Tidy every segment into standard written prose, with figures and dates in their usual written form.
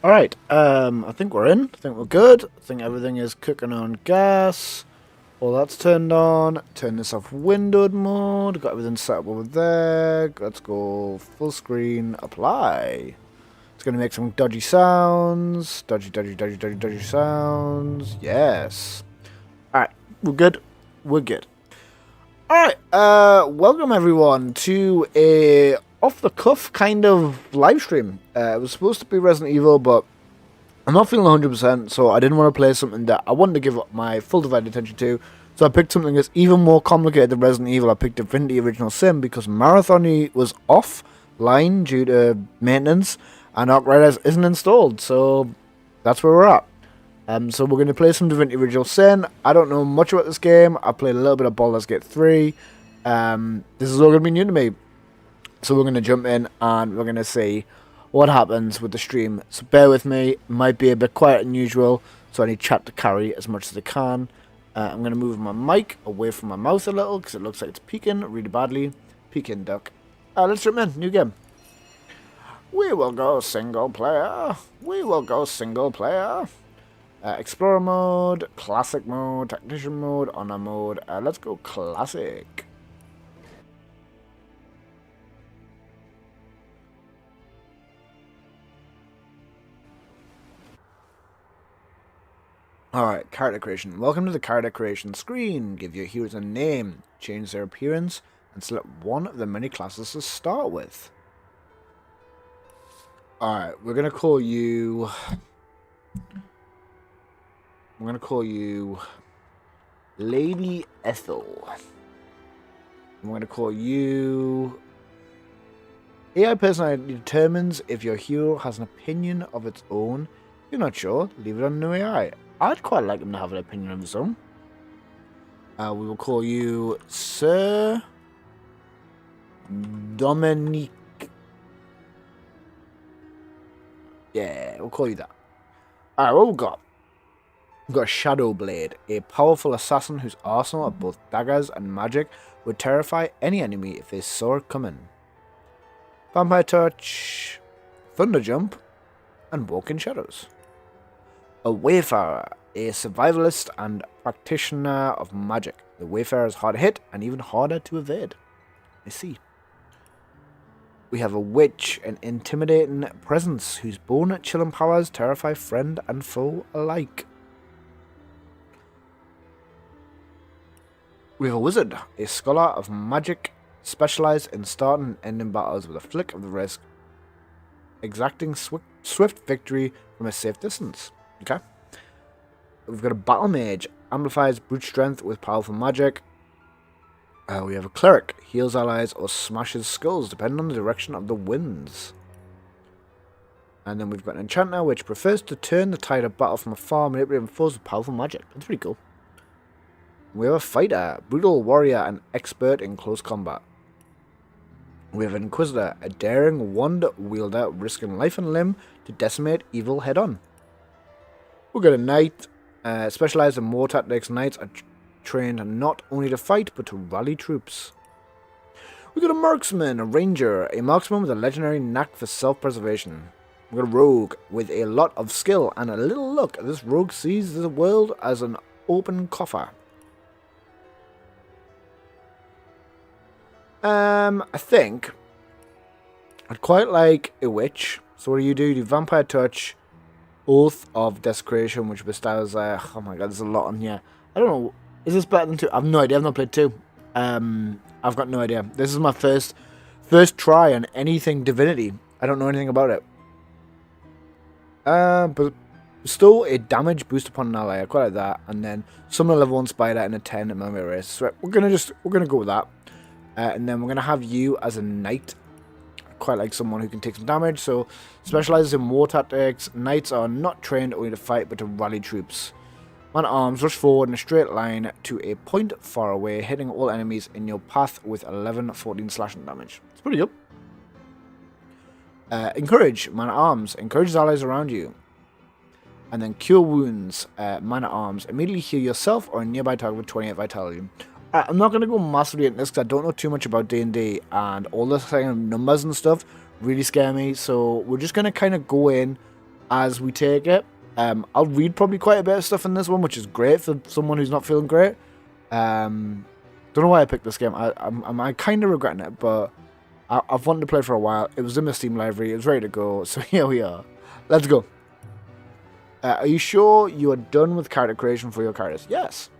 Alright, I think we're in. I think we're good. I think everything is cooking on gas. All that's turned on. Turn this off windowed mode. Got everything set up over there. Let's go full screen. Apply. It's going to make some dodgy sounds. Dodgy sounds. Yes. Alright, we're good. We're good. Alright, welcome everyone to a off-the-cuff kind of live stream. It was supposed to be Resident Evil, but I'm not feeling 100%, so I didn't want to play something that I wanted to give my full divided attention to. So I picked something that's even more complicated than Resident Evil. I picked Divinity Original Sin because Marathon was offline due to maintenance, and Arc Riders isn't installed, so that's where we're at. So we're going to play some Divinity Original Sin. I don't know much about this game. I played a little bit of Baldur's Gate 3. This is all going to be new to me. So we're going to jump in and we're going to see what happens with the stream. So bear with me. It might be a bit quieter than usual, so I need chat to carry as much as I can. I'm going to move my mic away from my mouth a little because it looks like it's peaking really badly. Peaking, duck. Let's jump in. New game. We will go single player. We will go single player. Explorer mode, classic mode, technician mode, honor mode. Let's go classic. Alright, character creation. Welcome to the character creation screen. Give your heroes a name, change their appearance, and select one of the many classes to start with. Alright, we're going to call you... I'm going to call you Lady Ethel. I'm going to call you... AI personality determines if your hero has an opinion of its own. If you're not sure, leave it on new AI. I'd quite like him to have an opinion of his own. We will call you Sir Dominique. Yeah, we'll call you that. Alright, what we got? We've got Shadow Blade, a powerful assassin whose arsenal of both daggers and magic would terrify any enemy if they saw it coming. Vampire Touch, Thunder Jump, and Walk in Shadows. A Wayfarer, a survivalist and practitioner of magic. The Wayfarer is hard to hit and even harder to evade. I see. We have a Witch, an intimidating presence whose bone-chilling powers terrify friend and foe alike. We have a Wizard, a scholar of magic, specialized in starting and ending battles with a flick of the wrist, exacting swift victory from a safe distance. Okay. We've got a Battle Mage, amplifies brute strength with powerful magic. We have a Cleric, heals allies or smashes skulls depending on the direction of the winds. And then we've got an Enchanter, which prefers to turn the tide of battle from afar, manipulating foes with powerful magic. That's pretty cool. We have a Fighter, brutal warrior and expert in close combat. We have an Inquisitor, a daring wand wielder risking life and limb to decimate evil head-on. We've got a Knight, specialized in war tactics. Knights are trained not only to fight, but to rally troops. We've got a Marksman, a Ranger, a marksman with a legendary knack for self-preservation. We've got a Rogue with a lot of skill and a little luck. This Rogue sees the world as an open coffer. I think I'd quite like a Witch. So what do? You do Vampire Touch, Oath of Desecration, which bestows oh my god, there's a lot on here. I don't know. Is this better than 2? I've no idea. I've not played 2. I've got no idea. This is my first try on anything Divinity. I don't know anything about it. But still a damage boost upon an ally. I quite like that. And then summon a level 1 spider and a 10 at melee race. So we're gonna go with that. And then we're gonna have you as a Knight. Quite like someone who can take some damage. So specializes in war tactics. Knights are not trained only to fight, but to rally troops. Man-at-arms rush forward in a straight line to a point far away, hitting all enemies in your path with 11-14 slashing damage. It's pretty good. Encourage, man-at-arms. Encourages allies around you. And then Cure Wounds, man-at-arms. Immediately heal yourself or a nearby target with 28 vitality. I'm not going to go massively into this because I don't know too much about D&D, and all this kind of numbers and stuff really scare me. So we're just going to kind of go in as we take it. I'll read probably quite a bit of stuff in this one, which is great for someone who's not feeling great. Don't know why I picked this game. I'm kind of regretting it, but I've wanted to play for a while. It was in the Steam library. It was ready to go. So here we are. Let's go. Are you sure you are done with character creation for your characters? Yes.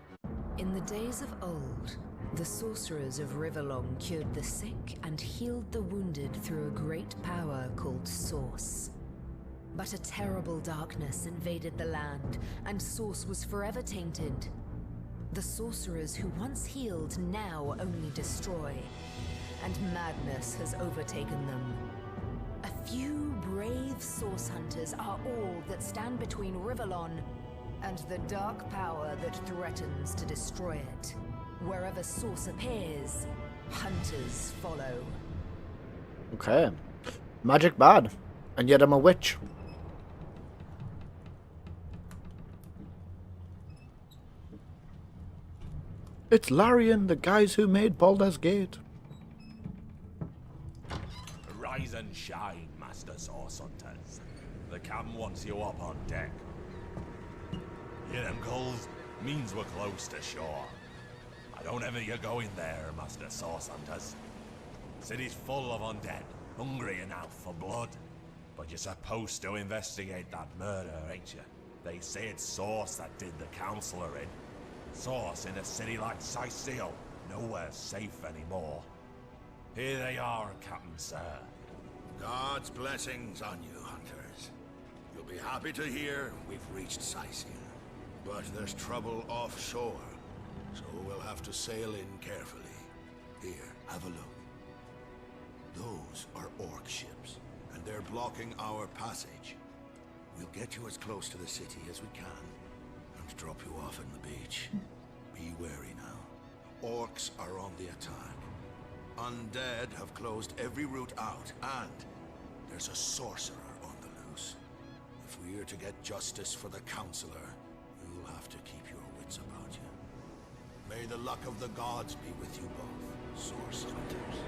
In the days of old, the sorcerers of Riverlong cured the sick and healed the wounded through a great power called Source. But a terrible darkness invaded the land, and Source was forever tainted. The sorcerers who once healed now only destroy, and madness has overtaken them. A few brave Source hunters are all that stand between Riverlon and the dark power that threatens to destroy it. Wherever Source appears, hunters follow. Okay. Magic bad. And yet I'm a witch. It's Larian, the guys who made Baldur's Gate. Rise and shine, Master Source Hunters. The captain wants you up on deck. Hear them calls? Means we're close to shore. I don't ever you go in there, Master Source Hunters. City's full of undead, hungry enough for blood. But you're supposed to investigate that murder, ain't you? They say it's Source that did the Counselor in. Source in a city like Sicil, nowhere safe anymore. Here they are, Captain Sir. God's blessings on you, hunters. You'll be happy to hear we've reached Sicil. But there's trouble offshore, so we'll have to sail in carefully. Here, have a look. Those are orc ships, and they're blocking our passage. We'll get you as close to the city as we can, and drop you off on the beach. Be wary now. Orcs are on the attack. Undead have closed every route out, and there's a sorcerer on the loose. If we're to get justice for the Counselor, you'll have to keep your wits about you. May the luck of the gods be with you both, Source Hunters.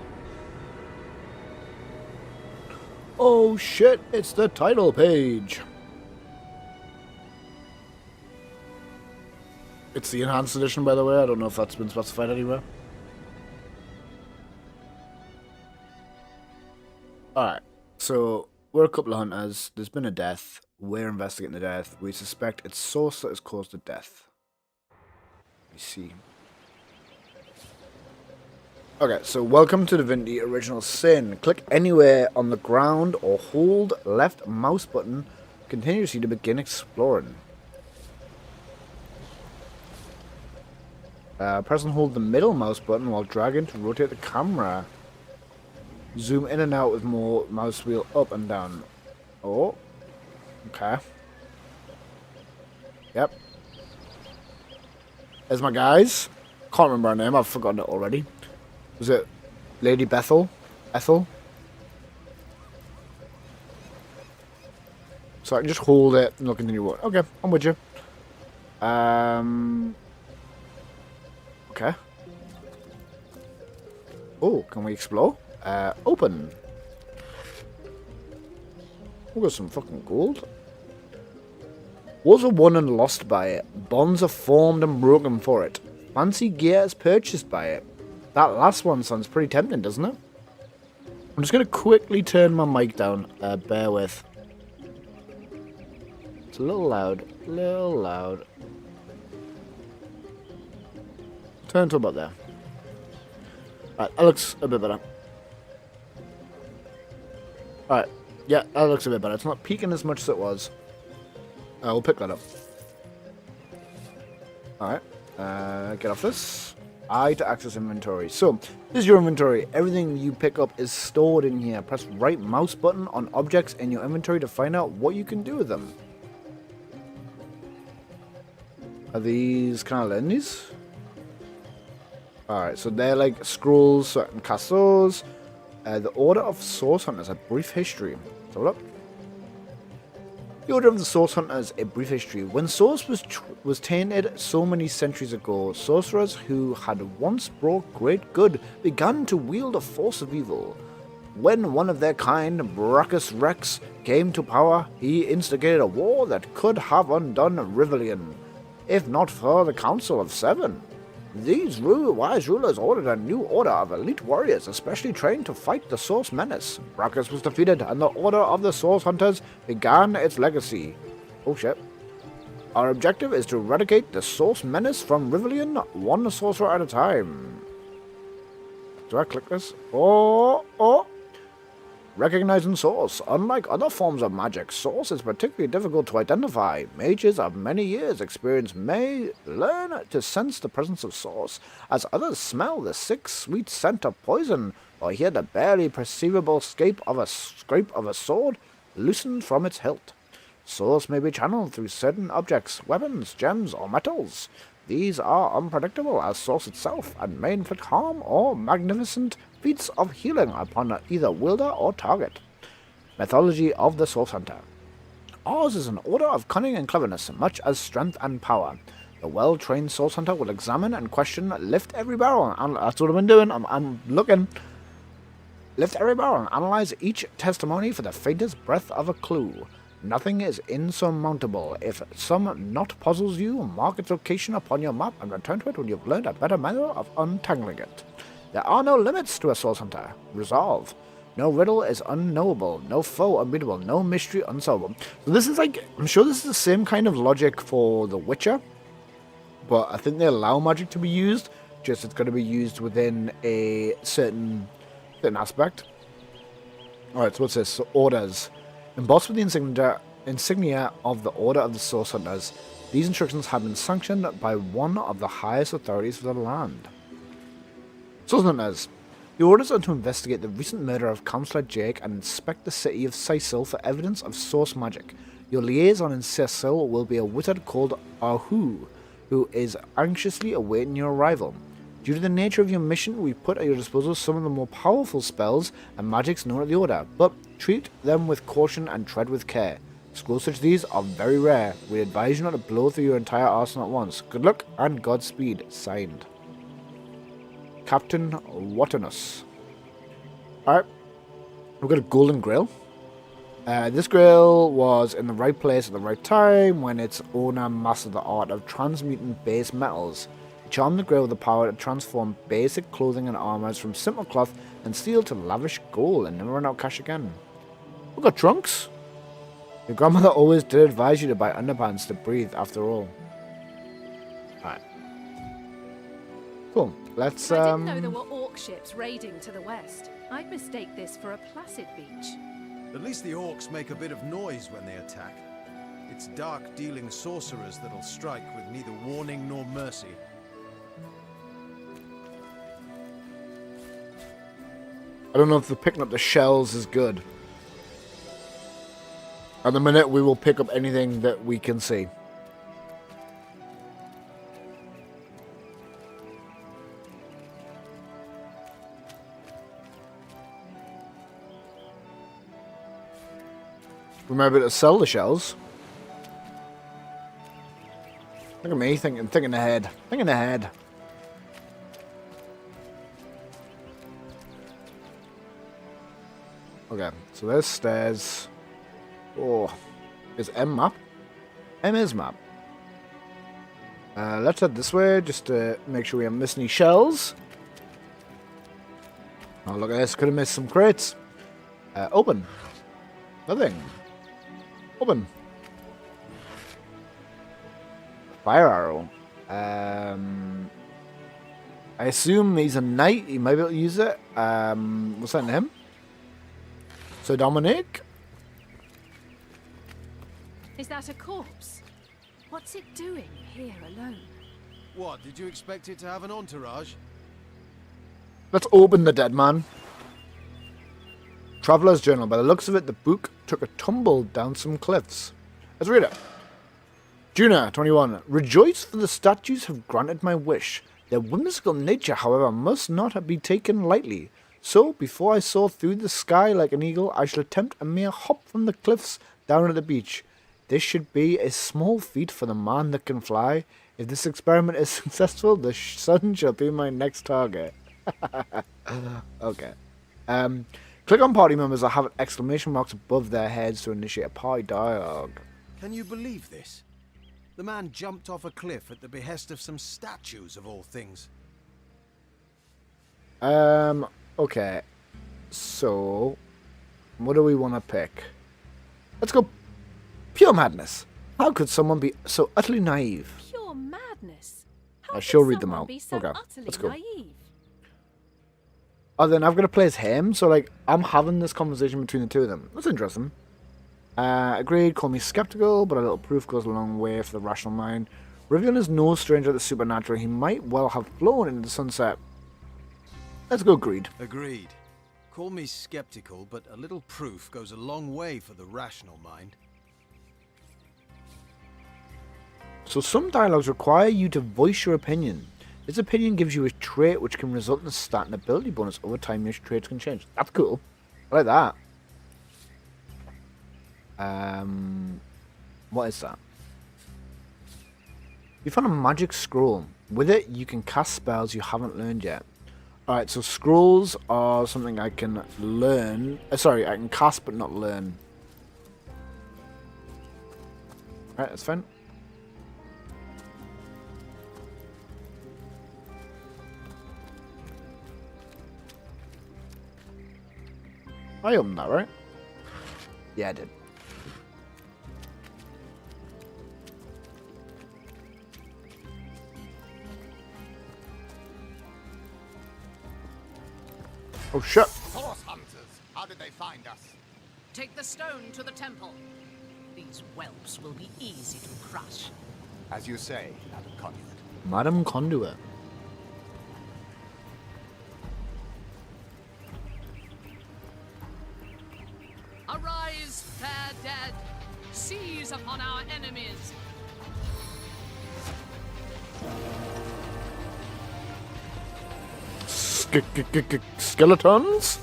Oh shit, it's the title page. It's the enhanced edition, by the way. I don't know if that's been specified anywhere. Alright, so we're a couple of hunters. There's been a death. We're investigating the death. We suspect it's Source that has caused the death. Let me see. Okay, so welcome to Divinity Original Sin. Click anywhere on the ground or hold left mouse button continuously to begin exploring. Press and hold the middle mouse button while dragging to rotate the camera. Zoom in and out with more mouse wheel up and down. Oh. Okay. Yep. There's my guys. Can't remember her name. I've forgotten it already. Was it Lady Bethel? Ethel? So I can just hold it and continue on. Okay, I'm with you. Okay. Oh, can we explore? Open. We got some fucking gold. Wars are won and lost by it. Bonds are formed and broken for it. Fancy gear is purchased by it. That last one sounds pretty tempting, doesn't it? I'm just going to quickly turn my mic down. Bear with. It's a little loud. Little loud. Turn to about there. Alright, that looks a bit better. Alright, yeah, that looks a bit better. It's not peaking as much as it was. We'll pick that up. Alright, get off this. I to access inventory. So, this is your inventory. Everything you pick up is stored in here. Press right mouse button on objects in your inventory to find out what you can do with them. Are these, can I learn these? Alright, so they're like scrolls, so I can cast those. The Order of Source Hunters, a brief history. So look. The Order of the Source Hunters, a brief history. When Source was tainted so many centuries ago, sorcerers who had once brought great good began to wield a force of evil. When one of their kind, Brachus Rex, came to power, he instigated a war that could have undone Rivelion, if not for the Council of Seven. These wise rulers ordered a new order of elite warriors, especially trained to fight the Source Menace. Brachus was defeated, and the Order of the Source Hunters began its legacy. Oh shit. Our objective is to eradicate the Source Menace from Rivelion, one sorcerer at a time. Do I click this? Oh. Recognizing Source. Unlike other forms of magic, Source is particularly difficult to identify. Mages of many years' experience may learn to sense the presence of Source, as others smell the sick, sweet scent of poison, or hear the barely perceivable scrape of a sword loosened from its hilt. Source may be channeled through certain objects, weapons, gems, or metals. These are unpredictable as Source itself, and may inflict harm or magnificent feats of healing upon either wielder or target. Mythology of the Source Hunter. Ours is an order of cunning and cleverness, much as strength and power. The well-trained Source Hunter will examine and question, lift every barrel, and that's what I've been doing, I'm looking. Lift every barrel and analyze each testimony for the faintest breath of a clue. Nothing is insurmountable. If some knot puzzles you, mark its location upon your map and return to it when you've learned a better manner of untangling it. There are no limits to a Source Hunter. Resolve. No riddle is unknowable, no foe unbeatable, no mystery unsolvable. So this is like, I'm sure this is the same kind of logic for The Witcher, but I think they allow magic to be used, just it's going to be used within a certain aspect. Alright, so what's this? So orders. Embossed with the insignia of the Order of the Source Hunters, these instructions have been sanctioned by one of the highest authorities of the land. Source Hunters. The orders are to investigate the recent murder of Councillor Jake and inspect the city of Cecil for evidence of source magic. Your liaison in Cecil will be a wizard called Ahu, who is anxiously awaiting your arrival. Due to the nature of your mission, we put at your disposal some of the more powerful spells and magics known at the Order, but treat them with caution and tread with care. Scrolls such as these are very rare. We advise you not to blow through your entire arsenal at once. Good luck and Godspeed. Signed, Captain Watanus. Alright, we've got a golden grail. This grail was in the right place at the right time when its owner mastered the art of transmuting base metals. Charm the grail with the power to transform basic clothing and armors from simple cloth and steel to lavish gold and never run out of cash again. We've got trunks. Your grandmother always did advise you to buy underpants to breathe after all. Alright. Cool. Let's I didn't know there were orc ships raiding to the west. I'd mistake this for a placid beach. At least the orcs make a bit of noise when they attack. It's dark-dealing sorcerers that'll strike with neither warning nor mercy. I don't know if the picking up the shells is good. At the minute, we will pick up anything that we can see. We might be able to sell the shells. Look at me thinking ahead. Thinking ahead. Okay, so there's stairs. Oh, is M map? M is map. Let's head this way just to make sure we haven't missed any shells. Oh, look at this. Could have missed some crates. Open. Nothing. Open. Fire arrow. I assume he's a knight. He might be able to use it. What's that to him? So Dominic? Is that a corpse? What's it doing here alone? What, did you expect it to have an entourage? Let's open the dead man. Traveller's Journal. By the looks of it, the book took a tumble down some cliffs. Let's read it. Juna, 21. Rejoice, for the statues have granted my wish. Their whimsical nature, however, must not be taken lightly. So, before I soar through the sky like an eagle, I shall attempt a mere hop from the cliffs down at the beach. This should be a small feat for the man that can fly. If this experiment is successful, the sun shall be my next target. Okay. Click on party members that have exclamation marks above their heads to initiate a party dialogue. Can you believe this? The man jumped off a cliff at the behest of some statues, of all things. Okay. So, what do we want to pick? Let's go pure madness. How could someone be so utterly naive? Pure madness. How I could shall read them someone out. Be so Okay, utterly let's go. naive? Oh, then I've got to play as him, so like I'm having this conversation between the two of them. That's interesting. Agreed, call me skeptical, but a little proof goes a long way for the rational mind. Rivian is no stranger to the supernatural. He might well have flown into the sunset. Let's go agreed. Agreed. Call me skeptical, but a little proof goes a long way for the rational mind. So some dialogues require you to voice your opinion. This opinion gives you a trait which can result in a stat and ability bonus. Over time, your traits can change. That's cool. I like that. What is that? You found a magic scroll. With it, you can cast spells you haven't learned yet. Alright, so scrolls are something I can learn. Sorry, I can cast but not learn. Alright, that's fine. I opened that, right? Yeah, I did. Oh shit! Source hunters, how did they find us? Take the stone to the temple. These whelps will be easy to crush. As you say, Madam Conduit. Madam Conduit. Arise, fair dead. Seize upon our enemies. Skeletons?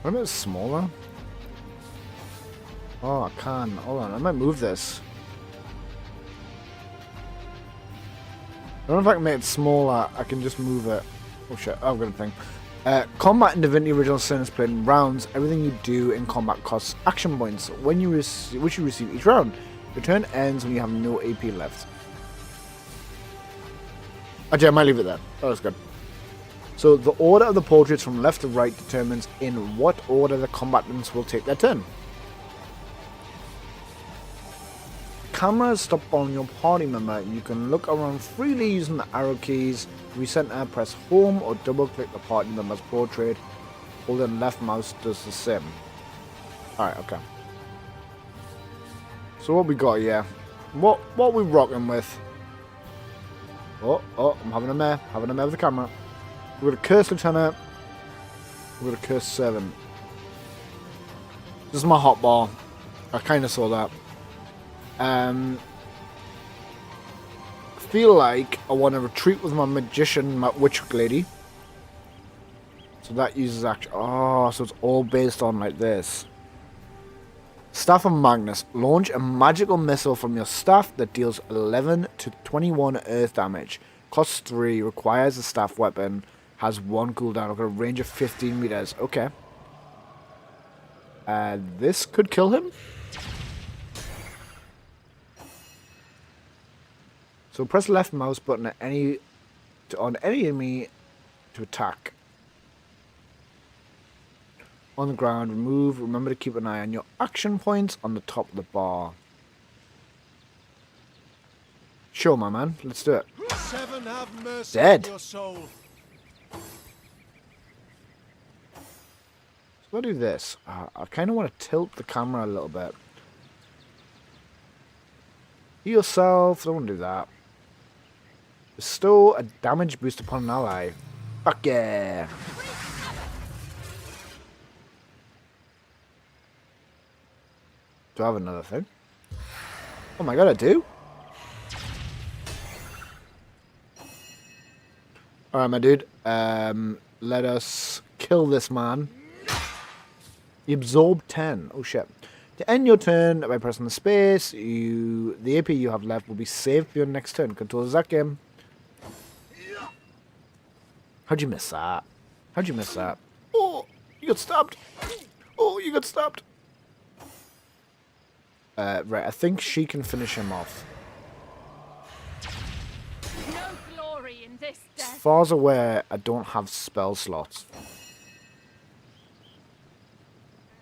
What about smaller? Oh, I can. Hold on, I might move this. I don't know if I can make it smaller. I can just move it. Oh shit, I've got a thing. Combat in Divinity Original Sin is played in rounds. Everything you do in combat costs action points, which you receive each round. Your turn ends when you have no AP left. Actually, I might leave it there. Oh, that's good. So the order of the portraits from left to right determines in what order the combatants will take their turn. Camera is stopped on your party member. You can look around freely using the arrow keys. To recenter, press home or double click the party member's portrait. Holding left mouse does the same. Alright, okay. So what we got here? What we rocking with? Oh, I'm having a mare with the camera. We're going to curse Lieutenant. We're going to curse Servant. This is my hotbar. I kind of saw that. Feel like I want to retreat with my magician, my witch lady. So that uses action. Oh, so it's all based on like this. Staff of Magnus. Launch a magical missile from your staff that deals 11 to 21 earth damage. Costs 3. Requires a staff weapon. Has 1 cooldown. I've got a range of 15 meters. Okay. This could kill him. So press left mouse button at on any enemy to attack. On the ground, remember to keep an eye on your action points on the top of the bar. Sure, my man. Let's do it. Seven have mercy Dead. on your soul. So I'll do this. I kind of want to tilt the camera a little bit. Heal yourself. Don't want to do that. Bestow a damage boost upon an ally. Fuck yeah. Do I have another thing? Oh my god, I do? Alright, my dude. Let us kill this man. You absorb 10. Oh shit. To end your turn by pressing the space, the AP you have left will be saved for your next turn. Controls that game. How'd you miss that? How'd you miss that? Oh, You got stabbed. Oh, you got stabbed. Right, I think she can finish him off. No glory in this As death. far as aware, I don't have spell slots.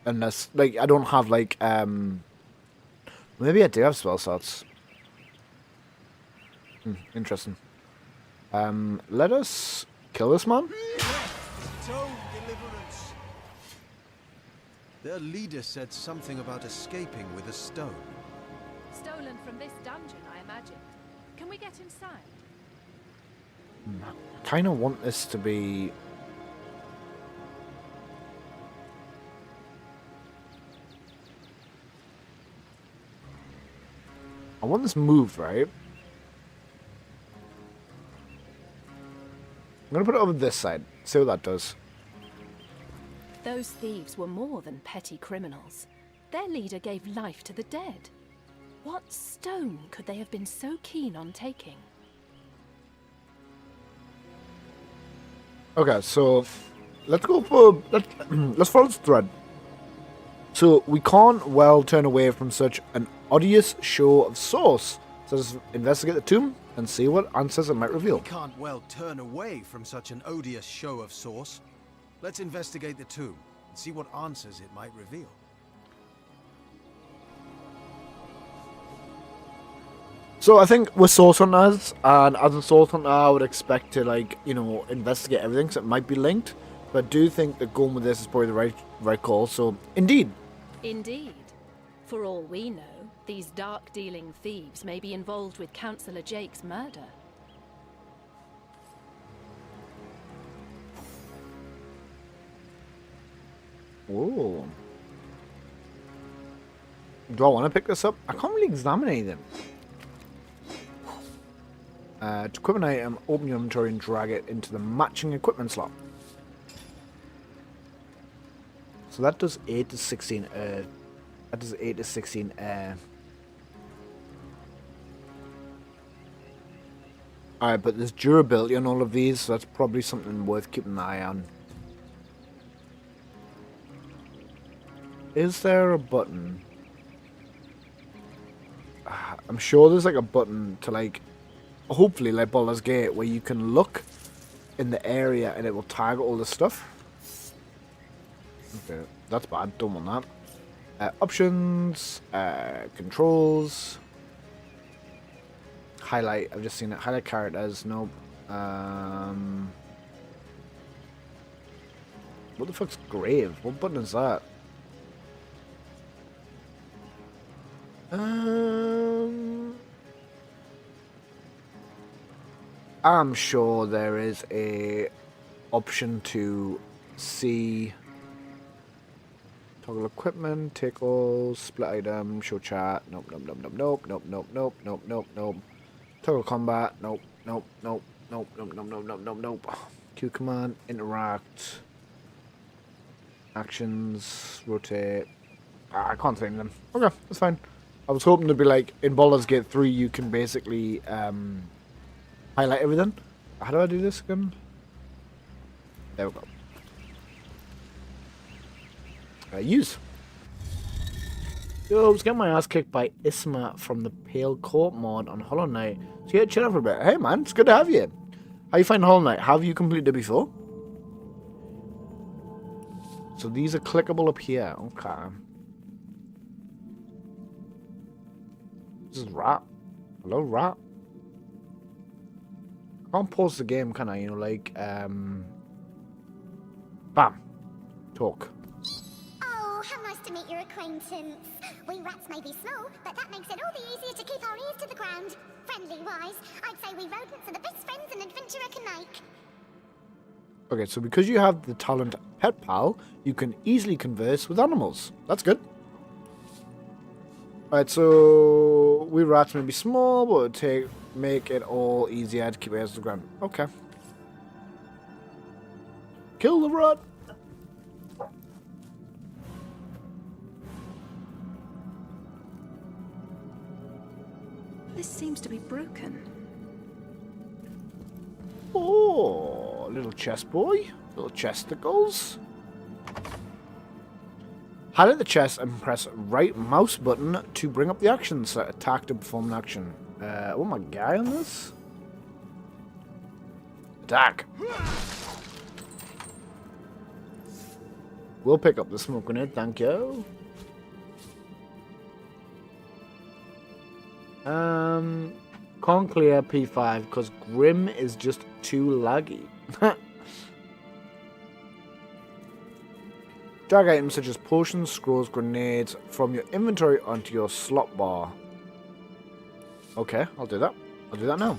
Unless, like, I don't have, like, maybe I do have spell slots. Interesting. Let us kill this man. Tome deliverance. Their leader said something about escaping with a stone. Stolen from this dungeon, I imagine. Can we get inside? I kind of want this to be... I want this moved, right? I'm going to put it over this side. See what that does. Those thieves were more than petty criminals. Their leader gave life to the dead. What stone could they have been so keen on taking? Okay, so let's go for... Let's follow this thread. So we can't well turn away from such an odious show of source. So let's investigate the tomb and see what answers it might reveal. We can't well turn away from such an odious show of source. Let's investigate the tomb and see what answers it might reveal. So I think we're source hunters, and as a source hunter, I would expect to, like, you know, investigate everything, so it might be linked. But I do think that going with this is probably the right call. So indeed. Indeed. For all we know, these dark-dealing thieves may be involved with Councillor Jake's murder. Ooh. Do I want to pick this up? I can't really examine anything. To equip an item, open your inventory and drag it into the matching equipment slot. So that does 8 to 16 air. That does 8 to 16 air. Alright, but there's durability on all of these, so that's probably something worth keeping an eye on. Is there a button? I'm sure there's like a button to, like, hopefully like Baldur's Gate, where you can look in the area and it will tag all the stuff. Okay, that's bad. Don't want that. Options, controls, highlight. I've just seen it. Highlight characters. Nope. What the fuck's grave? What button is that? I'm sure there is a option to see toggle equipment, take all, split item, show chat. Nope, nope, nope, nope, nope, nope, nope, nope, nope, nope. Toggle combat. Nope, nope, nope, nope, nope, nope, nope, nope, nope, nope. Q command, interact, actions, rotate. I can't see them. Okay, that's fine. I was hoping to be like in Baldur's Gate 3, you can basically highlight everything. How do I do this again? There we go. Use. Yo, I was getting my ass kicked by Isma from the Pale Court mod on Hollow Knight. So yeah, chill out for a bit. Hey man, it's good to have you. How you find Hollow Knight? Have you completed it before? So these are clickable up here. Okay. This is Rat. Hello, Rat. I can't pause the game, can I? You know, like, bam. Talk. Oh, how nice to meet your acquaintance. We rats may be small, but that makes it all the easier to keep our ears to the ground. Friendly-wise, I'd say we rodents are the best friends an adventurer can make. Okay, so because you have the talent Pet Pal, you can easily converse with animals. That's good. Alright, so we rats may be small, but it would make it all easier to keep our ears to the ground. Okay. Kill the rat! This seems to be broken. Oh, little chest boy. Little chesticles. Highlight the chest and press right mouse button to bring up the action. Select attack to perform an action. Oh my guy on this? Attack. We'll pick up the smoke grenade, thank you. Can't clear P5 because Grim is just too laggy. Drag items such as potions, scrolls, grenades from your inventory onto your slot bar. Okay, I'll do that. I'll do that now.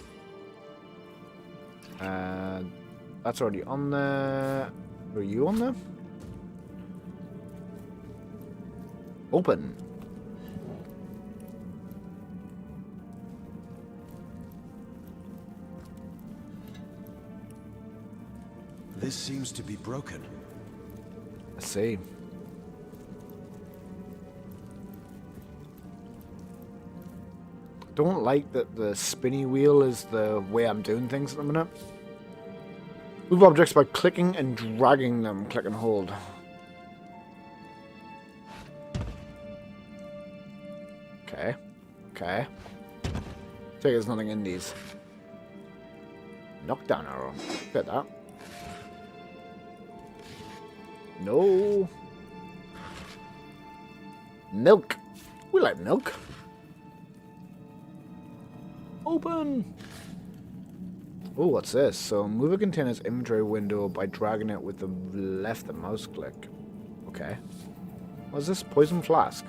That's already on there. Are you on there? Open. This seems to be broken. I see. Don't like that the spinny wheel is the way I'm doing things at the minute. Move objects by clicking and dragging them. Click and hold. Okay. Okay. Take there's nothing in these. Knockdown arrow. Get that. No. Milk. We like milk. Open. Oh, what's this? So move a container's inventory window by dragging it with the left mouse click. Okay. What's this? Poison flask.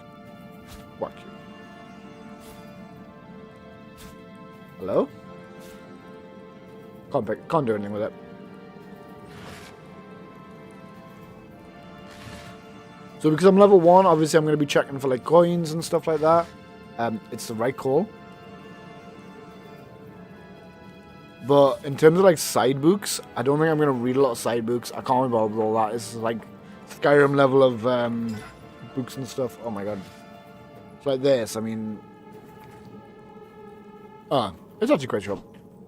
Fuck you. Hello? Can't do anything with it. So because I'm level 1, obviously I'm going to be checking for like coins and stuff like that. It's the right call. But in terms of like side books, I don't think I'm going to read a lot of side books. I can't be bothered with all that. It's like Skyrim level of books and stuff. Oh my god. It's like this, I mean... it's actually quite short.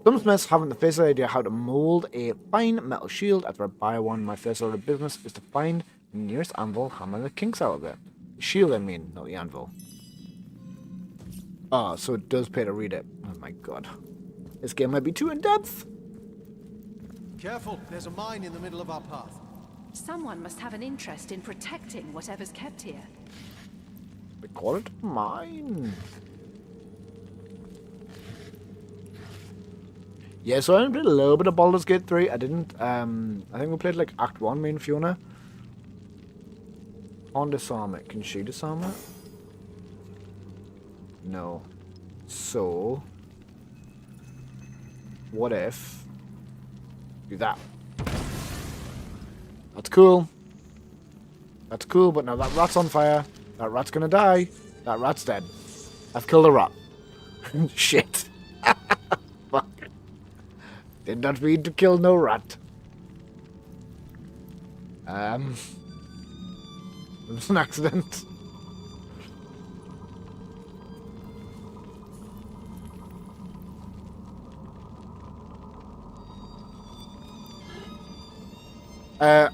Some smiths haven't the first idea how to mold a fine metal shield. After I buy one, my first order of business is to find the nearest anvil, hammer the kinks out of it. The shield, I mean, not the anvil. So it does pay to read it. Oh my god. This game might be too in-depth. Careful, there's a mine in the middle of our path. Someone must have an interest in protecting whatever's kept here. They call it mine. Yeah, so I played a little bit of Baldur's Gate 3. I didn't, I think we played like Act 1, me and Fiona. On disarm it. Can she disarm it? No. So... what if... do that. That's cool. That's cool, but now that rat's on fire. That rat's gonna die. That rat's dead. I've killed a rat. Shit. Fuck. Did not mean to kill no rat. It was an accident.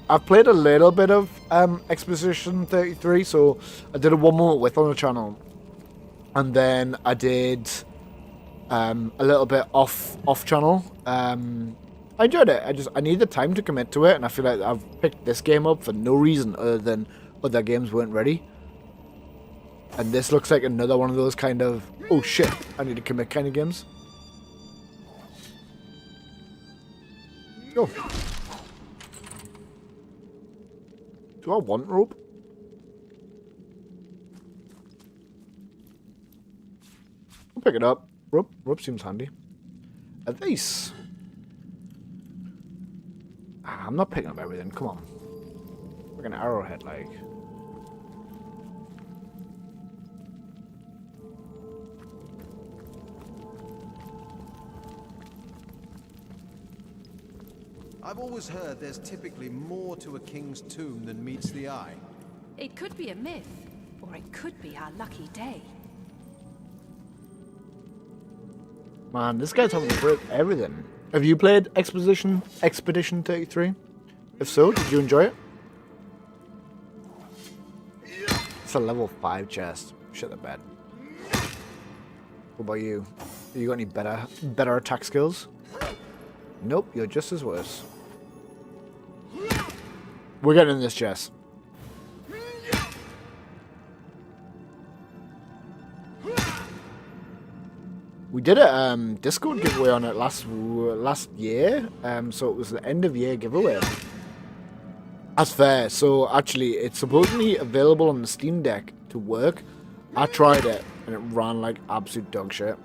I've played a little bit of Exposition 33, so I did a 1 moment width on the channel, and then I did a little bit off channel. I enjoyed it. I need the time to commit to it, and I feel like I've picked this game up for no reason other than other games weren't ready. And this looks like another one of those kind of, oh shit, I need to commit kind of games. Go. Do I want rope? I'll pick it up. Rope seems handy. A vase. I'm not picking up everything. Come on. Like an arrowhead, like. I've always heard there's typically more to a king's tomb than meets the eye. It could be a myth, or it could be our lucky day. Man, this guy's having to break everything. Have you played Expedition 33? If so, did you enjoy it? That's a level 5 chest. Shit the bed. What about you? You got any better attack skills? Nope, you're just as worse. We're getting in this chest. We did a Discord giveaway on it last year, so it was the end of year giveaway. That's fair. So actually, it's supposedly available on the Steam Deck to work. I tried it and it ran like absolute dog shit.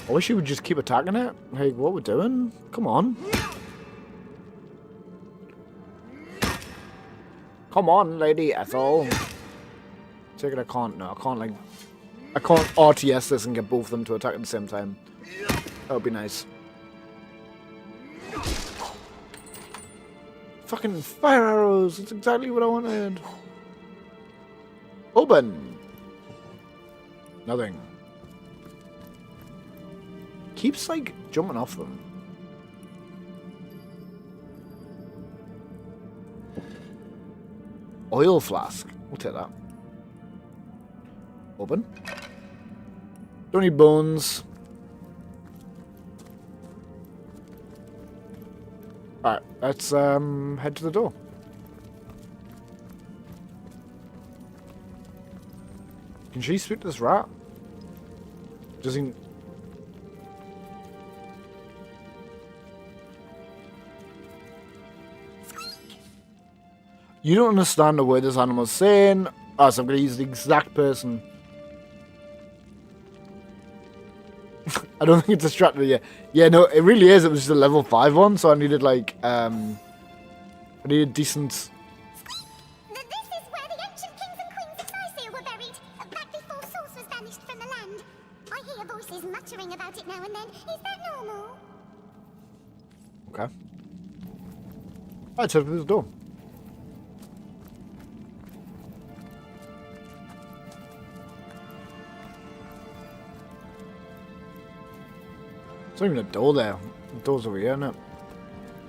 I wish you would just keep attacking it. Like, what we're doing? Come on. Come on, Lady Ethel. Take it, I can't. No, I can't, like... I can't RTS this and get both of them to attack at the same time. That would be nice. Fucking fire arrows! That's exactly what I wanted. Open! Nothing. Keeps, like, jumping off them. Oil flask. We'll take that. Open. Don't need bones. Alright, let's head to the door. Can she speak to this rat? Does he... You don't understand the word this animal's saying. Oh, so I'm going to use the exact person. I don't think it's distracted yet. Yeah, no, it really is. It was just a level 5 one, so I needed, like, I needed decent... This is where the ancient kings and queens of Nicaea were buried, back before Source was banished from the land. I hear voices muttering about it now and then. Is that normal? Okay. Alright, so through the door. There's not even a door there. The door's over here, isn't it?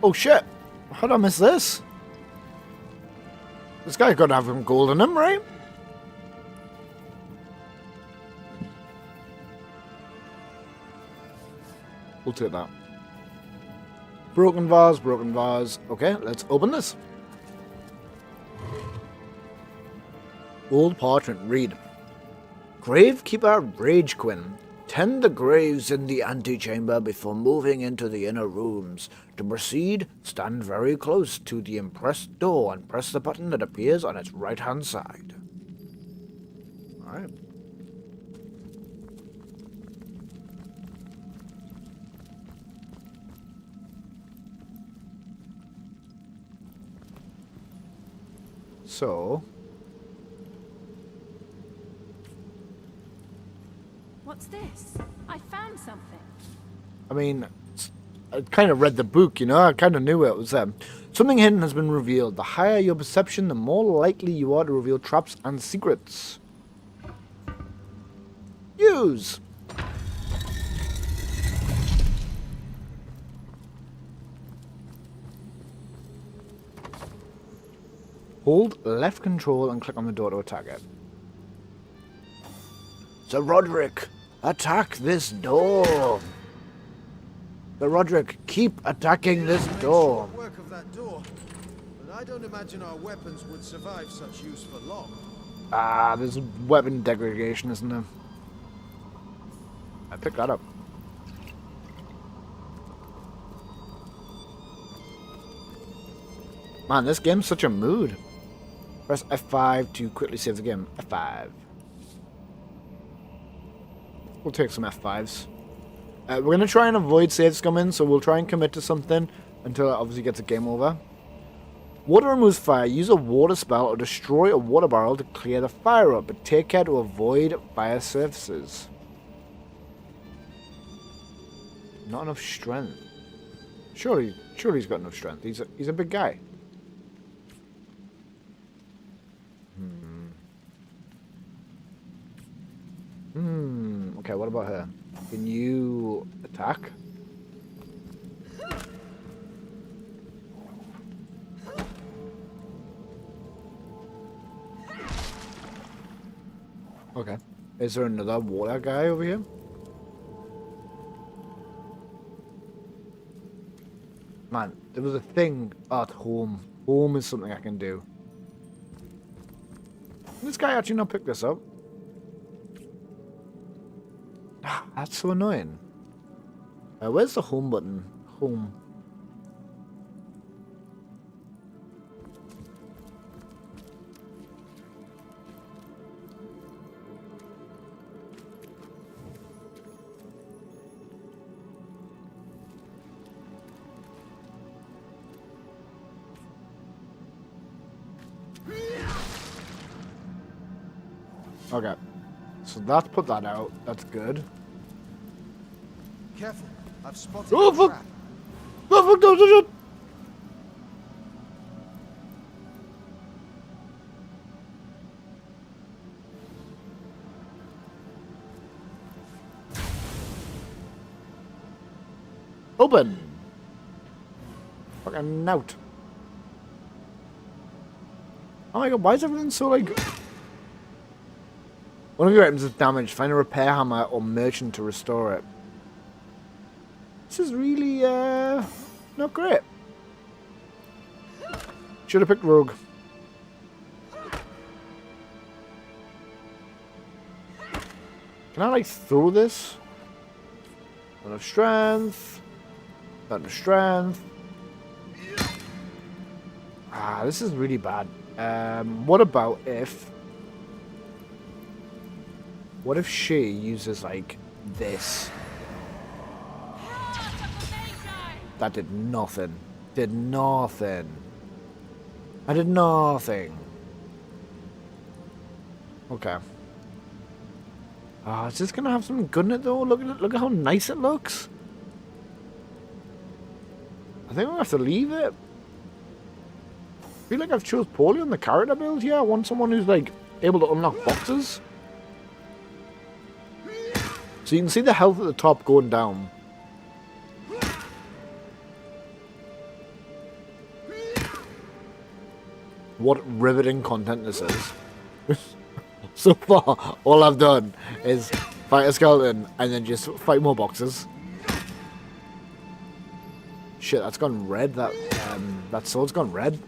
Oh shit! How did I miss this? This guy's got to have some gold in him, right? We'll take that. Broken vase, broken vase. Okay, let's open this. Old parchment, read. Gravekeeper Rage Quinn. Tend the graves in the antechamber before moving into the inner rooms. To proceed, stand very close to the impressed door and press the button that appears on its right-hand side. Alright. So... What's this? I found something. I mean, I kind of read the book, you know? I kind of knew it was them. Something hidden has been revealed. The higher your perception, the more likely you are to reveal traps and secrets. Use! Hold left control and click on the door to attack it. Sir Roderick, attack this door. Sir Roderick, keep attacking this door. Work of that door, but I don't imagine our weapons would survive such use for long. Ah, there's weapon degradation, isn't there? I picked that up. Man, this game's such a mood. Press F5 to quickly save the game. F5. We'll take some F5s. We're going to try and avoid save scumming, so we'll try and commit to something until it obviously gets a game over. Water removes fire. Use a water spell or destroy a water barrel to clear the fire up, but take care to avoid fire surfaces. Not enough strength. Surely he's got enough strength. He's a big guy. Okay, what about her? Can you attack? Okay. Is there another water guy over here? Man, there was a thing at home. Home is something I can do. Can this guy actually not pick this up? That's so annoying. Where's the home button? Home. Okay. So that's put that out. That's good. Careful, I've spotted Oh, a fuck! trap. Oh, fuck, no, shit! Open! Fucking out. Oh my god, why is everything so like... One of your items is damaged. Find a repair hammer or merchant to restore it. This is really, not great. Should have picked Rogue. Can I, like, throw this? Not enough strength. Not enough strength. Ah, this is really bad. What about if... What if she uses, like, this? That did nothing. Did nothing. I did nothing. Okay. Ah, is this gonna have something good in it though? Look at it. Look at how nice it looks. I think I'm gonna have to leave it. I feel like I've chose poorly on the character build here. I want someone who's like able to unlock boxes. So you can see the health at the top going down. What riveting content this is. So far, all I've done is fight a skeleton and then just fight more boxes. Shit, that's gone red. That sword's gone red.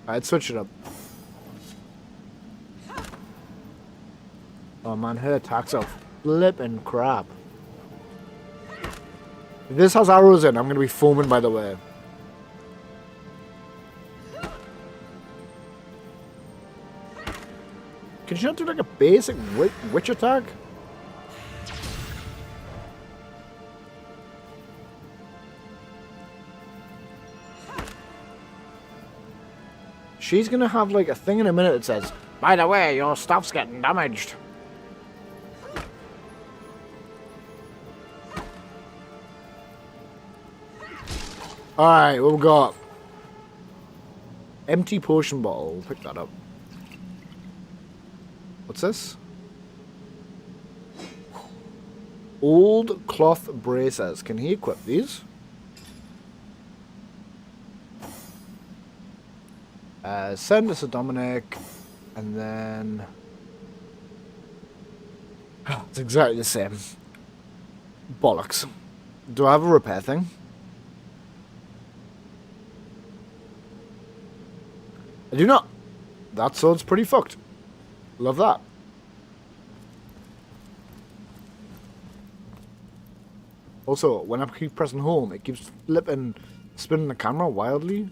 Alright, switch it up. Oh man, her attacks are flipping crap. If this has arrows in, I'm gonna be foaming by the way. Can she not do like a basic witch attack? She's gonna have like a thing in a minute that says, by the way, your stuff's getting damaged. Alright, what we got? Empty potion bottle. We'll pick that up. What's this? Old cloth bracers. Can he equip these? Send us a Dominic. And then... It's exactly the same. Bollocks. Do I have a repair thing? I do not. That sword's pretty fucked. Love that. Also, when I keep pressing home, it keeps flipping, spinning the camera wildly.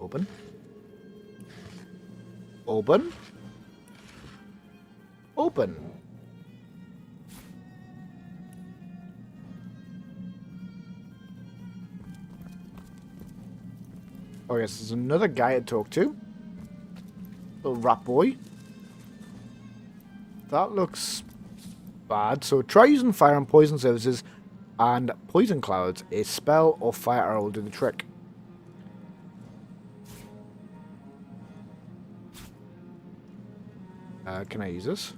Open. Open. Open. Oh yes, there's another guy to talk to. Little rat boy. That looks bad. So try using fire and poison services and poison clouds. A spell or fire arrow will do the trick. Can I use this?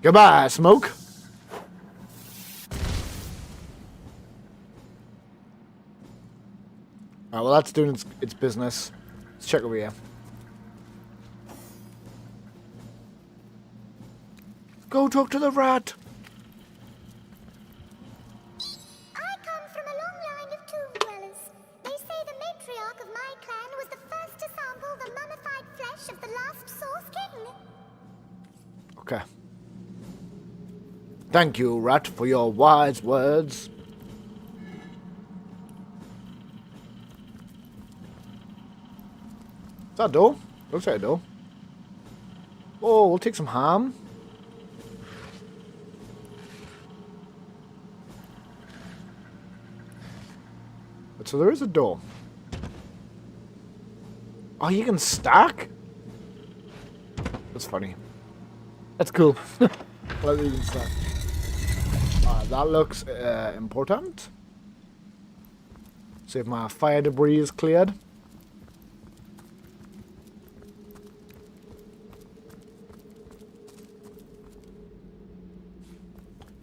Goodbye, smoke. Alright, well that's doing its business. Let's check over here. Go talk to the rat! I come from a long line of tomb dwellers. They say the matriarch of my clan was the first to sample the mummified flesh of the last Source King. Okay. Thank you, rat, for your wise words. Is that a door? Looks like a door. Oh, we'll take some ham. So there is a door. Oh, you can stack? That's funny. That's cool. Well, you can stack. That looks important. See if my fire debris is cleared.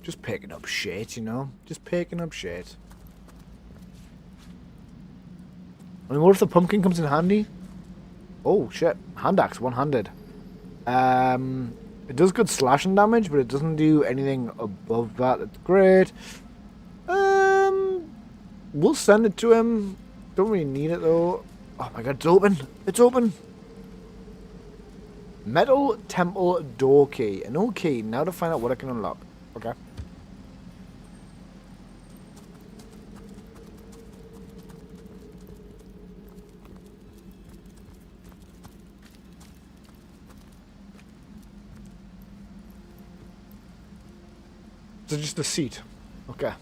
Just picking up shit, you know? Just picking up shit. I mean, what if the pumpkin comes in handy? Oh, shit. Hand axe, one-handed. It does good slashing damage, but it doesn't do anything above that. That's great. We'll send it to him. Don't really need it, though. Oh my god, it's open. It's open. Metal temple door key. An old key. Now to find out what I can unlock. Okay. So just a seat. Okay. Alright,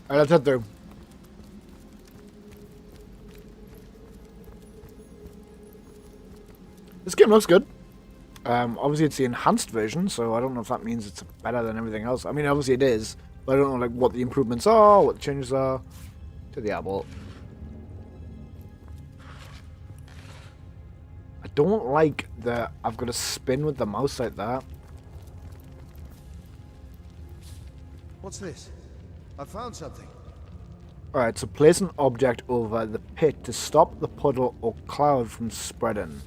let's head through. This game looks good. Obviously it's the enhanced version, so I don't know if that means it's better than everything else. I mean, obviously it is, but I don't know like what the improvements are, what the changes are to the apple. I don't like that I've got to spin with the mouse like that. What's this? I found something. Alright, so place an object over the pit to stop the puddle or cloud from spreading.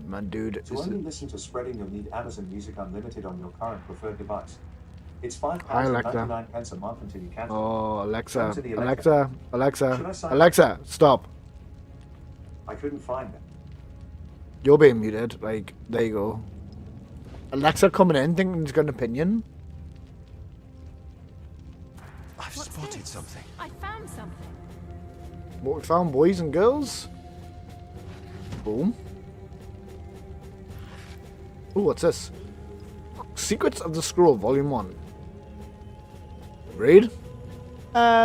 My dude. To only listen to spreading, you'll need Amazon Music Unlimited on your current preferred device. It's £5.99 a month until you cancel. Oh, Alexa. Alexa. Alexa, stop. I couldn't find it. You're being muted. Like, there you go. Alexa coming in thinking he's got an opinion. I've spotted something. I found something. What we found, boys and girls? Boom. Ooh, what's this? Secrets of the Scroll, Volume 1. Read.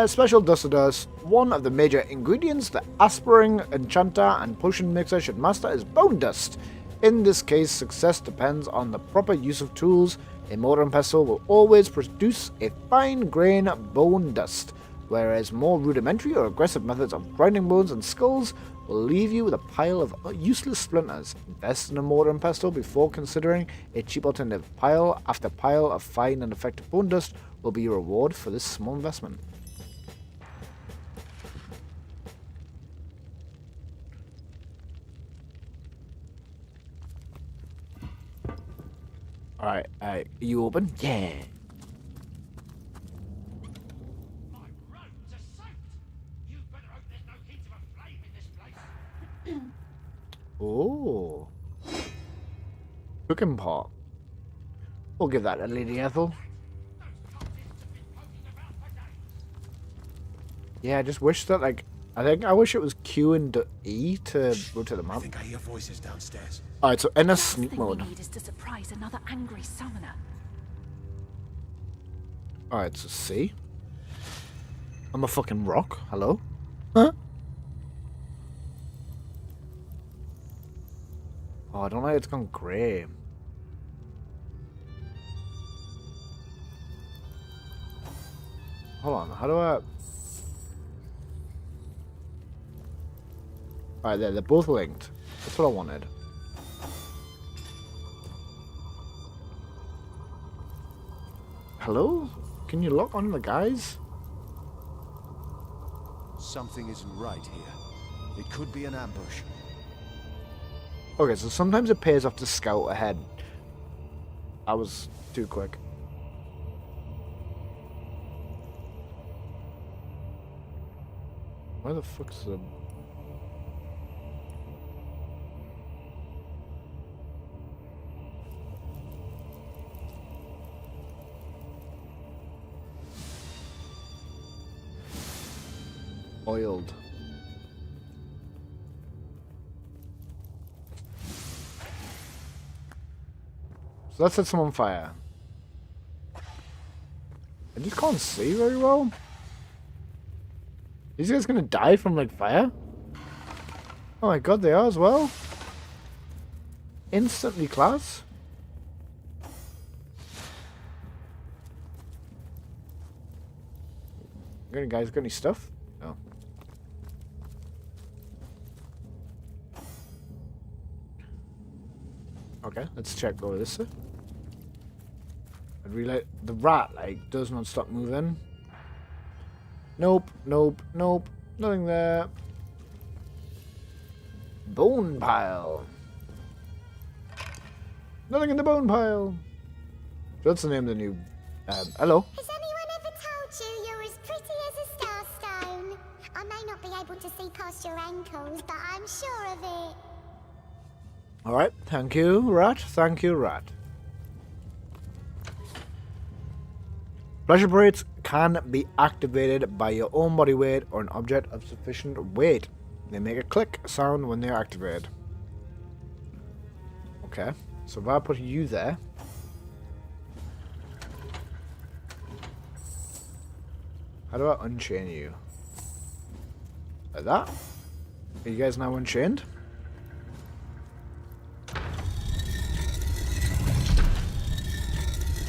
Special dust dust. One of the major ingredients the aspiring enchanter and potion mixer should master is bone dust. In this case, success depends on the proper use of tools. A mortar and pestle will always produce a fine grain bone dust, whereas more rudimentary or aggressive methods of grinding bones and skulls will leave you with a pile of useless splinters. Invest in a mortar and pestle before considering a cheap alternative. Pile after pile of fine and effective bone dust will be your reward for this small investment. Alright, are you open? Yeah. Oh. Cooking pot. We'll give that to Lady Ethel. Yeah, I just wish that, like, I wish it was Q and E to go to the map. I think I hear voices downstairs. Alright, so in a sneak mode. What we need is to surprise another angry summoner. Alright, so C. I'm a fucking rock. Hello? Huh? Oh, I don't know, it's gone grey. Hold on, how do I... Alright, they're both linked. That's what I wanted. Hello? Can you lock on the guys? Something isn't right here. It could be an ambush. Okay, so sometimes it pays off to scout ahead. I was too quick. Where the fuck's the... Oiled. So let's set some on fire. I just can't see very well. These guys gonna die from like fire? Oh my god, they are as well. Instantly class. Got any guys got any stuff? No. Okay, let's check over this side. I'd really the rat like does not stop moving. Nope, nope, nope. Nothing there. Bone pile. Nothing in the bone pile. That's the name of the new hello. Has anyone ever told you you're as pretty as a starstone? I may not be able to see past your ankles, but I'm sure of it. Alright, thank you, rat. Thank you, rat. Pleasure plates can be activated by your own body weight or an object of sufficient weight. They make a click sound when they are activated. Okay, so if I put you there. How do I unchain you? Like that? Are you guys now unchained?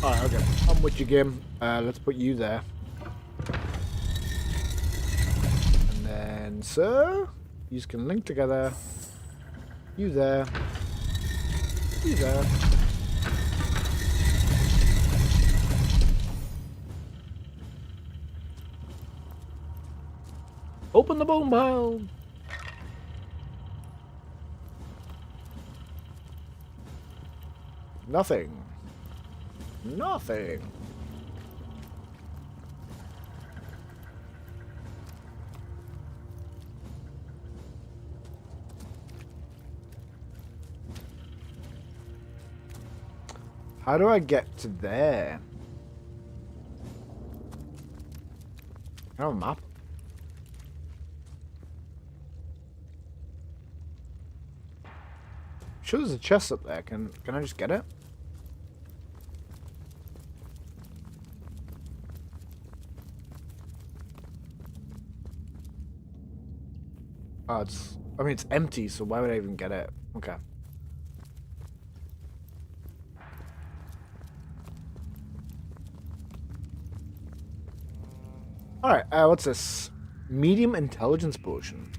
Alright, okay. I'm with you, game. Let's put you there. And then, sir, you can link together. You there. You there. Open the bone pile. Nothing. Nothing. How do I get to there? I have a map. Sure, there's a chest up there. Can I just get it? Oh, I mean, it's empty, so why would I even get it? Okay. Alright, what's this? Medium intelligence potion.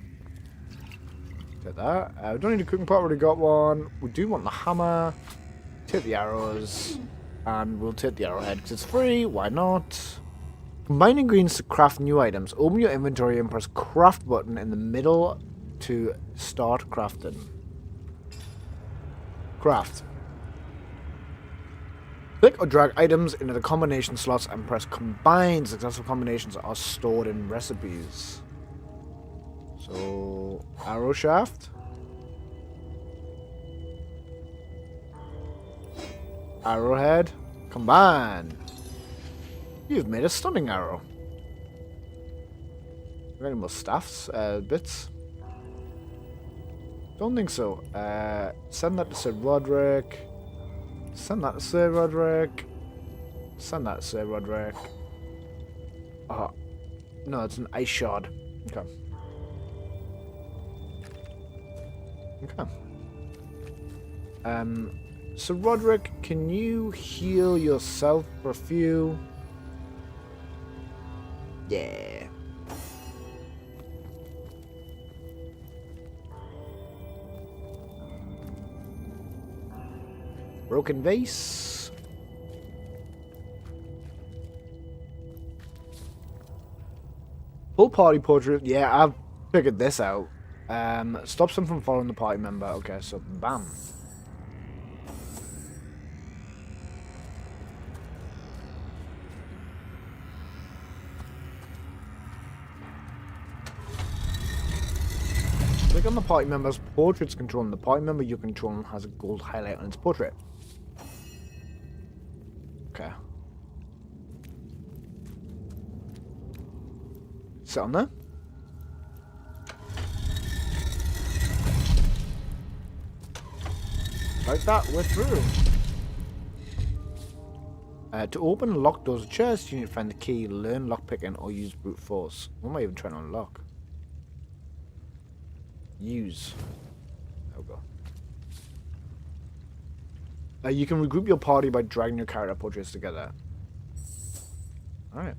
Take that. We don't need a cooking pot, already got one. We do want the hammer. Take the arrows. And we'll take the arrowhead because it's free. Why not? Combine ingredients to craft new items. Open your inventory and press craft button in the middle to start crafting. Craft. Click or drag items into the combination slots and press combine. Successful combinations are stored in recipes. So, arrow shaft. Arrowhead. Combine. You've made a stunning arrow. Got any more staffs? Bits? Don't think so. Send that to Sir Roderick. Send that to Sir Roderick. Send that to Sir Roderick. Oh. No, it's an ice shard. Okay. Okay. Sir Roderick, can you heal yourself for a few? Yeah. Broken vase. Full party portrait. Yeah, I've figured this out. Stops them from following the party member. Okay, so bam. Click on the party member's portrait's controlling. The party member you're controlling has a gold highlight on its portrait. Okay. Sit on there. Like that, we're through. To open locked doors or chests, you need to find the key, learn lockpicking, or use brute force. What am I even trying to unlock? Use. There we go. You can regroup your party by dragging your character portraits together. Alright.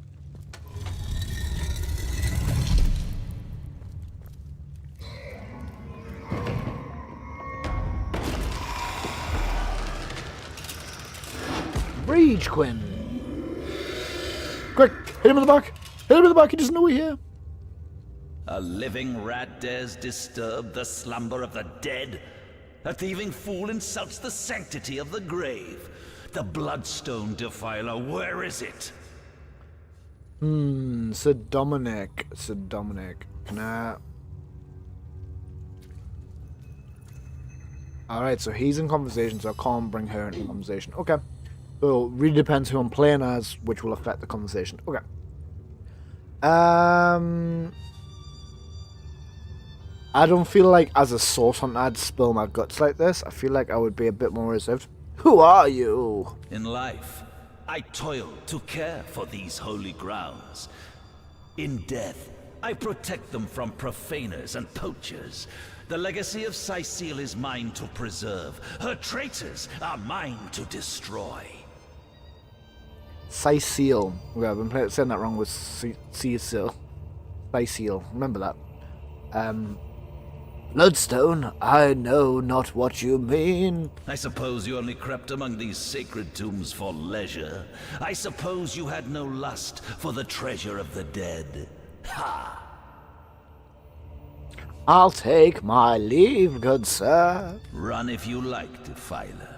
Rage Quinn! Quick! Hit him in the back! Hit him in the back! He doesn't know we're here! A living rat dares disturb the slumber of the dead? A thieving fool insults the sanctity of the grave? The bloodstone defiler, where is it? Sir Dominic. Sir Dominic. Can I... Alright, so he's in conversation, so I can't bring her into conversation. Okay. So, it really depends who I'm playing as, which will affect the conversation. Okay. I don't feel like as a source hunter I'd spill my guts like this. I feel like I would be a bit more reserved. Who are you? In life, I toil to care for these holy grounds. In death, I protect them from profaners and poachers. The legacy of Cecile is mine to preserve. Her traitors are mine to destroy. Cecile. Okay, I've been saying that wrong with Cecile. Cecile. Remember that. Bloodstone, I know not what you mean. I suppose you only crept among these sacred tombs for leisure. I suppose you had no lust for the treasure of the dead. Ha! I'll take my leave, good sir. Run if you like, defiler.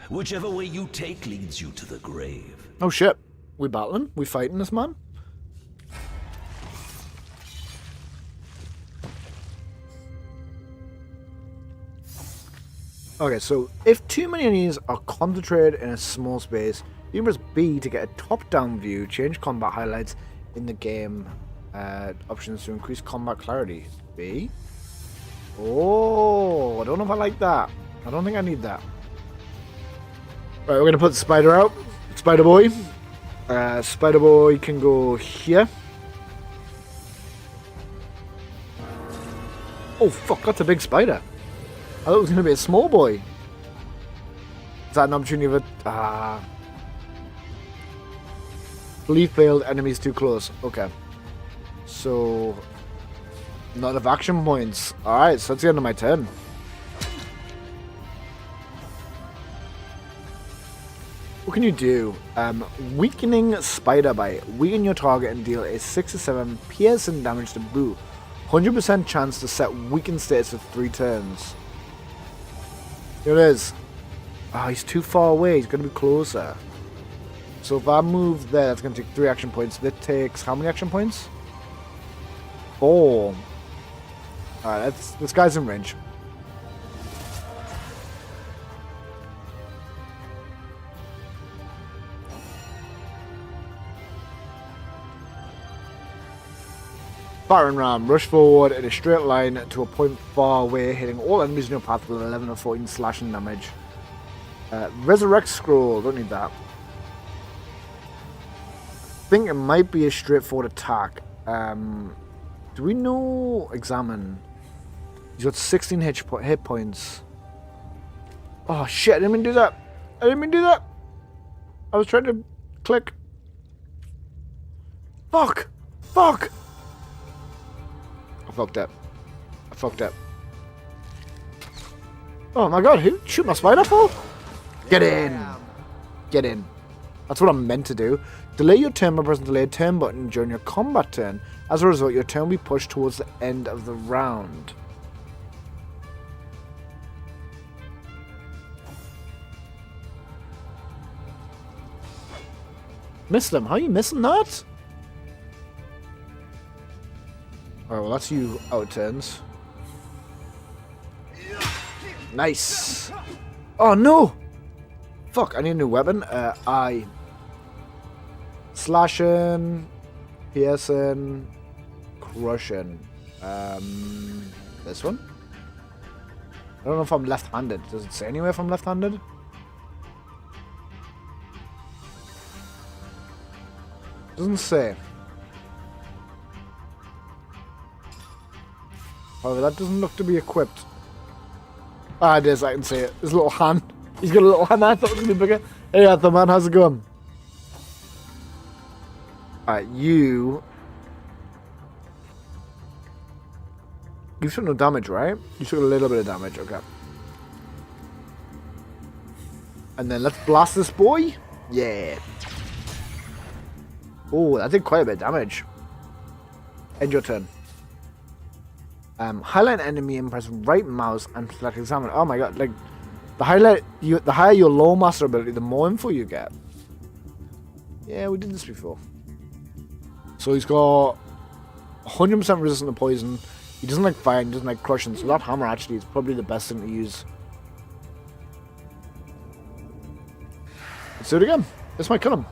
Whichever way you take leads you to the grave. Oh shit. We battling? We fighting this man? Okay, so if too many enemies are concentrated in a small space, you press B to get a top-down view, change combat highlights in the game, options to increase combat clarity. B? Oh, I don't know if I like that. I don't think I need that. Right, we're going to put the spider out. Spider boy. Spider boy can go here. Oh fuck, that's a big spider. I thought it was going to be a small boy. Is that an opportunity of a... Belief failed, enemies too close. Okay. So... not enough action points. Alright, so that's the end of my turn. What can you do? Weakening Spider Bite. Weaken your target and deal a 6 to 7 piercing damage to boot. 100% chance to set weakened status for 3 turns. Here it is. Oh, he's too far away. He's going to be closer. So if I move there, that's going to take 3 action points. That takes how many action points? 4. Alright, this guy's in range. Battering ram. Rush forward in a straight line to a point far away, hitting all enemies in your path with 11 or 14 slashing damage. Resurrect scroll. Don't need that. I think it might be a straightforward attack. Do we know... Examine. He's got 16 hit points. Oh shit, I didn't mean to do that. I didn't mean to do that. I was trying to click. Fuck. Fuck. I fucked up. I fucked up. Oh my god, who shoot my spider for? Get in. Get in. That's what I'm meant to do. Delay your turn by pressing the delay turn button during your combat turn. As a result, your turn will be pushed towards the end of the round. Missed them. How are you missing that? Alright, well that's you out of turns. Nice. Oh no! Fuck, I need a new weapon. I. Slashing. Piercing. Crushing. This one? I don't know if I'm left-handed. Does it say anywhere if I'm left-handed? Doesn't say. However, that doesn't look to be equipped. Ah, it is. I can see it. His little hand. He's got a little hand. I thought it was going to be bigger. Hey, Arthur, man. How's it going? Alright, you took no damage, right? You took a little bit of damage. Okay. And then let's blast this boy. Yeah. Oh, that did quite a bit of damage. End your turn. Highlight enemy and press right mouse and select examine. Oh my god, like the higher your low master ability, the more info you get. Yeah, we did this before. So he's got 100% resistant to poison. He doesn't like fire, he doesn't like crushing, so that hammer actually is probably the best thing to use. Let's do it again. This might kill him.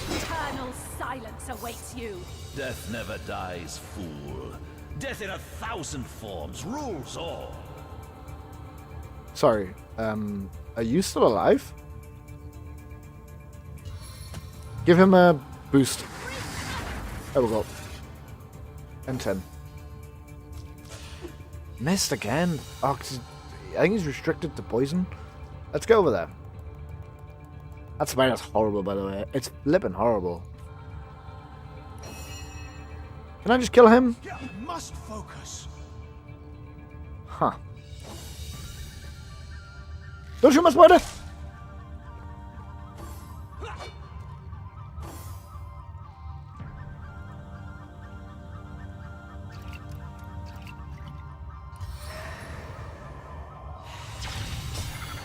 Eternal silence awaits you. Death never dies, fool. Death in 1,000 forms rules all. Sorry, are you still alive? Give him a boost. There we go. And 10. Missed again. Oh, I think he's restricted to poison. Let's go over there. That spider's horrible, by the way. It's flipping horrible. Can I just kill him? You must focus. Huh. Don't shoot my spider!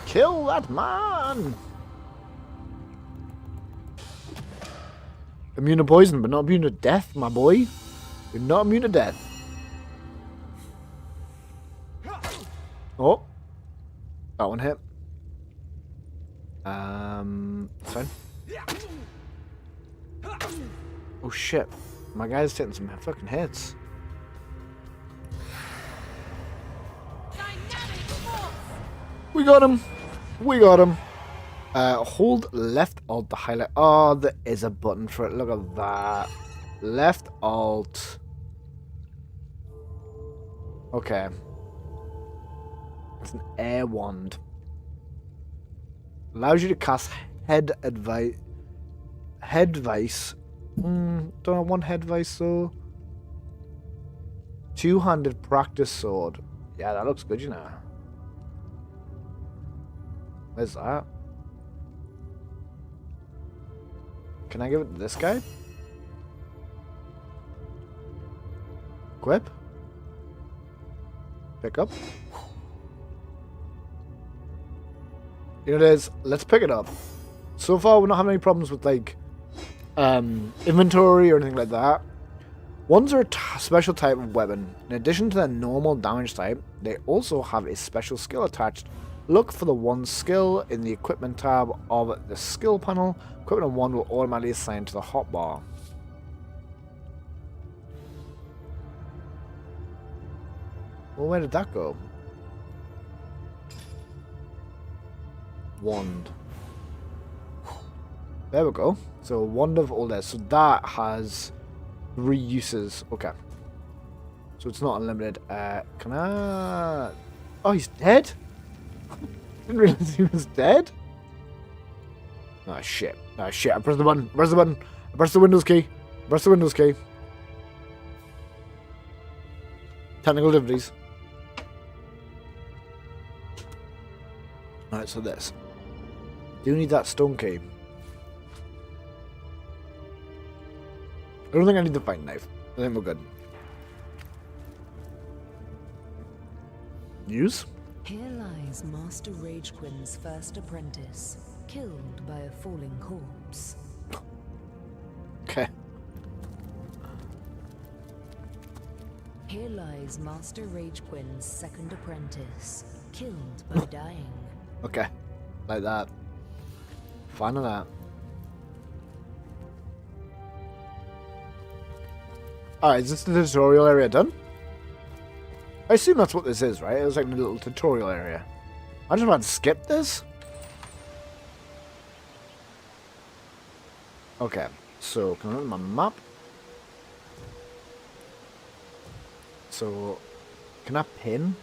Kill that man! Immune to poison, but not immune to death, my boy. You're not immune to death. Oh. That one hit. Fine. Oh shit. My guy's taking some fucking hits. We got him. We got him. Hold left alt to highlight. Oh, there is a button for it. Look at that. Left alt. Okay. It's an air wand. Allows you to cast head advice. Head vice. Don't I want head vice though? Two-handed practice sword. Yeah, that looks good, you know. Where's that? Can I give it to this guy? Equip. Pick up. You know, let's pick it up. So far, we're not having any problems with like inventory or anything like that. Wands are a special type of weapon. In addition to their normal damage type, they also have a special skill attached. Look for the wand skill in the equipment tab of the skill panel. Equipment of wand will automatically assign to the hotbar. Well, where did that go? Wand. There we go. So wand of all this. So that has 3 uses. Okay. So it's not unlimited. Can I? Oh, he's dead? Didn't realize he was dead. Oh shit. Oh shit. I pressed the button. Press the button. I pressed the Windows key. Press the Windows key. Technical difficulties. Alright, so this. Do need that stone key. I don't think I need the fighting knife. I think we're good. Use? Here lies Master Ragequin's first apprentice, killed by a falling corpse. Okay. Here lies Master Ragequin's second apprentice, killed by dying. Okay. Like that. Fine with that. Alright, is this the tutorial area done? I assume that's what this is, right? It was like a little tutorial area. I just want to skip this? Okay, so can I look at my map? So, can I pin?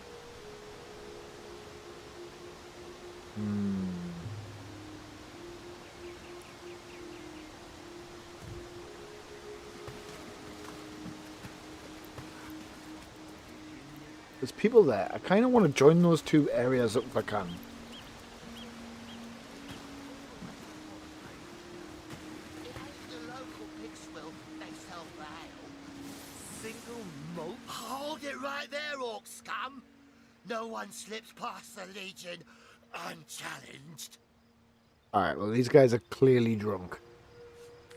There's people there. I kind of want to join those two areas if I can. Hold it right there, orc scum! No one slips past the Legion unchallenged. Alright, well these guys are clearly drunk.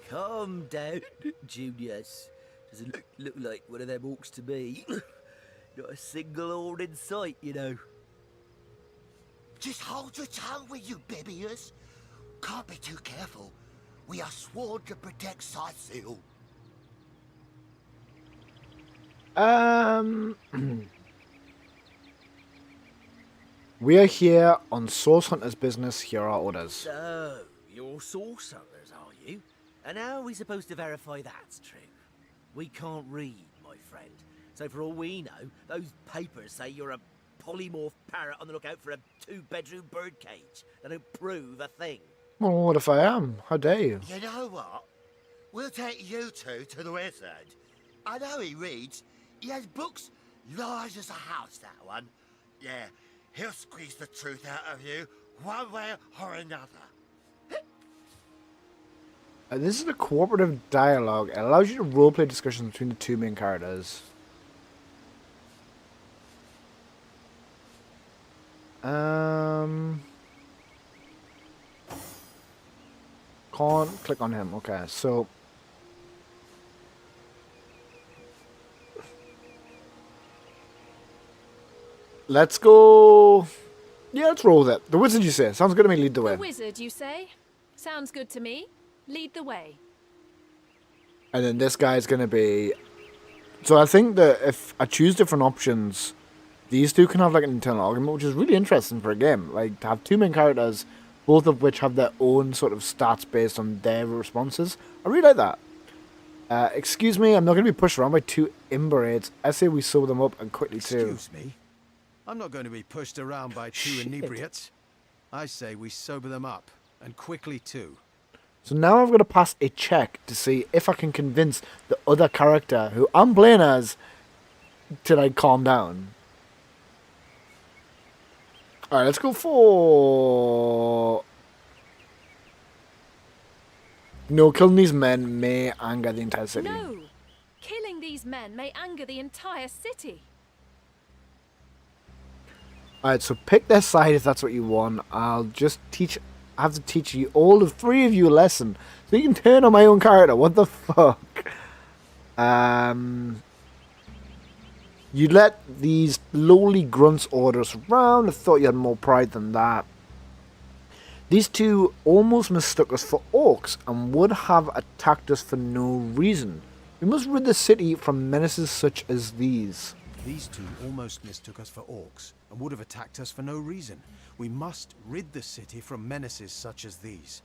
Calm down, Junius. Doesn't look like one of them orcs to me. Not a single horn in sight, you know. Just hold your tongue, will you, Bibius? Can't be too careful. We are sworn to protect Scythiel. We are here on Source Hunter's business. Here are orders. So, you're source hunters, are you? And how are we supposed to verify that's true? We can't read, my friend. So for all we know, those papers say you're a polymorph parrot on the lookout for a 2-bedroom birdcage. They don't prove a thing. Well, what if I am? How dare you? You know what? We'll take you two to the wizard. I know he reads. He has books large as a house, that one. Yeah, he'll squeeze the truth out of you, one way or another. This is a cooperative dialogue. It allows you to roleplay discussions between the two main characters. Can't click on him. Okay, so let's go. Yeah, let's roll with it. The wizard, you say? Sounds good to me. Lead the way. The wizard, you say? Sounds good to me. Lead the way. And then this guy's gonna be. So I think that if I choose different options, these two can have like an internal argument, which is really interesting for a game. Like to have two main characters, both of which have their own sort of stats based on their responses. I really like that. Excuse me, I'm not going to be pushed around by two imberates. I say we sew them up and quickly too. Excuse me? I'm not going to be pushed around by two inebriates. I say we sober them up, and quickly too. So now I've got to pass a check to see if I can convince the other character, who I'm playing as, to like calm down. Alright, let's go for... No, killing these men may anger the entire city. No! Killing these men may anger the entire city. Alright, so pick their side if that's what you want. I'll just teach... I have to teach you, all the three of you, a lesson. So you can turn on my own character. What the fuck? You let these lowly grunts order us around. I thought you had more pride than that. These two almost mistook us for orcs and would have attacked us for no reason. We must rid the city from menaces such as these. These two almost mistook us for orcs and would have attacked us for no reason. We must rid the city from menaces such as these.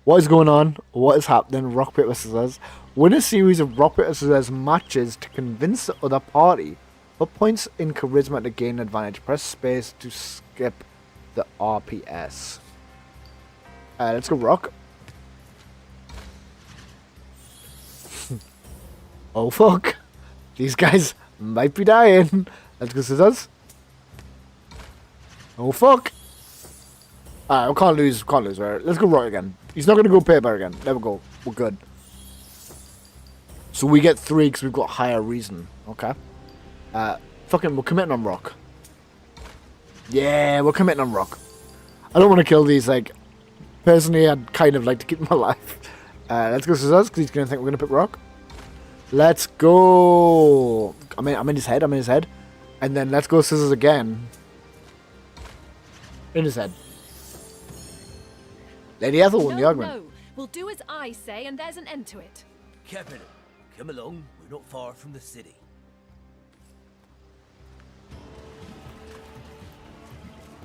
What is going on? What is happening? Rock, paper, scissors. Win a series of rock, paper, scissors matches to convince the other party. Put points in charisma to gain advantage. Press space to skip the RPS. Let's go rock. Oh fuck. These guys might be dying. Let's go scissors. Oh fuck. Alright, we can't lose, right? Let's go rock again. He's not gonna go paper again. There we go. We're good. So we get 3 because we've got higher reason. Okay. Fucking, we're committing on rock. Yeah, we're committing on rock. I don't want to kill these, like... Personally, I'd kind of like to keep them alive. Let's go scissors, because he's going to think we're going to pick rock. Let's go... I'm in his head, And then let's go scissors again. In his head. Lady Ethel won the argument. No, we'll do as I say, and there's an end to it. Captain, come along. We're not far from the city.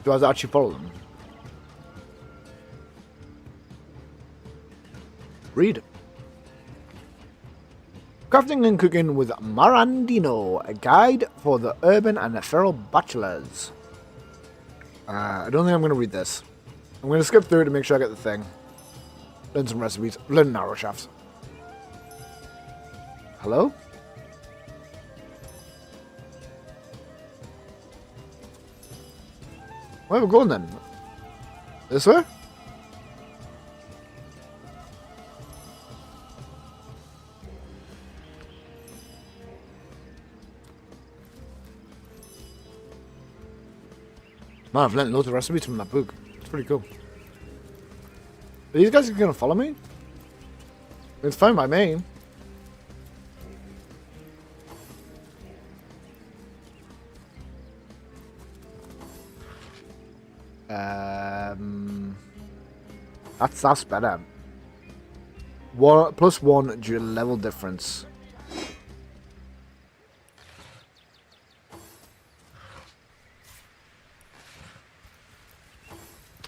Do I actually follow them? Read. Crafting and Cooking with Marandino, a guide for the urban and feral bachelors. I don't think I'm going to read this. I'm going to skip through it to make sure I get the thing. Learn some recipes. Learn narrow shafts. Hello? Where are we going then? This way? Man, I've learned loads of recipes from that book. It's pretty cool. Are these guys going to follow me? It's fine by me. That's better. +1 due to level difference.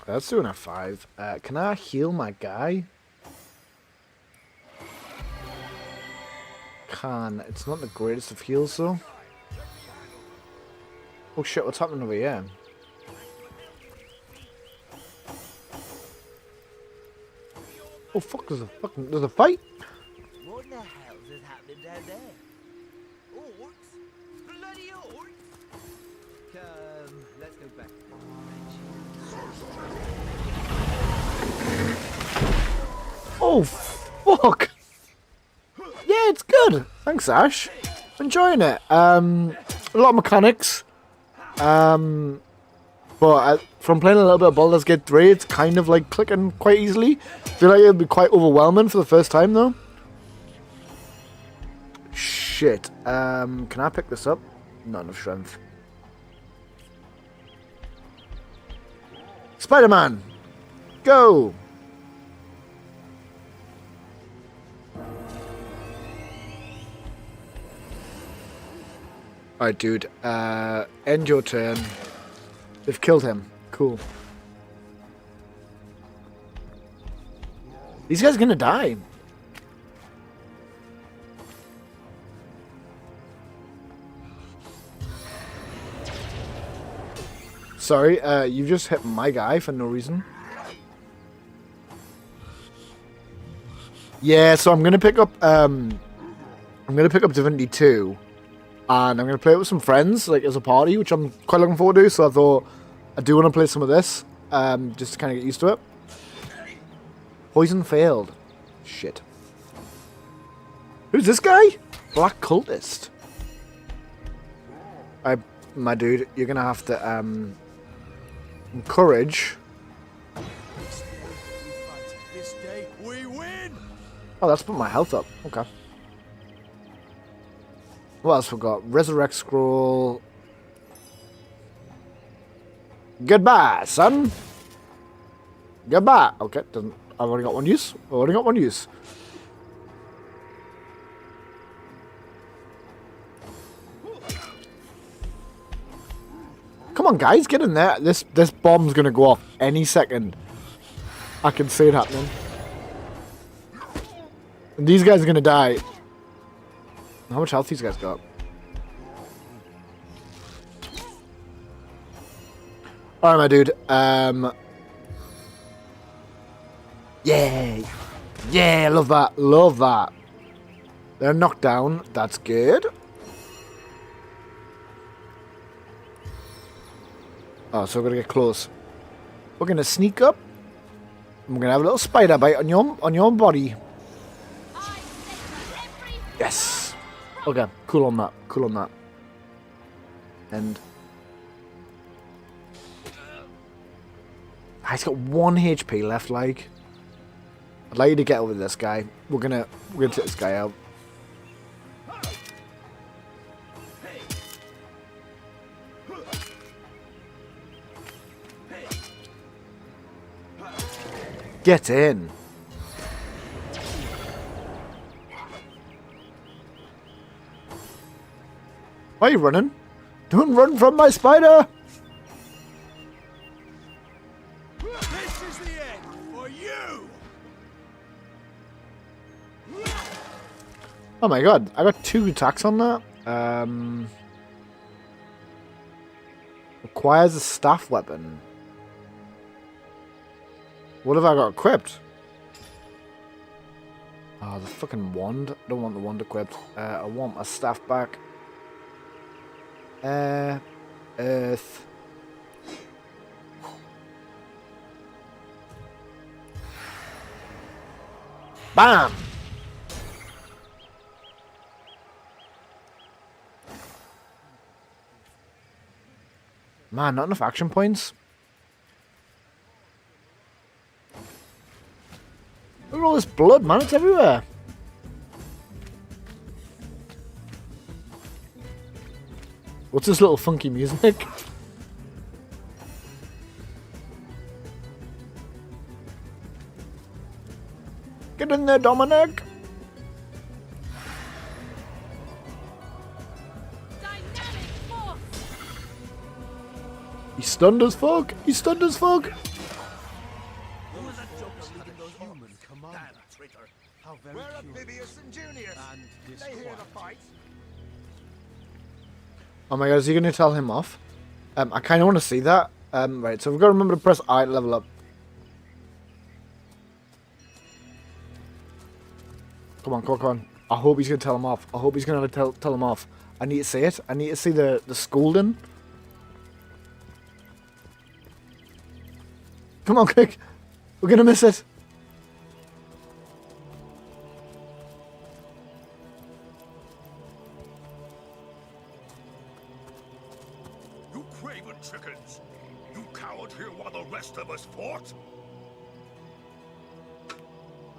Let's do an F5. Can I heal my guy? Can. It's not the greatest of heals though. Oh shit, what's happening over here? Oh fuck, there's a fight? What in the hell is happening down there? Orcs? Bloody orcs? Come, let's go back. Oh fuck! Yeah, it's good. Thanks, Ash. Enjoying it. A lot of mechanics. But from playing a little bit of Baldur's Gate 3, it's kind of like clicking quite easily. I feel like it'll be quite overwhelming for the first time though. Shit. Can I pick this up? Not enough strength. Spider-Man! Go! Alright, dude. End your turn. They've killed him. Cool. These guys are gonna die. Sorry, you just hit my guy for no reason. Yeah, so I'm gonna pick up Divinity 2. And I'm going to play it with some friends, like as a party, which I'm quite looking forward to. So I thought I do want to play some of this, just to kind of get used to it. Poison failed. Shit. Who's this guy? Black Cultist. My dude, you're going to have to encourage. This day we win. Oh, that's put my health up. Okay. What else we got? Resurrect scroll. Goodbye, son. Goodbye. Okay, doesn't. I've only got one use. Come on, guys, get in there. This bomb's gonna go off any second. I can see it happening. And these guys are gonna die. How much health these guys got? Alright, my dude. Yay! Yeah, love that. Love that. They're knocked down. That's good. Oh, so we're gonna get close. We're gonna sneak up. And we're gonna have a little spider bite on your body. Yes. Okay, cool on that. Cool on that. And he's got 1 HP left. Like, I'd like you to get over this guy. We're gonna take this guy out. Get in. Why are you running? Don't run from my spider! This is the end for you! Oh my god, I got 2 attacks on that. Requires a staff weapon. What have I got equipped? Oh, the fucking wand. I don't want the wand equipped. I want my staff back. Earth. Bam! Man, not enough action points. Look at all this blood, man. It's everywhere. What's this little funky music? Get in there, Dominic. He's stunned as fuck. He's stunned as fuck. We're Amphibious and Junius. They hear the fight. Oh my god, is he going to tell him off? I kind of want to see that. Right, so we've got to remember to press I to level up. Come on, come on. I hope he's going to tell him off. I hope he's going to tell him off. I need to see it. I need to see the scolding. Come on, quick. We're going to miss it. You craven chickens! You cowered here while the rest of us fought?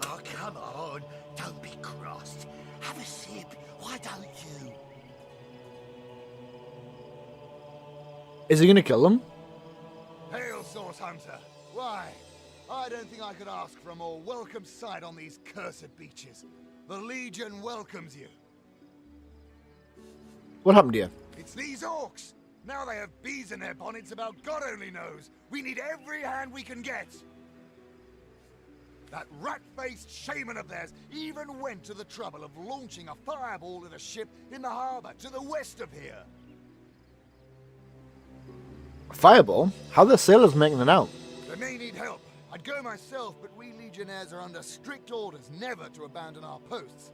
Oh, come on. Don't be crossed. Have a sip. Why don't you? Is he going to kill him? Hail, Source Hunter. Why? I don't think I could ask for a more welcome sight on these cursed beaches. The Legion welcomes you. What happened to you? It's these orcs. Now they have bees in their bonnets about God only knows. We need every hand we can get. That rat-faced shaman of theirs even went to the trouble of launching a fireball at a ship in the harbor to the west of here. A fireball? How are the sailors making it out? They may need help. I'd go myself, but we Legionnaires are under strict orders never to abandon our posts.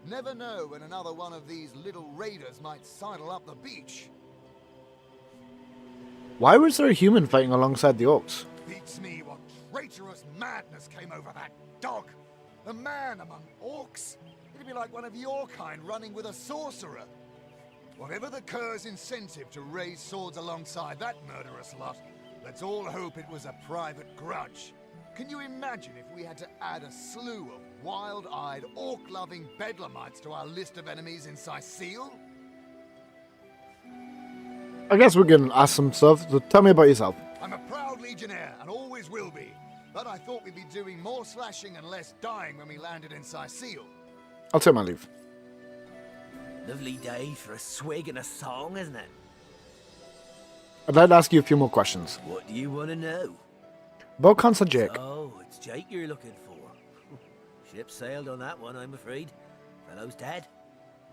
Never know when another one of these little raiders might sidle up the beach. Why was there a human fighting alongside the orcs? Beats me what traitorous madness came over that dog. A man among orcs? It'd be like one of your kind running with a sorcerer. Whatever the Cur's incentive to raise swords alongside that murderous lot, let's all hope it was a private grudge. Can you imagine if we had to add a slew of wild-eyed, orc-loving bedlamites to our list of enemies in Sicile? I guess we can ask some stuff. So tell me about yourself. I'm a proud Legionnaire, and always will be. But I thought we'd be doing more slashing and less dying when we landed in Sicile. I'll take my leave. Lovely day for a swig and a song, isn't it? I'd like to ask you a few more questions. What do you want to know? About Consul Jake. Oh, it's Jake you're looking for. Ship sailed on that one, I'm afraid. Fellow's dead.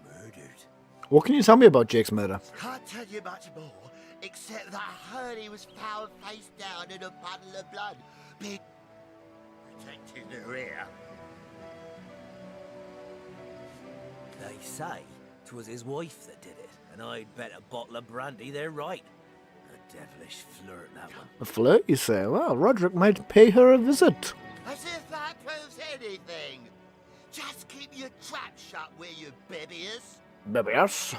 Murdered. What can you tell me about Jake's murder? Can't tell you much more, except that I heard he was found face down in a puddle of blood, being protecting the rear. They say 'twas his wife that did it, and I'd bet a bottle of brandy they're right. A devilish flirt, that one. A flirt, you say? Well, Roderick might pay her a visit. As if that proves anything. Just keep your trap shut, will you, babies? Babies.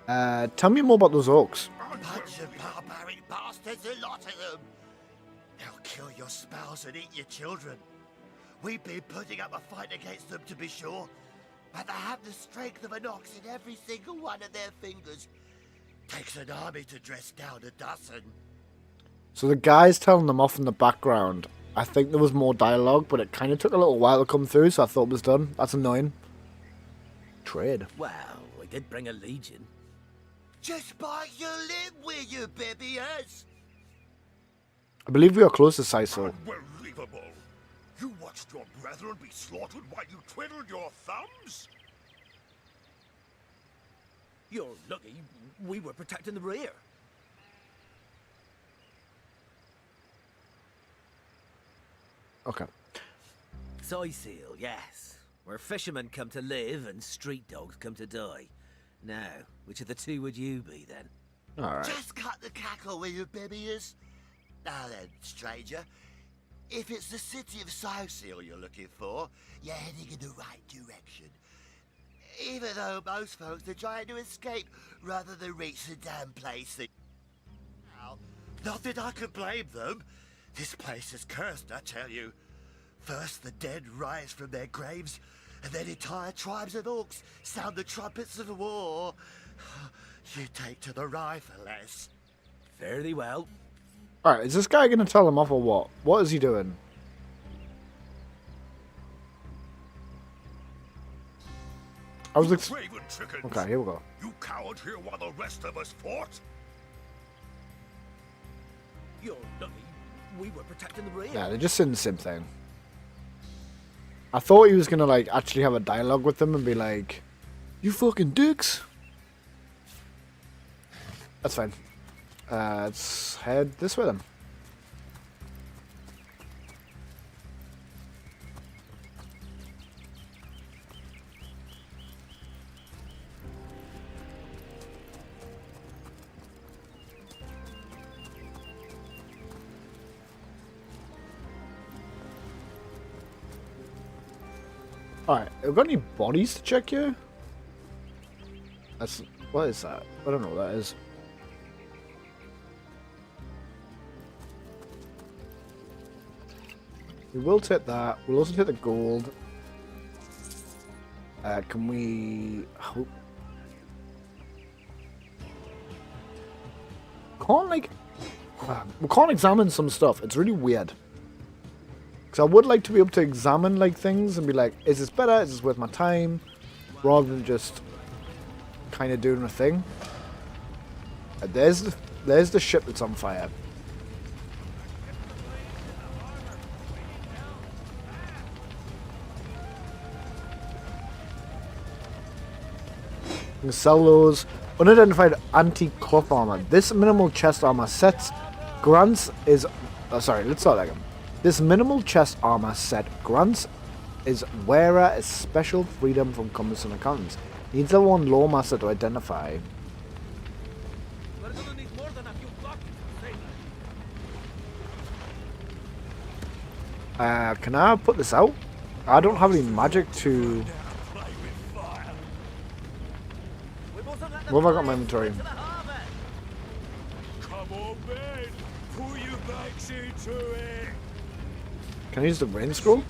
Tell me more about those orcs. Bunch of barbaric bastards, a lot of them. They'll kill your spouse and eat your children. We've been putting up a fight against them, to be sure, but they have the strength of an ox in every single one of their fingers. Takes an army to dress down a dozen. So the guy's telling them off in the background. I think there was more dialogue, but it kind of took a little while to come through, so I thought it was done. That's annoying. Trade. Well, we did bring a legion. Just bite your lip, will you, babies? I believe we are close to Sisal. Unbelievable! You watched your brethren be slaughtered while you twiddled your thumbs? You're lucky we were protecting the rear. Okay. Sisal, yes. Where fishermen come to live and street dogs come to die. Now, which of the two would you be, then? Alright. Just cut the cackle, will you, babies? Now then, stranger. If it's the city of Sisal you're looking for, you're heading in the right direction. Even though most folks are trying to escape rather than reach the damn place that... Well, not that I could blame them. This place is cursed, I tell you. First the dead rise from their graves, and then entire tribes of orcs sound the trumpets of war. You take to the rifle, lass. Fairly well. Alright, is this guy going to tell him off or what? What is he doing? I was like... Raven chickens! Okay, here we go. You cowered here while the rest of us fought? You're lucky we were protecting the rear. Yeah, they're just saying the same thing. I thought he was going to, like, actually have a dialogue with them and be like, you fucking dicks. That's fine. Let's head this way then. Alright, have we got any bodies to check here? That's... what is that? I don't know what that is. We will take that. We'll also take the gold. Can we... hope... can't, like... we can't examine some stuff. It's really weird. Because I would like to be able to examine, like, things and be like, is this better? Is this worth my time? Rather than just kind of doing a thing. There's the ship that's on fire. You can sell those. Unidentified anti-cloth armor. This minimal chest armor sets grants is... sorry, let's start that again. This minimal chest armor set grants its wearer a special freedom from cumbersome encounters. Needs level 1 lore master to identify. We're gonna need more than a few buckets to save. Can I put this out? I don't have any magic to... what have I got in my inventory? Come on, Ben! Pull your backs into it! Can I use the rain scroll?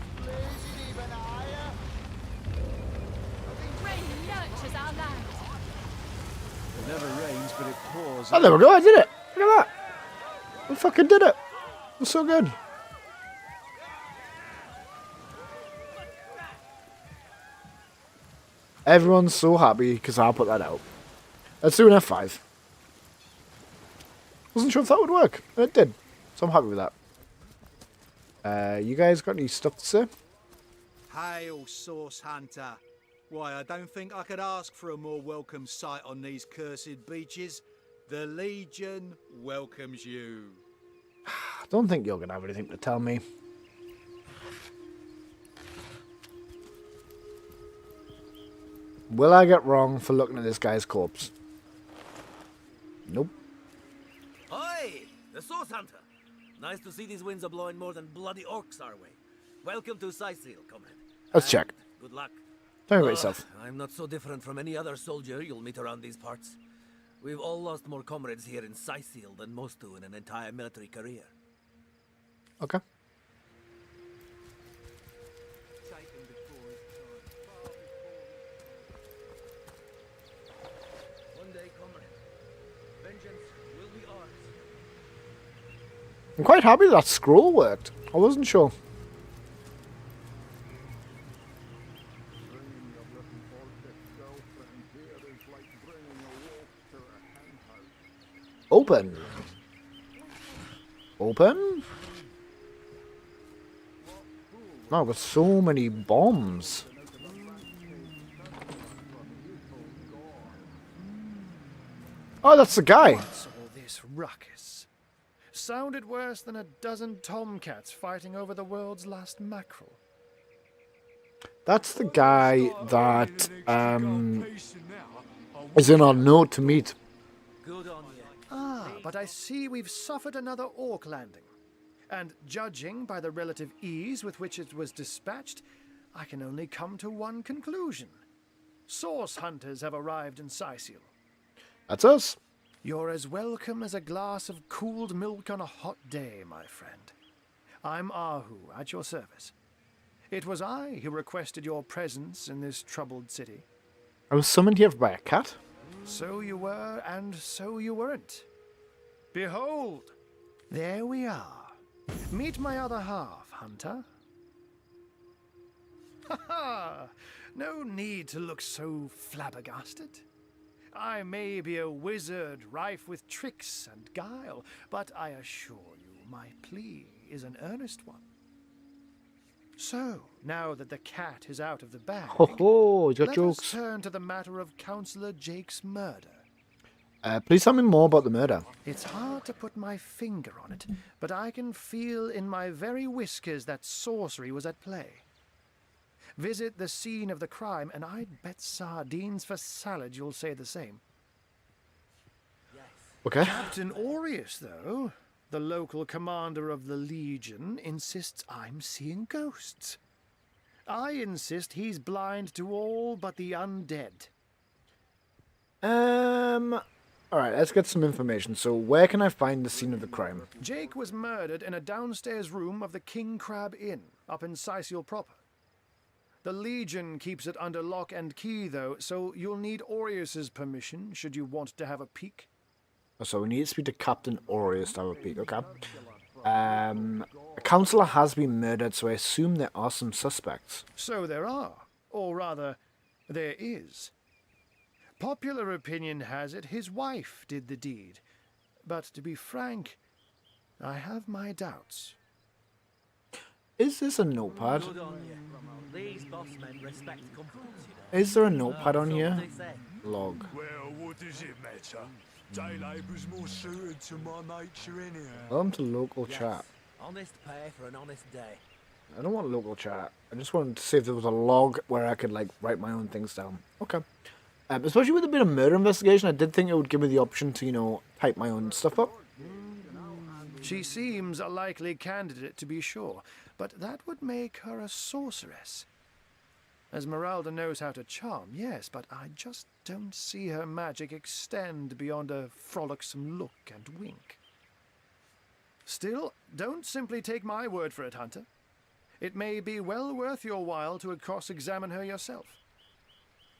Rain nurtures our land. It never rains, but it pours. Oh, there we go, I did it! Look at that! I fucking did it! That's so good. Everyone's so happy because I put that out. Let's do an F5. Wasn't sure if that would work, and it did. So I'm happy with that. You guys got any stuff to say? Hail, Source Hunter. Why, I don't think I could ask for a more welcome sight on these cursed beaches. The Legion welcomes you. I don't think you're going to have anything to tell me. Will I get wrong for looking at this guy's corpse? Nope. Oi! The Source Hunter! Nice to see these winds are blowing more than bloody orcs our way. Welcome to Sisal, comrade. Let's check. Good luck. Tell me about yourself. I'm not so different from any other soldier you'll meet around these parts. We've all lost more comrades here in Sicil than most do in an entire military career. Okay. One day, comrade, vengeance will be ours. I'm quite happy that scroll worked. I wasn't sure. Open. Open? Oh, with so many bombs. Oh, that's the guy. What's all this ruckus? Sounded worse than a dozen tomcats fighting over the world's last mackerel. That's the guy that is in our note to meet. Good on you. Ah, but I see we've suffered another orc landing. And judging by the relative ease with which it was dispatched, I can only come to one conclusion. Source hunters have arrived in Sicil. That's us. You're as welcome as a glass of cooled milk on a hot day, my friend. I'm Ahu, at your service. It was I who requested your presence in this troubled city. I was summoned here by a cat. So you were, and so you weren't. Behold, there we are. Meet my other half, Hunter. Ha ha! No need to look so flabbergasted. I may be a wizard rife with tricks and guile, but I assure you my plea is an earnest one. So, now that the cat is out of the bag, Ho, you got let jokes. us turn to the matter of Councillor Jake's murder. Please tell me more about the murder. It's hard to put my finger on it, but I can feel in my very whiskers that sorcery was at play. Visit the scene of the crime, and I'd bet sardines for salad you'll say the same. Okay. Captain Aureus, though, the local commander of the Legion, insists I'm seeing ghosts. I insist he's blind to all but the undead. Alright, let's get some information. So, where can I find the scene of the crime? Jake was murdered in a downstairs room of the King Crab Inn, up in Sicil proper. The Legion keeps it under lock and key, though, so you'll need Aureus's permission should you want to have a peek. So, we need to speak to Captain Aureus to have a peek, okay? A councillor has been murdered, so I assume there are some suspects. So there are, or rather, there is. Popular opinion has it his wife did the deed, but to be frank, I have my doubts. Is this a notepad? Good on you. These boss men respect confidence, you know. Is there a notepad on here? Log. Well, what does it matter? Day labour's more suited to my nature anyhow. Welcome to local Yes. chat. Honest pay for an honest day. I don't want local chat. I just wanted to see if there was a log where I could, like, write my own things down. Okay. Especially with a bit of murder investigation, I did think it would give me the option to, you know, type my own stuff up. She seems a likely candidate, to be sure, but that would make her a sorceress. Esmeralda knows how to charm, yes, but I just don't see her magic extend beyond a frolicsome look and wink. Still, don't simply take my word for it, Hunter. It may be well worth your while to cross-examine her yourself.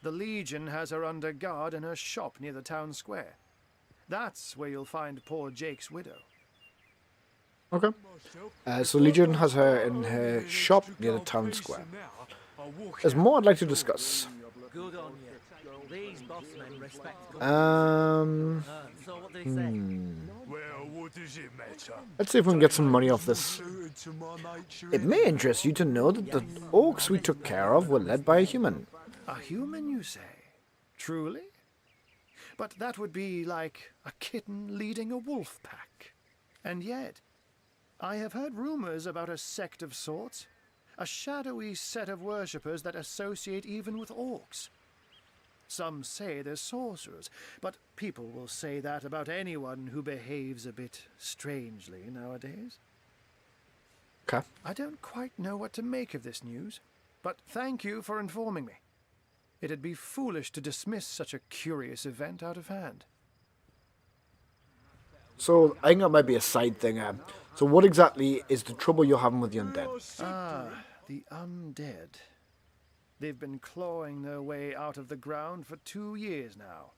The Legion has her under guard in her shop near the town square. That's where you'll find poor Jake's widow. Okay. So Legion has her in her shop near the town square. There's more I'd like to discuss. Good on you. These boss men respect So what they say. Well, what does it matter? Let's see if we can get some money off this. It may interest you to know that the orcs we took care of were led by a human. A human, you say? Truly? But that would be like a kitten leading a wolf pack. And yet, I have heard rumors about a sect of sorts. A shadowy set of worshippers that associate even with orcs. Some say they're sorcerers, but people will say that about anyone who behaves a bit strangely nowadays. Okay. I don't quite know what to make of this news. But thank you for informing me. It'd be foolish to dismiss such a curious event out of hand. So, I think that might be a side thing. So what exactly is the trouble you're having with the undead? Ah, the undead. They've been clawing their way out of the ground for 2 years now.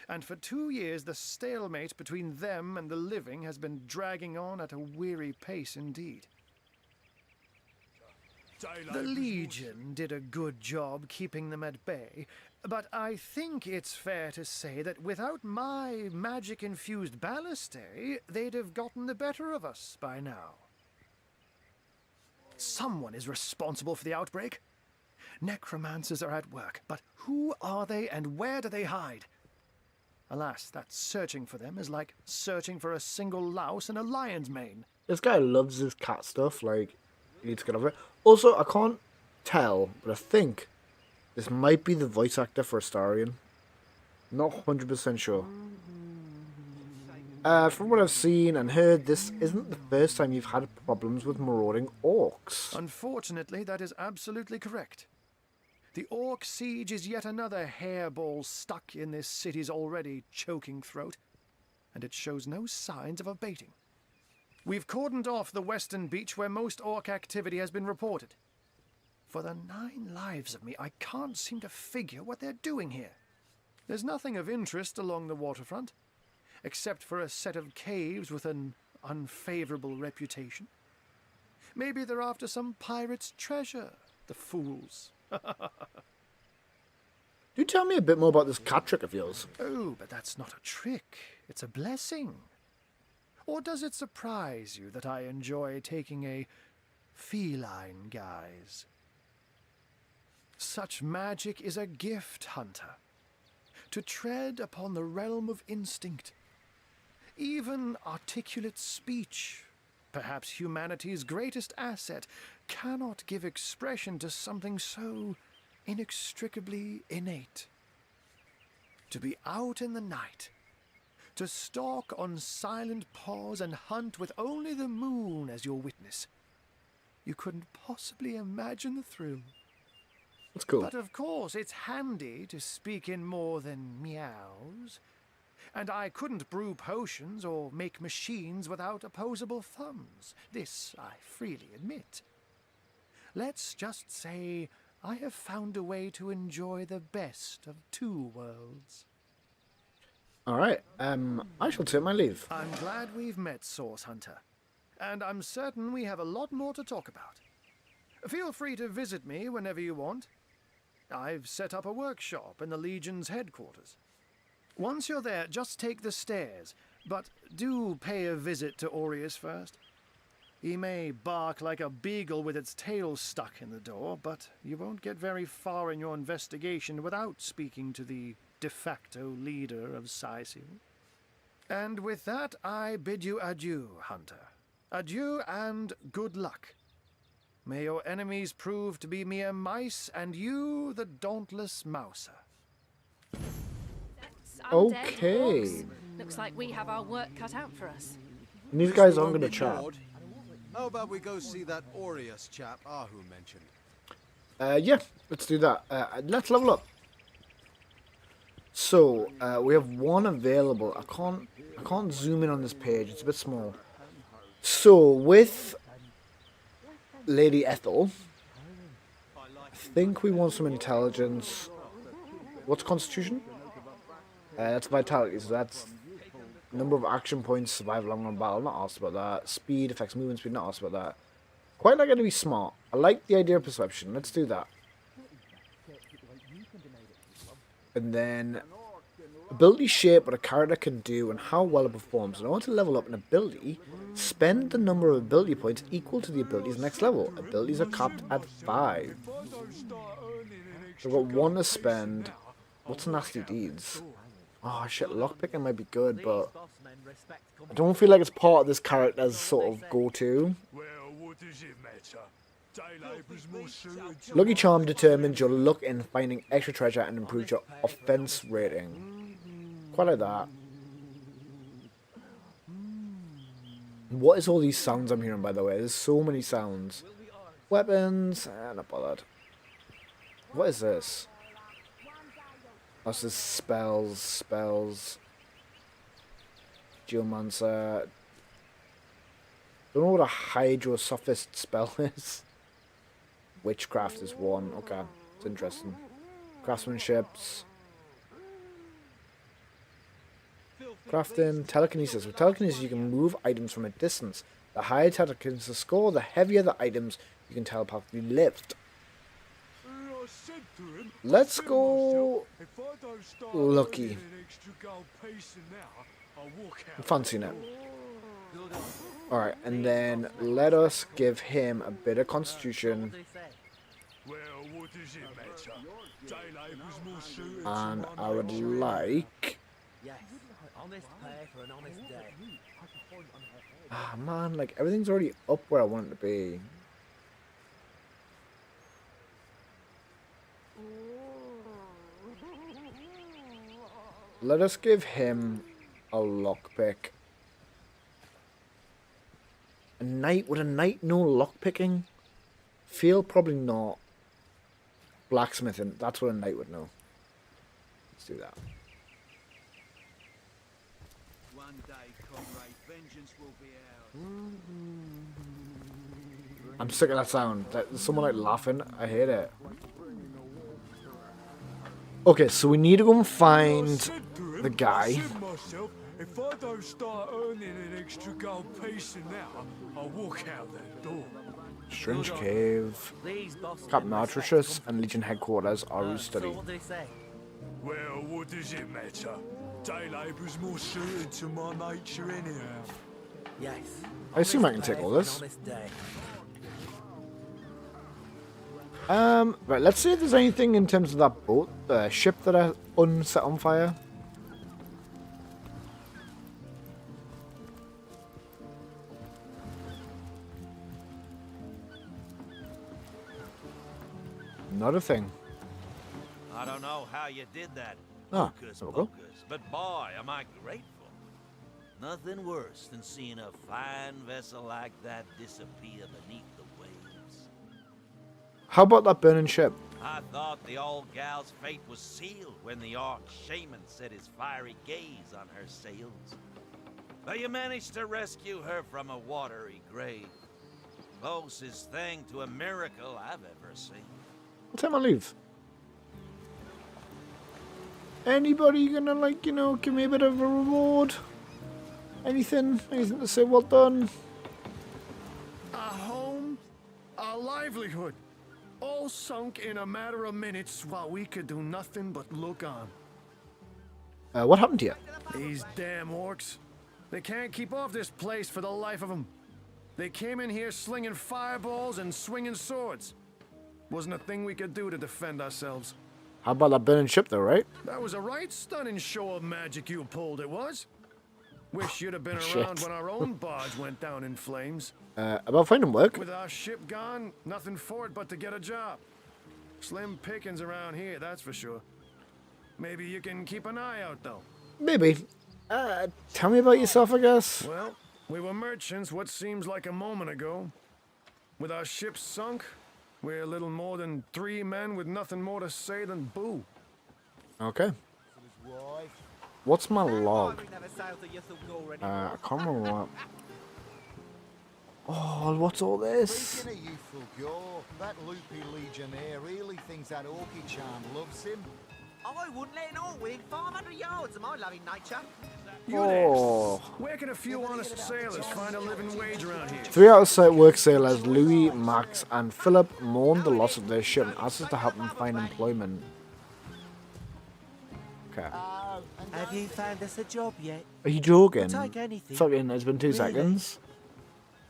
And for 2 years, the stalemate between them and the living has been dragging on at a weary pace indeed. The Legion did a good job keeping them at bay, but I think it's fair to say that without my magic-infused ballistae, they'd have gotten the better of us by now. Someone is responsible for the outbreak. Necromancers are at work, but who are they and where do they hide? Alas, that searching for them is like searching for a single louse in a lion's mane. This guy loves his cat stuff, like, he needs to get over it. Also, I can't tell, but I think this might be the voice actor for Astarion. Not 100% sure. From what I've seen and heard, this isn't the first time you've had problems with marauding orcs. Unfortunately, that is absolutely correct. The orc siege is yet another hairball stuck in this city's already choking throat, and it shows no signs of abating. We've cordoned off the western beach where most orc activity has been reported. For the 9 lives of me, I can't seem to figure what they're doing here. There's nothing of interest along the waterfront, except for a set of caves with an unfavorable reputation. Maybe they're after some pirate's treasure, the fools. Do tell me a bit more about this cat trick of yours. Oh, but that's not a trick. It's a blessing. Or does it surprise you that I enjoy taking a feline guise? Such magic is a gift, Hunter. To tread upon the realm of instinct. Even articulate speech, perhaps humanity's greatest asset, cannot give expression to something so inextricably innate. To be out in the night, to stalk on silent paws and hunt with only the moon as your witness. You couldn't possibly imagine the thrill. That's cool. But of course, it's handy to speak in more than meows. And I couldn't brew potions or make machines without opposable thumbs. This I freely admit. Let's just say I have found a way to enjoy the best of 2 worlds. Alright, I shall take my leave. I'm glad we've met, Source Hunter. And I'm certain we have a lot more to talk about. Feel free to visit me whenever you want. I've set up a workshop in the Legion's headquarters. Once you're there, just take the stairs, but do pay a visit to Aureus first. He may bark like a beagle with its tail stuck in the door, but you won't get very far in your investigation without speaking to the de facto leader of Sicil. And with that, I bid you adieu, Hunter. Adieu and good luck. May your enemies prove to be mere mice, and you the dauntless mouser. Okay. Looks like we have our work cut out for us. And these guys aren't going to chat. How about we go see that Aureus chap Ahu mentioned? Yeah, let's do that. Let's level up. So, we have 1 available. I can't zoom in on this page. It's a bit small. So, with Lady Ethel, I think we want some intelligence. What's Constitution? That's Vitality, so that's number of action points, survive long run battle, not asked about that. Speed, affects movement speed, not asked about that. Quite like it to be smart. I like the idea of perception, let's do that. And then, ability shape, what a character can do and how well it performs. In order to level up an ability, spend the number of ability points equal to the ability's next level. Abilities are capped at 5. So I've got 1 to spend. What's Nasty Deeds? Oh shit, lockpicking might be good, but I don't feel like it's part of this character's sort of go-to. Lucky Charm determines your luck in finding extra treasure and improves your offense rating. Quite like that. What is all these sounds I'm hearing, by the way? There's so many sounds. Weapons, not bothered. What is this? Oh, this is spells. Geomancer. Don't know what a hydrosophist spell is. Witchcraft is one. Okay, it's interesting. Craftsmanships. Crafting. Telekinesis. With telekinesis, you can move items from a distance. The higher telekinesis score, the heavier the items you can telepathically lift. Let's go lucky. I'm fancying it. Alright, and then let us give him a bit of constitution. And I would like... Ah man, like everything's already up where I want it to be. Let us give him a lockpick. A knight? Would a knight know lockpicking? Feel probably not. Blacksmithing, that's what a knight would know. Let's do that. One day, comrade, vengeance will be ours. I'm sick of that sound. There's someone like laughing. I hate it. Okay, so we need to go and find the guy. If I don't start earning an extra gold piece an hour, I'll walk out that door. Strange Cave. Captain Artricious and Legion Headquarters are study. Well, what does it matter? Day labour's more suited to my nature anyhow. Yes. I assume I can take all this. Right, let's see if there's anything in terms of that boat, ship that I unset on fire. Not a thing. I don't know how you did that, Ah, Hocus there we go. Pocus, but boy, am I grateful. Nothing worse than seeing a fine vessel like that disappear beneath the waves. How about that burning ship? I thought the old gal's fate was sealed when the Ark Shaman set his fiery gaze on her sails. But you managed to rescue her from a watery grave. Closest thing to a miracle I've ever seen. What time I leave? Anybody gonna, like, you know, give me a bit of a reward? Anything? Anything to say well done? A home, a livelihood, all sunk in a matter of minutes while we could do nothing but look on. What happened to you? These damn orcs. They can't keep off this place for the life of them. They came in here slinging fireballs and swinging swords. Wasn't a thing we could do to defend ourselves. How about that burning ship though, right? That was a right stunning show of magic you pulled, it was. Wish you'd have been Shit. around when our own barge went down in flames. About finding work? With our ship gone, nothing for it but to get a job. Slim pickings around here, that's for sure. Maybe you can keep an eye out, though. Maybe. Tell me about yourself, I guess. Well, we were merchants what seems like a moment ago. With our ship sunk, we're little more than 3 men with nothing more to say than boo. Okay. What's my log? I can't remember what. Oh, what's all this? Speaking of youthful gore, that loopy legionnaire really thinks that orchid charm loves him. I wouldn't let an orc within 500 yards of my loving nature. Oh. Where can a few honest sailors find a living wage around here? 3 out-of-sight work sailors, Louis, Max, and Philip, mourn the loss of their ship and asked us to help them find employment. Okay. Have you found us a job yet? Are you joking? We'll take anything. Fucking, it's been 2 Really? seconds.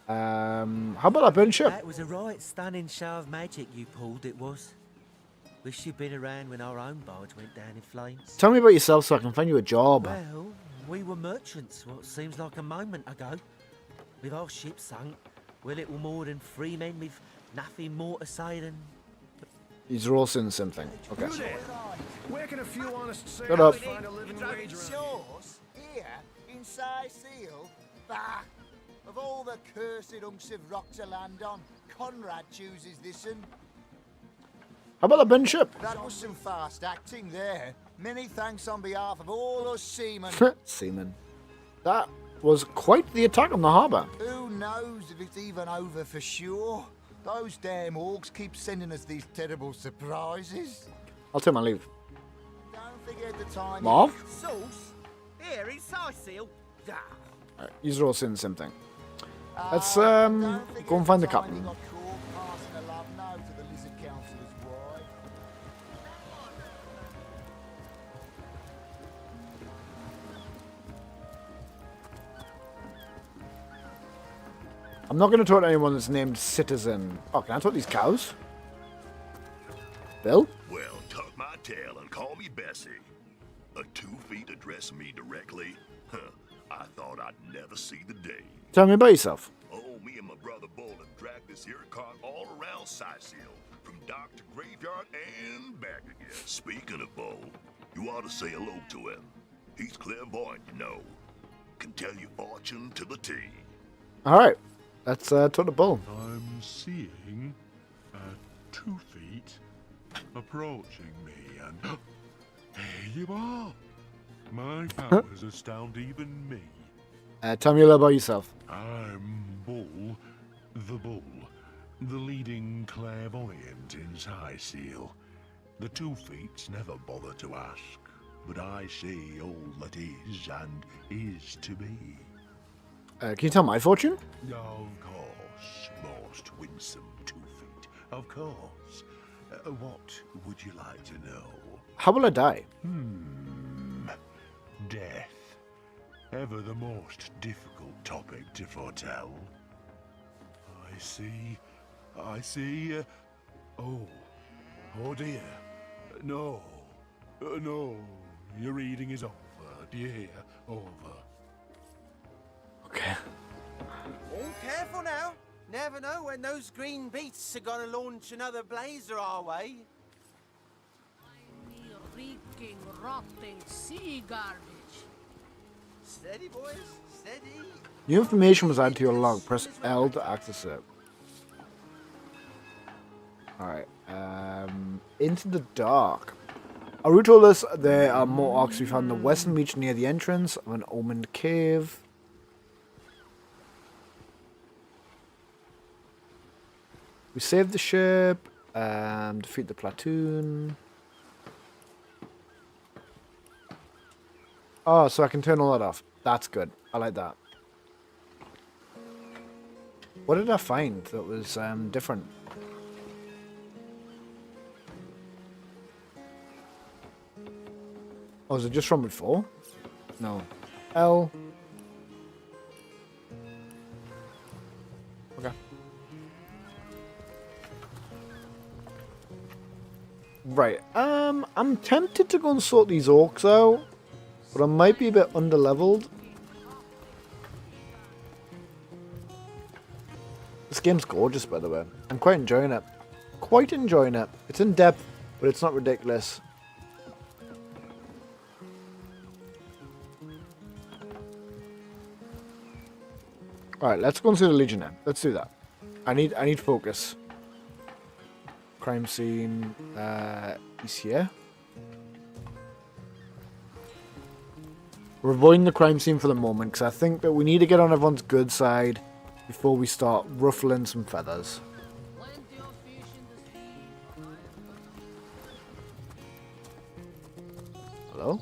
How about that burning ship? That was a right stunning show of magic you pulled, it was. Wish you'd been around when our own barge went down in flames. Tell me about yourself so I can find you a job. Well, we were merchants, what seems like a moment ago. With our ship sunk, we're little more than 3 men with nothing more to say than... These are all saying the same thing. Okay. You there? Where can a few honest Shut sailors up. find a living wage around here? Here, inside Seal? Bah! Of all the cursed hunks of rock to land on, Conrad chooses this one. How about the Ben ship? That was some fast acting there. Many thanks on behalf of all us seamen. Seamen. That was quite the attack on the harbour. Who knows if it's even over for sure? Those damn orcs keep sending us these terrible surprises. I'll take my leave. Don't forget the time. Marv? Sauce? Here, it's Siceal. Alright, you're all saying the same thing. Let's go and find the captain. I'm not going to talk to anyone that's named Citizen. Oh, can I talk to these cows? Bill? Well, tuck my tail and call me Bessie. A 2 feet addressing me directly? Huh, I thought I'd never see the day. Tell me about yourself. Oh, me and my brother Bull have dragged this here cart all around Siceal, from dock to graveyard and back again. Speaking of Bull, you ought to say hello to him. He's clairvoyant, you know. Can tell your fortune to the T. Alright, let's talk to Bull. I'm seeing 2 feet approaching me, and here you are. My powers astound even me. Tell me a little about yourself. I'm Bull, the leading clairvoyant in Siceal. The 2 feets never bother to ask, but I see all that is and is to be. Can you tell my fortune? Of course, most winsome 2 feet. Of course. What would you like to know? How will I die? Death. Ever the most difficult topic to foretell. I see. Oh dear. No. No. Your reading is over. Do you hear? Over. Okay. Oh, careful now. Never know when those green beasts are gonna launch another blazer our way. Reeking, rotting sea garbage. Steady, boys. Steady. New information was added to your log. Press L to access it. Alright. Into the dark. Aru told us there are more orcs we found in the western beach near the entrance of an omened cave. We saved the ship. Defeat the platoon. Oh, so I can turn all that off. That's good. I like that. What did I find that was different? Oh, is it just from before? No. L. Okay. Right. I'm tempted to go and sort these orcs out, but I might be a bit underleveled. This game's gorgeous, by the way. I'm quite enjoying it. Quite enjoying it. It's in depth, but it's not ridiculous. Alright, let's go and see the Legion now. Let's do that. I need focus. Crime scene is here. We're avoiding the crime scene for the moment because I think that we need to get on everyone's good side before we start ruffling some feathers. Hello?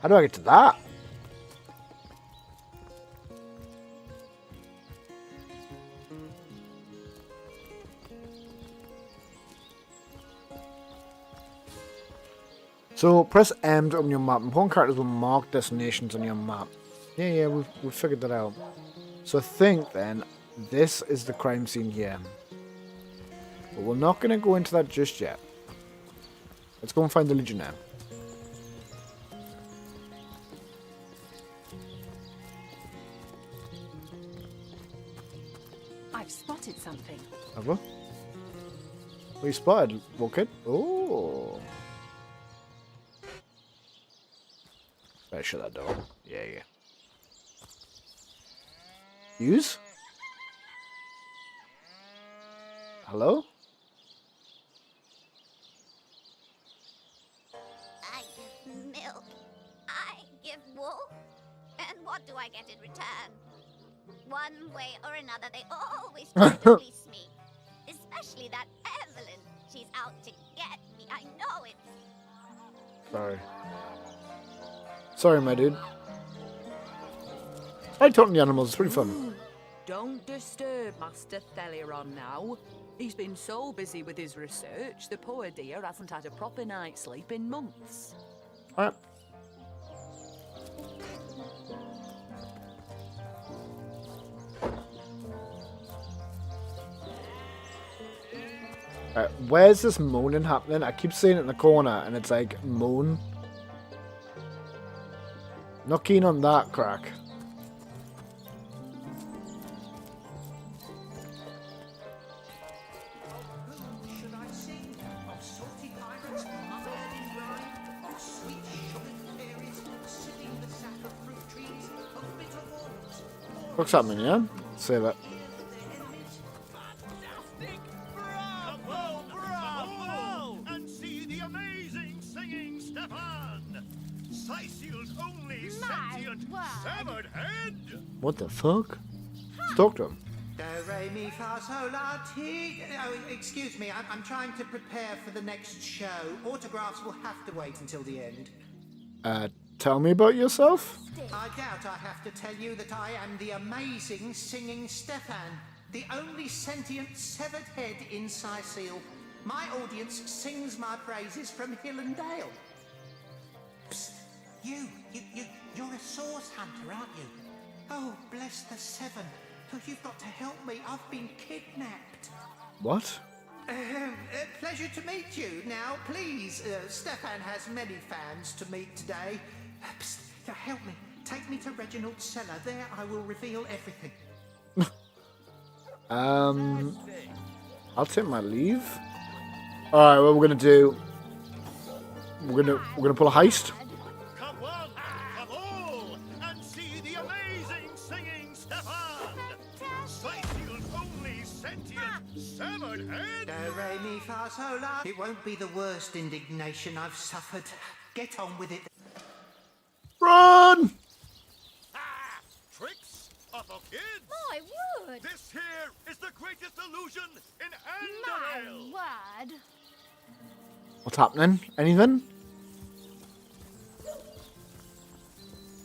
How do I get to that? So press M to open your map. Important characters will mark destinations on your map. Yeah, we've figured that out. So I think then this is the crime scene here. But we're not going to go into that just yet. Let's go and find the Legion now. I've spotted something. Have we? We spotted. Okay. Oh. Better shut that door. Yeah. Use? Hello? I give milk. I give wool. And what do I get in return? One way or another, they always try to fleece me. Especially that Evelyn. She's out to get me. I know it. Sorry. Sorry, my dude. I talk to the animals. It's pretty fun. Don't disturb Master Theliron now. He's been so busy with his research, the poor dear hasn't had a proper night's sleep in months. Alright. Where's this mooning happening? I keep seeing it in the corner and it's like moon. Not keen on that crack. What's happening, yeah? Say that. Bravo! And see the amazing singing Stefan! Sicil's only sentient severed head! What the fuck? Talk to him. Do, re, mi, fa, sol, la, ti. Oh, excuse me, I'm trying to prepare for the next show. Autographs will have to wait until the end. Tell me about yourself? I doubt I have to tell you that I am the amazing singing Stefan, the only sentient severed head in Sicil. My audience sings my praises from hill and dale. Psst, you're a source hunter, aren't you? Oh, bless the seven. Oh, you've got to help me. I've been kidnapped. What? Pleasure to meet you. Now, please, Stefan has many fans to meet today. Psst, help me. Take me to Reginald's cellar. There I will reveal everything. I'll take my leave. Alright, what we're gonna do. We're gonna pull a heist. Come on, come all, and see the amazing singing Stefan! Sicil's only sentient severed head! Do, re, mi, fa, sol, la. It won't be the worst indignation I've suffered. Get on with it. Run! Tricks of a kid! My word! This here is the greatest illusion in My Andoril! word! What's happening? Anything?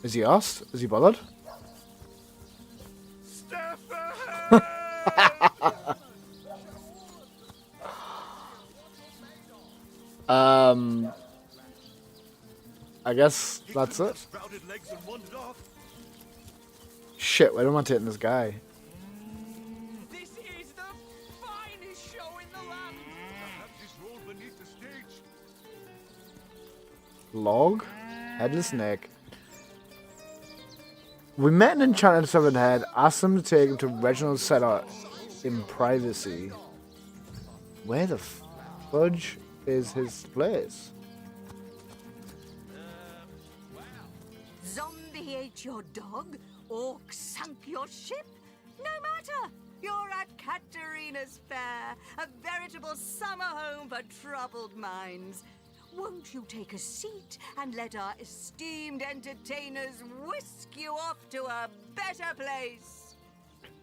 Is he asked? Is he bothered? Stefan! I guess that's it. Shit, why am I taking this guy? This is the finest show in the land. Perhaps this role beneath the stage. Log? Headless neck. We met an enchanted severed head, asked him to take him to Reginald's cellar in privacy. Where the fudge is his place? Zombie ate your dog? Orc sunk your ship? No matter! You're at Katerina's Fair, a veritable summer home for troubled minds. Won't you take a seat and let our esteemed entertainers whisk you off to a better place?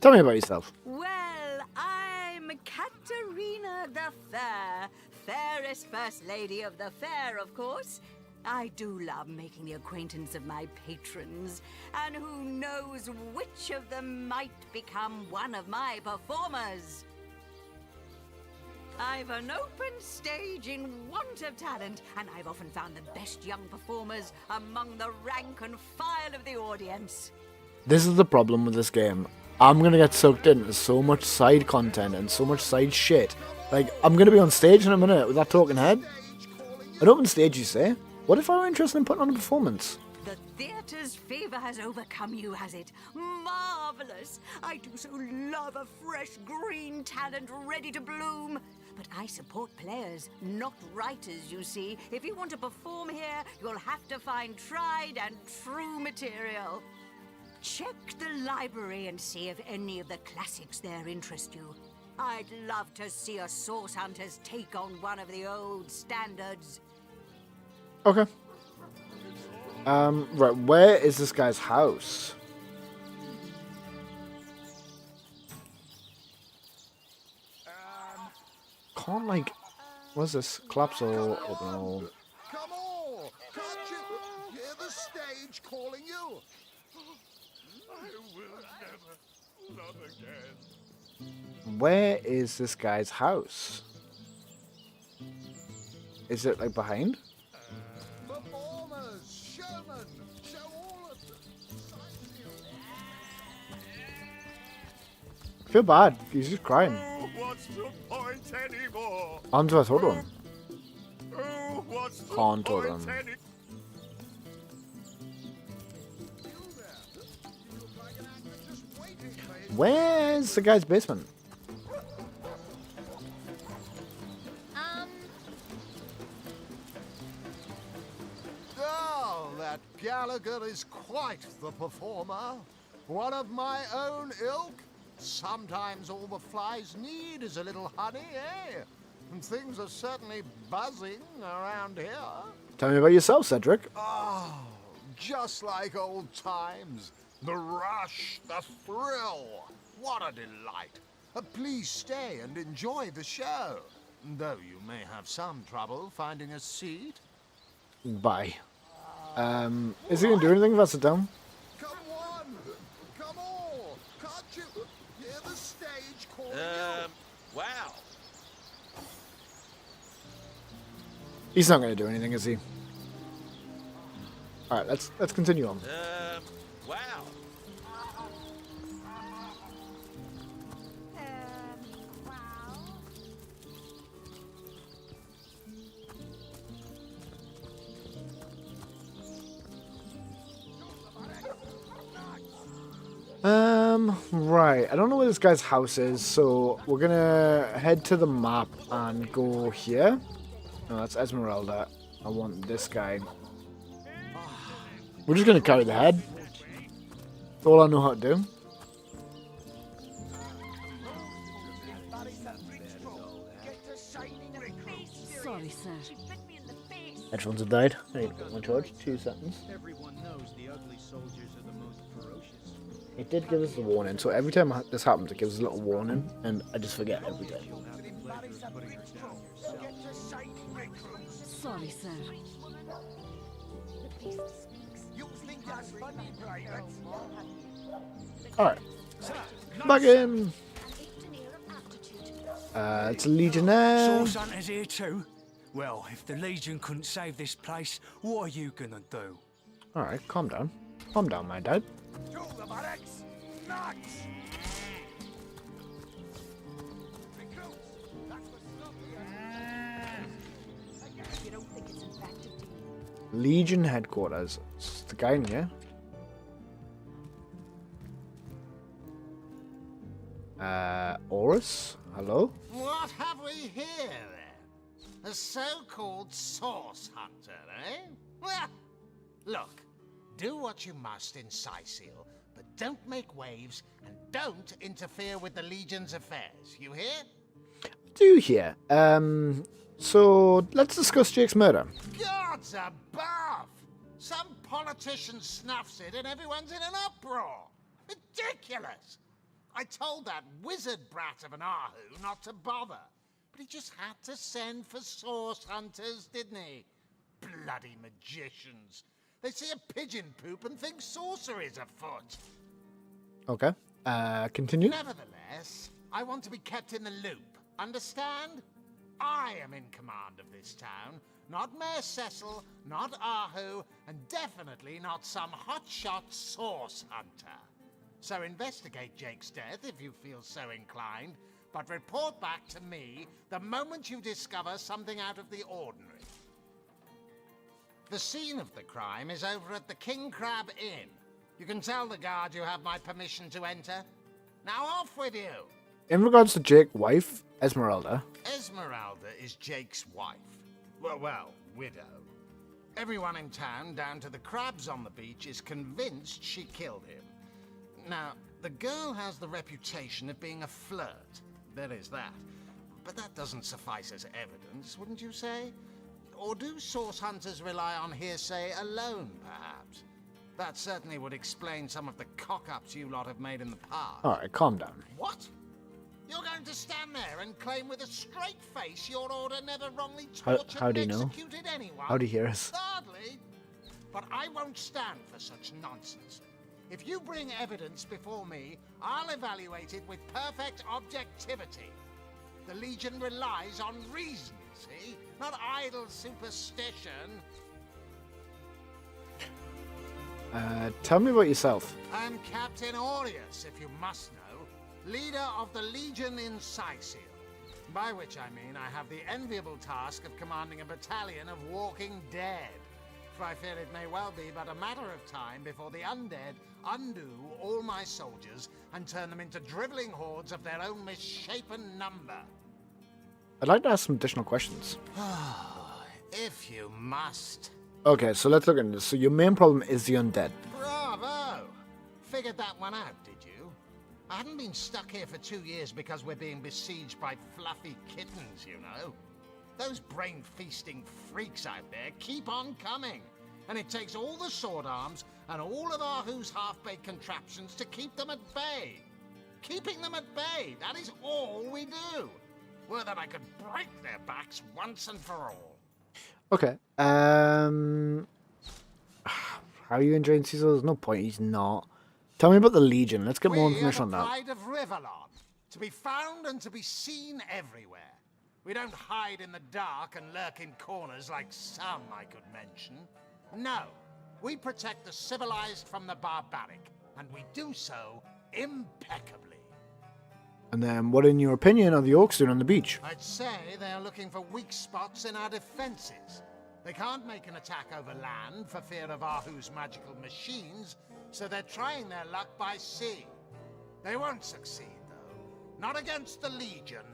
Tell me about yourself. Well, I'm Katerina the Fair, fairest first lady of the fair, of course. I do love making the acquaintance of my patrons, and who knows which of them might become one of my performers. I've an open stage in want of talent, and I've often found the best young performers among the rank and file of the audience. This is the problem with this game. I'm gonna get sucked into so much side content and so much side shit. Like, I'm gonna be on stage in a minute with that talking head. An open stage, you say? What if I were interested in putting on a performance? The theatre's fever has overcome you, has it? Marvelous! I do so love a fresh green talent ready to bloom. But I support players, not writers, you see. If you want to perform here, you'll have to find tried and true material. Check the library and see if any of the classics there interest you. I'd love to see us source hunters take on one of the old standards. Okay. Right, where is this guy's house? Can't, like, what's this? Collapse or open all? Come on! Can't you hear the stage calling you? I will never love again. Where is this guy's house? Is it, like, behind? Performers, showmen, show all of them. I feel bad. He's just crying. What's the point anymore? Onto a totem. Oh, what's the Can't point totem. Where's the guy's basement? Oh, that Gallagher is quite the performer. One of my own ilk. Sometimes all the flies need is a little honey, eh? And things are certainly buzzing around here. Tell me about yourself, Cedric. Oh, just like old times. The rush, the thrill. What a delight. Please stay and enjoy the show. Though you may have some trouble finding a seat. Bye. Is he gonna do anything if I sit down? Come on! Come on! Can't you hear the stage calling Wow. He's not gonna do anything, is he? All right, let's continue on. Wow. Right. I don't know where this guy's house is, so we're gonna head to the map and go here. No, that's Esmeralda. I want this guy. We're just gonna carry the head. That's all I know how to do. Sorry, sir. Headphones have died. I need to put my charge. 2 seconds. Everyone knows the ugly soldiers are the most ferocious. It did give us a warning, so every time this happens, it gives us a little warning, and I just forget every time. Sorry, sir. Alright. Back in! It's a Legionnaire. Source Hunters here too? Well, if the Legion couldn't save this place, what are you gonna do? Alright, calm down. Calm down, my dad. To the barracks! Nuts! Legion headquarters. It's the guy in here. Horus? Hello? What have we here, then? A so-called source hunter, eh? Well, look, do what you must in Cyseal, but don't make waves and don't interfere with the Legion's affairs. You hear? Do hear. So let's discuss Jake's murder. Gods above! Some politician snuffs it and everyone's in an uproar. Ridiculous! I told that wizard brat of an Ahu not to bother, but he just had to send for source hunters, didn't he? Bloody magicians. They see a pigeon poop and think sorcery's afoot. Okay. Continue. Nevertheless, I want to be kept in the loop. Understand? I am in command of this town, not Mayor Cecil, not Ahu, and definitely not some hotshot source hunter. So investigate Jake's death if you feel so inclined, but report back to me the moment you discover something out of the ordinary. The scene of the crime is over at the King Crab Inn. You can tell the guard you have my permission to enter. Now off with you! In regards to Jake's wife, Esmeralda. Esmeralda is Jake's wife. Well, widow. Everyone in town, down to the crabs on the beach, is convinced she killed him. Now, the girl has the reputation of being a flirt. there is that. But that doesn't suffice as evidence, wouldn't you say? Or do source hunters rely on hearsay alone, perhaps? That certainly would explain some of the cock-ups you lot have made in the past. Alright, calm down. What? You're going to stand there and claim with a straight face your order never wrongly tortured How do you and know? executed anyone? How do you hear us? Hardly. But I won't stand for such nonsense. If you bring evidence before me, I'll evaluate it with perfect objectivity. The Legion relies on reason, see? Not idle superstition. Tell me about yourself. I'm Captain Aureus, if you must know, leader of the Legion in Cyseal. By which I mean I have the enviable task of commanding a battalion of walking dead. For I fear it may well be but a matter of time before the undead undo all my soldiers and turn them into drivelling hordes of their own misshapen number. I'd like to ask some additional questions. If you must. Okay, so let's look into this. So your main problem is the undead. Bravo! Figured that one out, did you? I haven't been stuck here for 2 years because we're being besieged by fluffy kittens, you know. Those brain-feasting freaks out there keep on coming. And it takes all the sword arms and all of Ahu's half-baked contraptions to keep them at bay. Keeping them at bay, that is all we do. Were that I could break their backs once and for all. Okay. How are you enjoying Caesar? There's no point. He's not. Tell me about the Legion. Let's get more information on that. We are the pride of Rivellon, to be found and to be seen everywhere. We don't hide in the dark and lurk in corners like some I could mention. No, we protect the civilized from the barbaric, and we do so impeccably. And then, what, in your opinion, are the orcs doing on the beach? I'd say they're looking for weak spots in our defenses. They can't make an attack over land for fear of Ahu's magical machines, so they're trying their luck by sea. They won't succeed, though. Not against the Legion.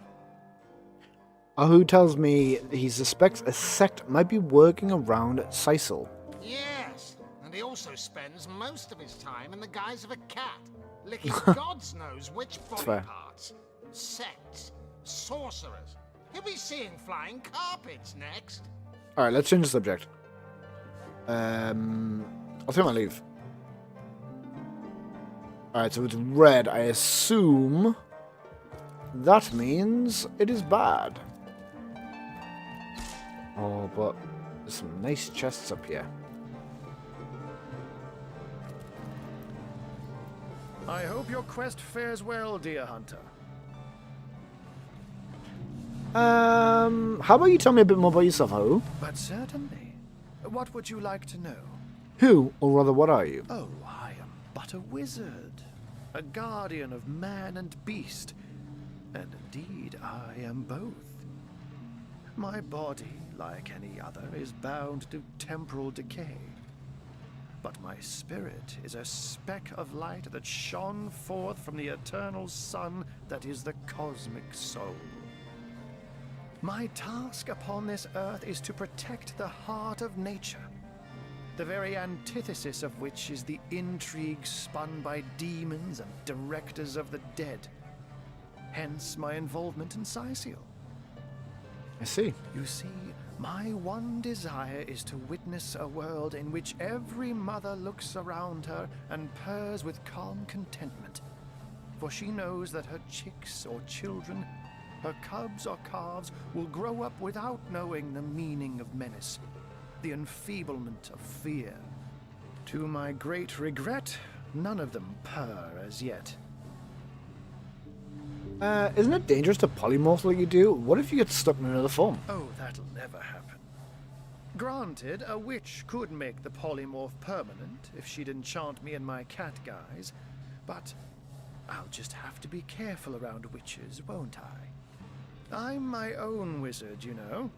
Ahu tells me he suspects a sect might be working around Cyseal. Yes, and he also spends most of his time in the guise of a cat, licking God's knows which body parts. Sects, sorcerers. He'll be seeing flying carpets next. Alright, let's change the subject. I'll take my leave. Alright, so it's red. I assume that means it is bad. Oh, but there's some nice chests up here. I hope your quest fares well, dear hunter. How about you tell me a bit more about yourself, Ahu? But certainly. What would you like to know? Who, or rather, what are you? Oh, I am but a wizard. A guardian of man and beast. And indeed, I am both. My body, like any other, is bound to temporal decay. But my spirit is a speck of light that shone forth from the eternal sun that is the cosmic soul. My task upon this earth is to protect the heart of nature, the very antithesis of which is the intrigue spun by demons and directors of the dead. Hence my involvement in Cyseal. I see. You see, my one desire is to witness a world in which every mother looks around her and purrs with calm contentment, for she knows that her chicks or children, her cubs or calves, will grow up without knowing the meaning of menace, the enfeeblement of fear. To my great regret, none of them purr as yet. Isn't it dangerous to polymorph like you do? What if you get stuck in another form? Oh, that'll never happen. Granted, a witch could make the polymorph permanent if she'd enchant me in my cat guise, but I'll just have to be careful around witches, won't I? I'm my own wizard, you know,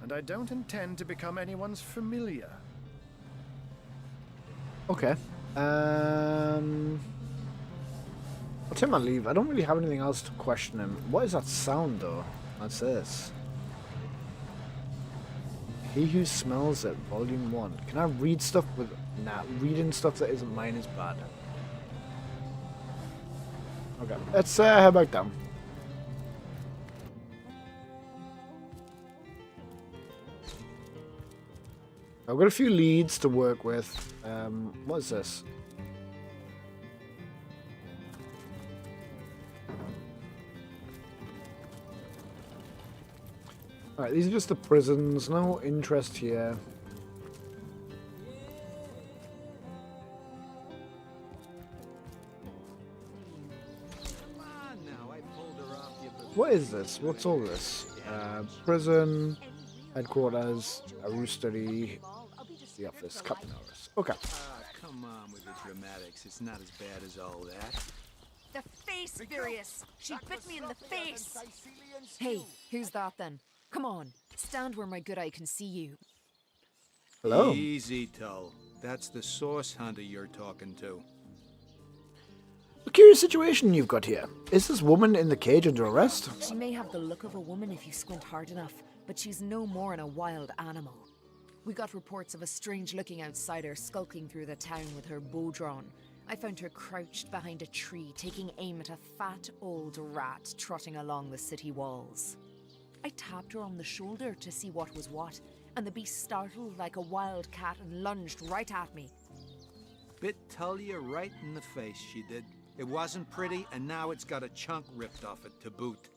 and I don't intend to become anyone's familiar. Okay. I'll take my leave. I don't really have anything else to question him. What is that sound, though? That's this. He Who Smells It, Volume 1. Can I read stuff with... Nah, reading stuff that isn't mine is bad. Okay, let's head back down. I've got a few leads to work with. What is this? Alright, these are just the prisons. No interest here. What is this? What's all this? Prison, headquarters, a roostery, the office, Captain Norris. Okay. Come on with the dramatics. It's not as bad as all that. The face, Furious! She bit me in the face! Hey, who's that then? Come on, stand where my good eye can see you. Hello. Easy, Tull. That's the source hunter you're talking to. A curious situation you've got here. Is this woman in the cage under arrest? She may have the look of a woman if you squint hard enough, but she's no more than a wild animal. We got reports of a strange-looking outsider skulking through the town with her bow drawn. I found her crouched behind a tree, taking aim at a fat old rat trotting along the city walls. I tapped her on the shoulder to see what was what, and the beast startled like a wild cat and lunged right at me. Bit Tullia right in the face, she did. It wasn't pretty, and now it's got a chunk ripped off it to boot.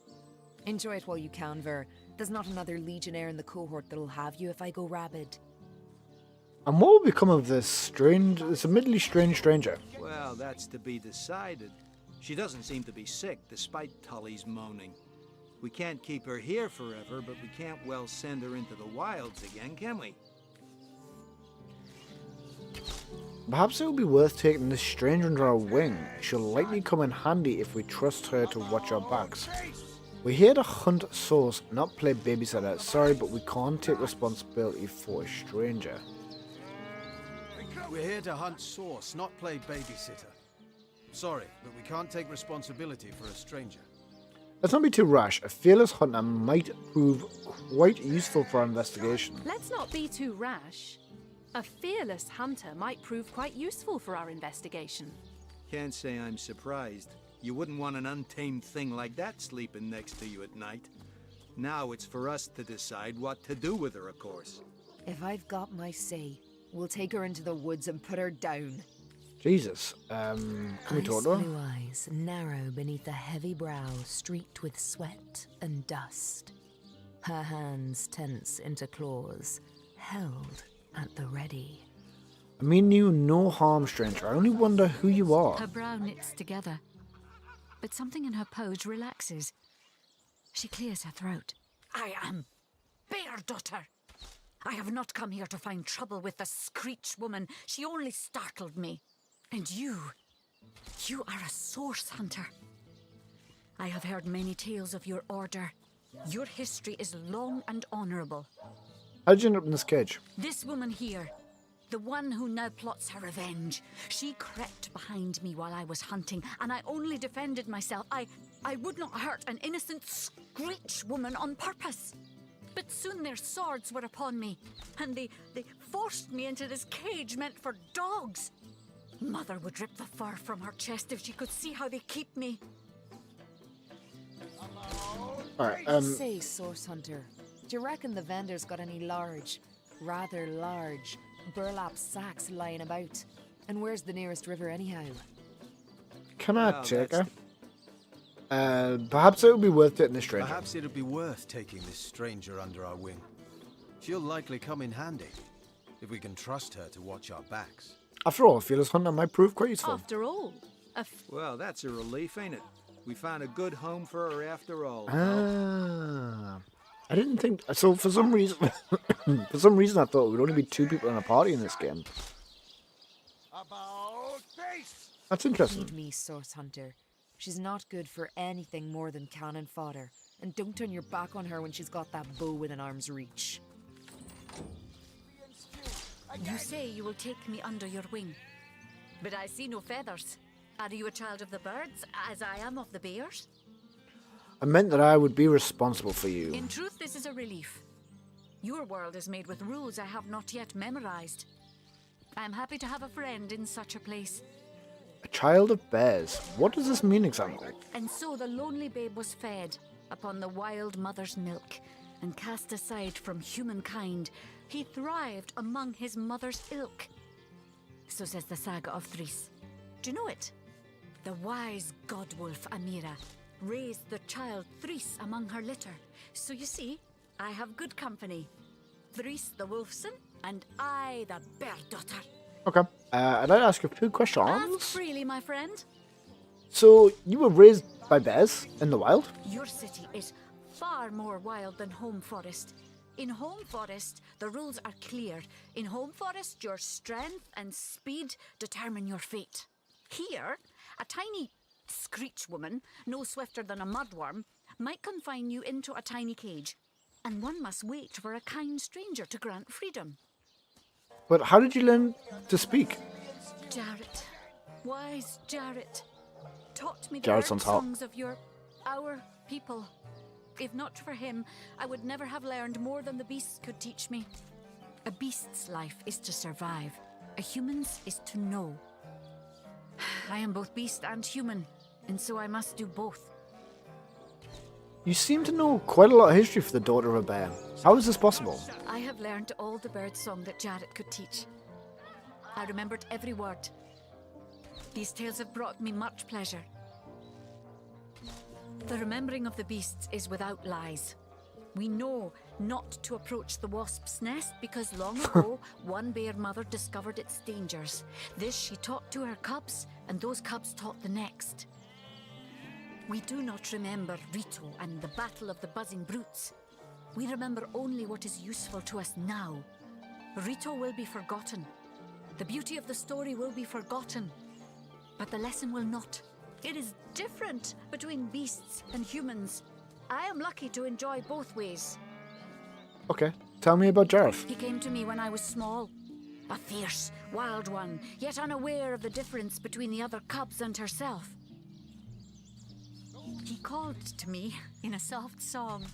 Enjoy it while you can, Ver. There's not another legionnaire in the cohort that'll have you if I go rabid. And what will become of this admittedly strange stranger? Well, that's to be decided. She doesn't seem to be sick, despite Tully's moaning. We can't keep her here forever, but we can't well send her into the wilds again, can we? Perhaps it would be worth taking this stranger under our wing. She'll likely come in handy if we trust her to watch our backs. We're here to hunt souls, not play babysitter. Sorry, but we can't take responsibility for a stranger. We're here to hunt source, not play babysitter. Sorry, but we can't take responsibility for a stranger. Let's not be too rash. A fearless hunter might prove quite useful for our investigation. Let's not be too rash. A fearless hunter might prove quite useful for our investigation. Can't say I'm surprised. You wouldn't want an untamed thing like that sleeping next to you at night. Now it's for us to decide what to do with her, of course. If I've got my say, we'll take her into the woods and put her down. Jesus, can we talk to her? Ice blue eyes, narrow beneath a heavy brow streaked with sweat and dust. Her hands tense into claws, held at the ready. I mean you no harm, stranger. I only wonder who you are. Her brow knits together, but something in her pose relaxes. She clears her throat. I am Bear Daughter. I have not come here to find trouble with the Screech woman. She only startled me. And you are a source hunter. I have heard many tales of your order. Your history is long and honorable. How did you end up in this cage? This woman here, the one who now plots her revenge, she crept behind me while I was hunting, and I only defended myself. I would not hurt an innocent Screech woman on purpose. But soon their swords were upon me, and they forced me into this cage meant for dogs. Mother would rip the fur from her chest if she could see how they keep me. Alright, Say, Source Hunter, do you reckon the vendor's got any rather large, burlap sacks lying about? And where's the nearest river anyhow? Can I take her? Perhaps it would be worth taking this stranger. Perhaps it would be worth taking this stranger under our wing. She'll likely come in handy, if we can trust her to watch our backs. After all, a fearless hunter might prove quite useful. After all, well, that's a relief, ain't it? We found a good home for her after all. I didn't think so. For some reason, I thought it would only be 2 people in a party in this game. That's interesting. Leave me, Source Hunter. She's not good for anything more than cannon fodder. And don't turn your back on her when she's got that bow within arm's reach. You say you will take me under your wing, but I see no feathers. Are you a child of the birds, as I am of the bears? I meant that I would be responsible for you. In truth, this is a relief. Your world is made with rules I have not yet memorized. I am happy to have a friend in such a place. A child of bears. What does this mean exactly? And so the lonely babe was fed upon the wild mother's milk and cast aside from humankind He thrived among his mother's ilk. So says the saga of Thris. Do you know it? The wise godwolf Amira raised the child Thris among her litter. So you see, I have good company. Thris the wolfson, and I the bear daughter. Okay. I'd like to ask you a few questions. Ask freely, my friend. So, you were raised by bears in the wild? Your city is far more wild than Home Forest. In Home Forest, the rules are clear. In Home Forest, your strength and speed determine your fate. Here, a tiny screech woman, no swifter than a mudworm, might confine you into a tiny cage, and one must wait for a kind stranger to grant freedom. But how did you learn to speak? Jarrett, wise Jarrett, taught me the Jarrett bird sounds hot. songs of our people. If not for him, I would never have learned more than the beasts could teach me. A beast's life is to survive. A human's is to know. I am both beast and human, and so I must do both. You seem to know quite a lot of history for the daughter of a bear. How is this possible? I have learned all the bird song that Jarrett could teach. I remembered every word. These tales have brought me much pleasure. The remembering of the beasts is without lies. We know not to approach the wasp's nest because long ago one bear mother discovered its dangers. This she taught to her cubs, and those cubs taught the next. We do not remember Rito and the battle of the buzzing brutes. We remember only what is useful to us now. Rito will be forgotten. The beauty of the story will be forgotten. But the lesson will not. It is different between beasts and humans. I am lucky to enjoy both ways. Okay, tell me about Jareth. He came to me when I was small. A fierce, wild one, yet unaware of the difference between the other cubs and herself. He called to me in a soft song.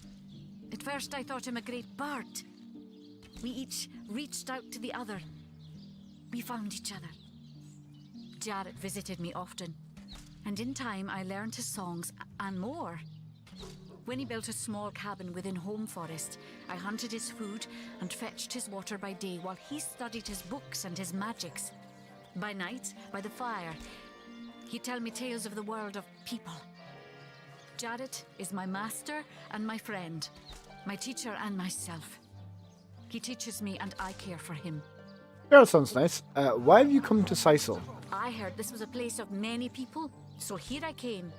At first I thought him a great bird. We each reached out to the other. We found each other. Jarrett visited me often, and in time I learned his songs and more. When he built a small cabin within Home Forest, I hunted his food and fetched his water by day while he studied his books and his magics. By night, by the fire, he'd tell me tales of the world of people. Jarrett is my master and my friend, my teacher and myself. He teaches me and I care for him. Yeah, that sounds nice. Why have you come to Sisal? I heard this was a place of many people, so here I came.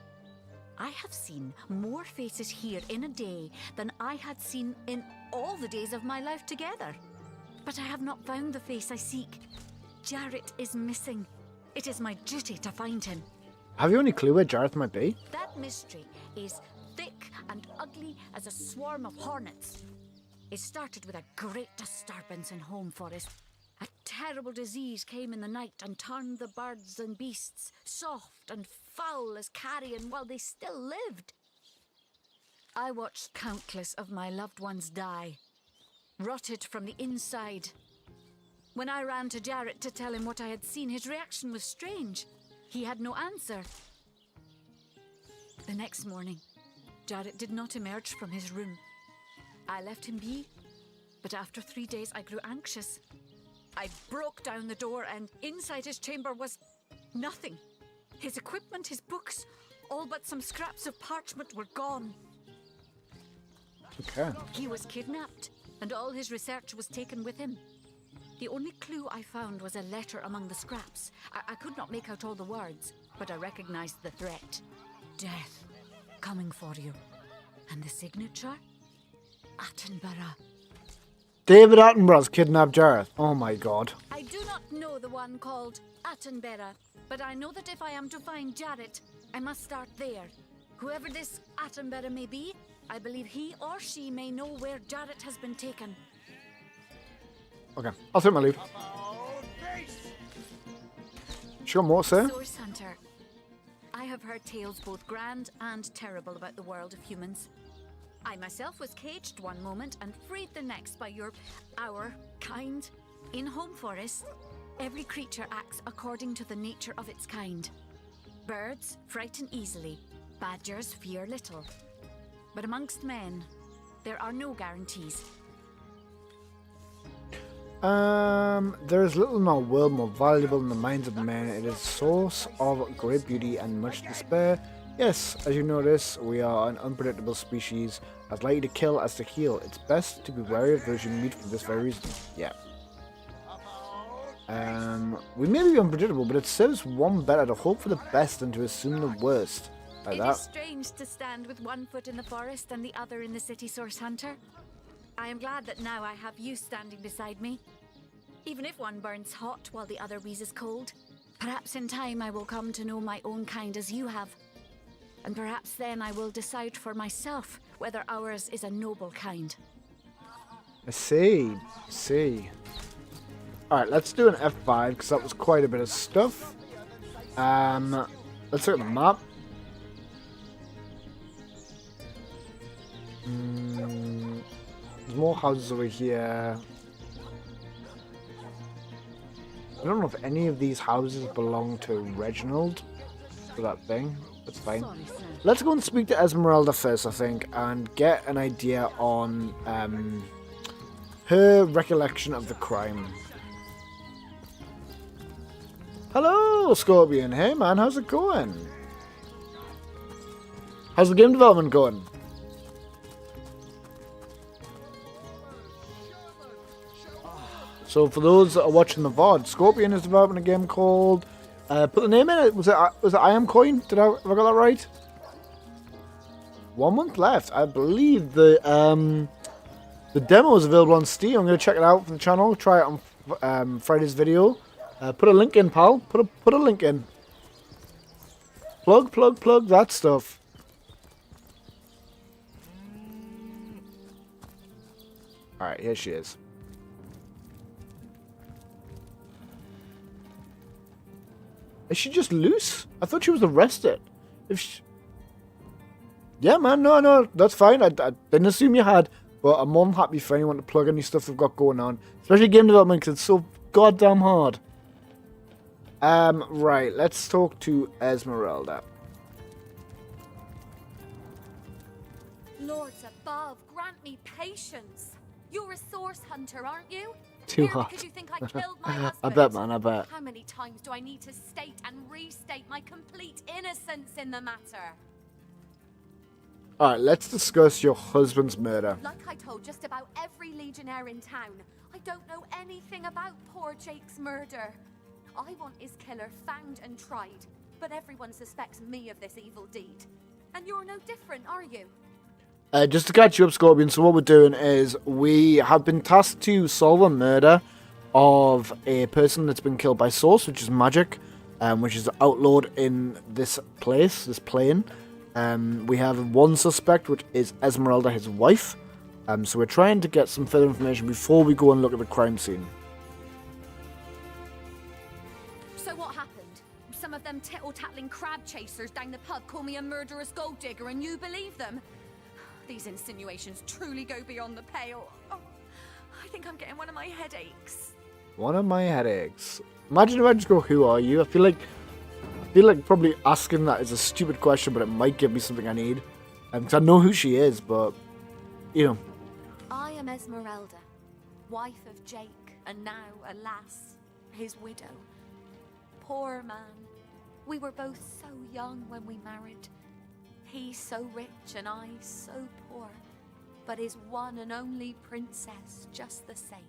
I have seen more faces here in a day than I had seen in all the days of my life together. But I have not found the face I seek. Jarrett is missing. It is my duty to find him. Have you any clue where Jareth might be? That mystery is thick and ugly as a swarm of hornets. It started with a great disturbance in Home Forest. A terrible disease came in the night and turned the birds and beasts soft and foul as carrion while they still lived. I watched countless of my loved ones die, rotted from the inside. When I ran to Jarrett to tell him what I had seen, his reaction was strange. He had no answer. The next morning, Jarrett did not emerge from his room. I left him be, but after 3 days I grew anxious. I broke down the door, and inside his chamber was nothing. His equipment, his books, all but some scraps of parchment were gone. Okay. He was kidnapped, and all his research was taken with him. The only clue I found was a letter among the scraps. I could not make out all the words, but I recognized the threat. Death, coming for you. And the signature? Attenborough. David Attenborough's kidnapped Jareth. Oh my god. I do not know the one called Attenborough, but I know that if I am to find Jarrett, I must start there. Whoever this Attenborough may be, I believe he or she may know where Jarrett has been taken. Okay, I'll take my leave. Sure, more, sir? Source Hunter. I have heard tales both grand and terrible about the world of humans. I myself was caged one moment and freed the next by our kind. In Home Forest, every creature acts according to the nature of its kind. Birds frighten easily, badgers fear little. But amongst men, there are no guarantees. There is little in our world more valuable than the minds of men. It is a source of great beauty and much despair. Yes, as you notice, we are an unpredictable species, as likely to kill as to heal. It's best to be wary of those you meet for this very reason. Yeah. We may be unpredictable, but it serves one better to hope for the best than to assume the worst. Like that. It is strange to stand with one foot in the forest and the other in the city, Source Hunter. I am glad that now I have you standing beside me. Even if one burns hot while the other wheezes cold, perhaps in time I will come to know my own kind as you have. And perhaps then I will decide for myself whether ours is a noble kind. I see. Alright, let's do an F5, because that was quite a bit of stuff. Let's look at the map. There's more houses over here. I don't know if any of these houses belong to Reginald, for that thing. That's fine. Let's go and speak to Esmeralda first, I think, and get an idea on her recollection of the crime. Hello, Scorpion. Hey, man, how's it going? How's the game development going? So for those that are watching the VOD, Scorpion is developing a game called... put the name in it. Was it I Am Coin? Have I got that right? 1 month left. I believe the demo is available on Steam. I'm going to check it out for the channel. Try it on Friday's video. Put a link in, pal. Put a link in. Plug that stuff. Alright, here she is. Is she just loose? I thought she was arrested. Yeah, man, no, that's fine. I didn't assume you had, but I'm more than happy for anyone to plug any stuff they've got going on. Especially game development, because it's so goddamn hard. Right, let's talk to Esmeralda. Lords above, grant me patience. You're a source hunter, aren't you? Too Merely hot. because you think I killed my husband. I bet, man, I bet. How many times do I need to state and restate my complete innocence in the matter? Alright, let's discuss your husband's murder. Like I told just about every legionnaire in town, I don't know anything about poor Jake's murder. I want his killer found and tried, but everyone suspects me of this evil deed. And you're no different, are you? Just to catch you up, Scorpion, so what we're doing is we have been tasked to solve a murder of a person that's been killed by Source, which is magic, which is outlawed in this place, this plane. We have one suspect, which is Esmeralda, his wife. So we're trying to get some further information before we go and look at the crime scene. So what happened? Some of them tittle-tattling crab chasers down the pub call me a murderous gold digger and you believe them? These insinuations truly go beyond the pale. Oh, I think I'm getting one of my headaches. One of my headaches. Imagine if I just go, who are you? I feel like probably asking that is a stupid question, but it might give me something I need. Because I know who she is, but, you know. I am Esmeralda, wife of Jake, and now, alas, his widow. Poor man. We were both so young when we married. He so rich and I so poor, but his one and only princess just the same.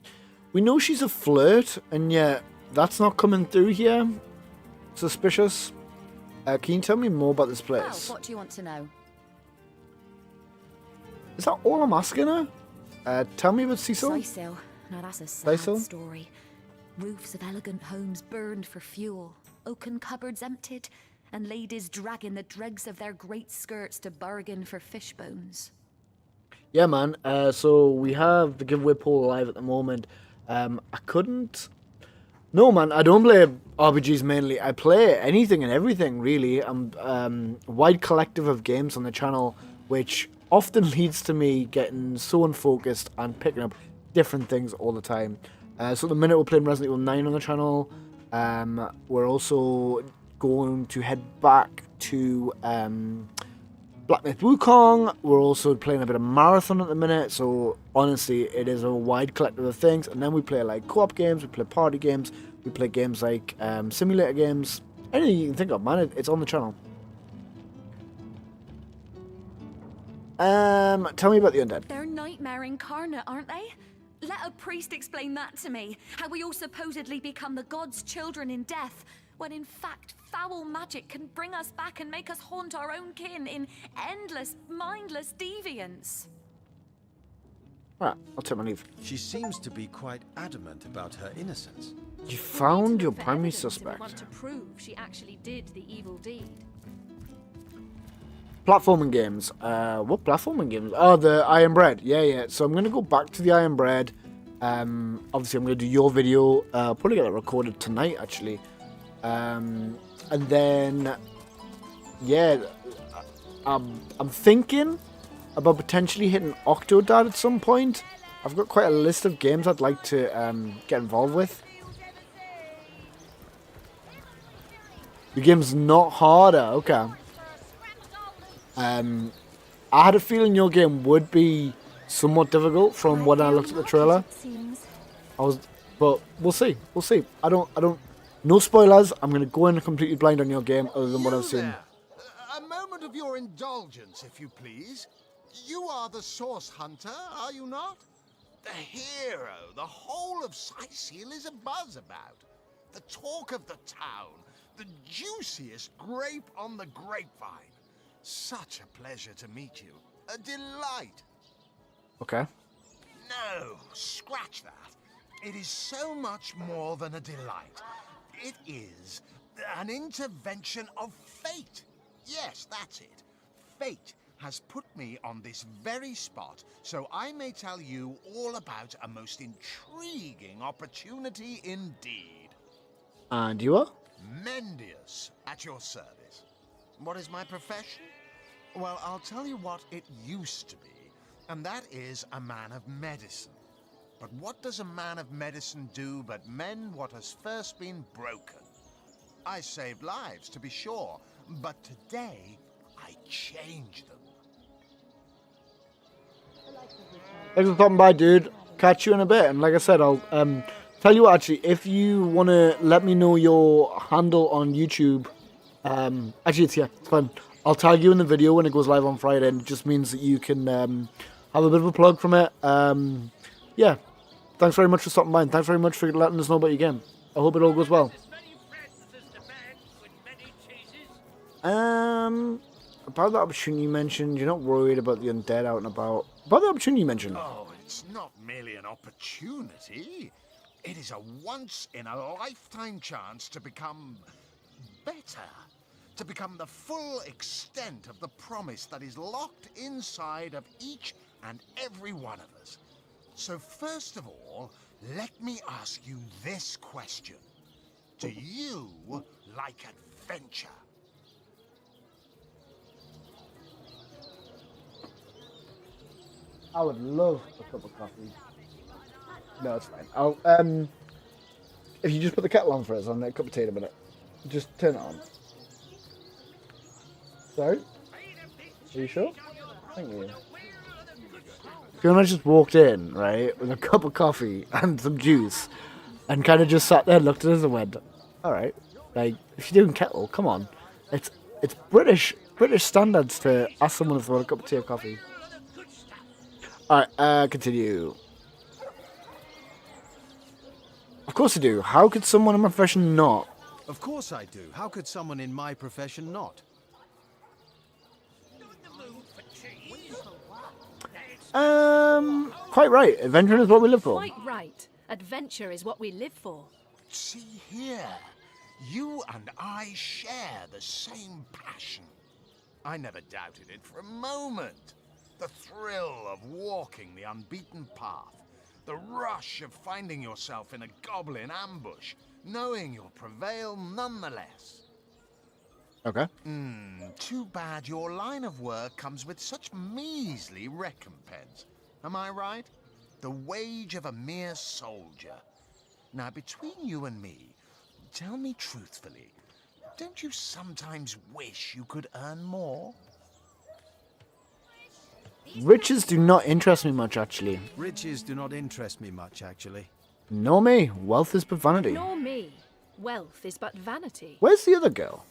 We know she's a flirt, and yet that's not coming through here. Suspicious. Can you tell me more about this place? Well, what do you want to know? Is that all I'm asking her? Tell me about Cecil. Cecil. Now that's a sad Cecil? story. Roofs of elegant homes burned for fuel, oaken cupboards emptied, and ladies dragging the dregs of their great skirts to bargain for fish bones. Yeah, man. So we have the giveaway poll alive at the moment. I couldn't... No, man, I don't play RPGs mainly. I play anything and everything, really. I'm a wide collective of games on the channel, which often leads to me getting so unfocused and picking up different things all the time. So at the minute we're playing Resident Evil 9 on the channel. We're also going to head back to Black Myth Wukong. We're also playing a bit of Marathon at the minute, so honestly, it is a wide collective of things. And then we play like co-op games, we play party games, we play games like simulator games, anything you can think of, man. It's on the channel. Tell me about the undead. They're nightmare incarnate, aren't they? Let a priest explain that to me. How we all supposedly become the gods' children in death, when in fact foul magic can bring us back and make us haunt our own kin in endless, mindless deviance. Right, I'll take my leave. She seems to be quite adamant about her innocence. You found your For primary evidence, and we suspect. want to prove she actually did the evil deed. Platforming games. What platforming games? Oh, the Iron Bread. Yeah. So I'm going to go back to the Iron Bread. Obviously, I'm going to do your video. Probably get that recorded tonight, actually. And then, yeah, I'm thinking about potentially hitting Octodad at some point. I've got quite a list of games I'd like to get involved with. The game's not harder. Okay. I had a feeling your game would be somewhat difficult from when I looked at the trailer. But we'll see. We'll see. I don't. No spoilers. I'm gonna go in completely blind on your game, other than what I've seen. A moment of your indulgence, if you please. You are the Source Hunter, are you not? The hero the whole of Cyseal is abuzz about. The talk of the town. The juiciest grape on the grapevine. Such a pleasure to meet you. A delight. Okay. No, scratch that. It is so much more than a delight. It is an intervention of fate. Yes, that's it. Fate has put me on this very spot, so I may tell you all about a most intriguing opportunity indeed. And you are? Mendius, at your service. What is my profession? Well, I'll tell you what it used to be, and that is a man of medicine. But what does a man of medicine do but mend what has first been broken? I saved lives, to be sure, but today I change them. Thanks for stopping by, dude. Catch you in a bit. And like I said, I'll tell you what, actually, if you want to let me know your handle on YouTube, actually, it's fine. I'll tag you in the video when it goes live on Friday, and it just means that you can have a bit of a plug from it. Yeah, thanks very much for stopping by, and thanks very much for letting us know about your game. I hope it all goes well. About the opportunity you mentioned, you're not worried about the undead out and about. About the opportunity you mentioned. Oh, it's not merely an opportunity. It is a once-in-a-lifetime chance to become better. To become the full extent of the promise that is locked inside of each and every one of us. So first of all, let me ask you this question. Do you like adventure? I would love a cup of coffee. No, it's fine. I'll if you just put the kettle on for us, I'll make a cup of tea in a minute. Just turn it on. Sorry? Are you sure? Thank you. Fiona just walked in, right, with a cup of coffee and some juice, and kind of just sat there, looked at us, and went, "All right, like if you're doing kettle, come on, it's British standards to ask someone for a cup of tea or coffee." All right, continue. Of course I do. How could someone in my profession not? Of course I do. How could someone in my profession not? Quite right. Adventuring is what we live for. Quite right. Adventure is what we live for. See here, you and I share the same passion. I never doubted it for a moment. The thrill of walking the unbeaten path. The rush of finding yourself in a goblin ambush, knowing you'll prevail nonetheless. Okay. Too bad your line of work comes with such measly recompense. Am I right? The wage of a mere soldier. Now, between you and me, tell me truthfully, don't you sometimes wish you could earn more? Riches do not interest me much, actually. Riches do not interest me much, actually. Nor me. Wealth is but vanity. Nor me. Wealth is but vanity. Where's the other girl?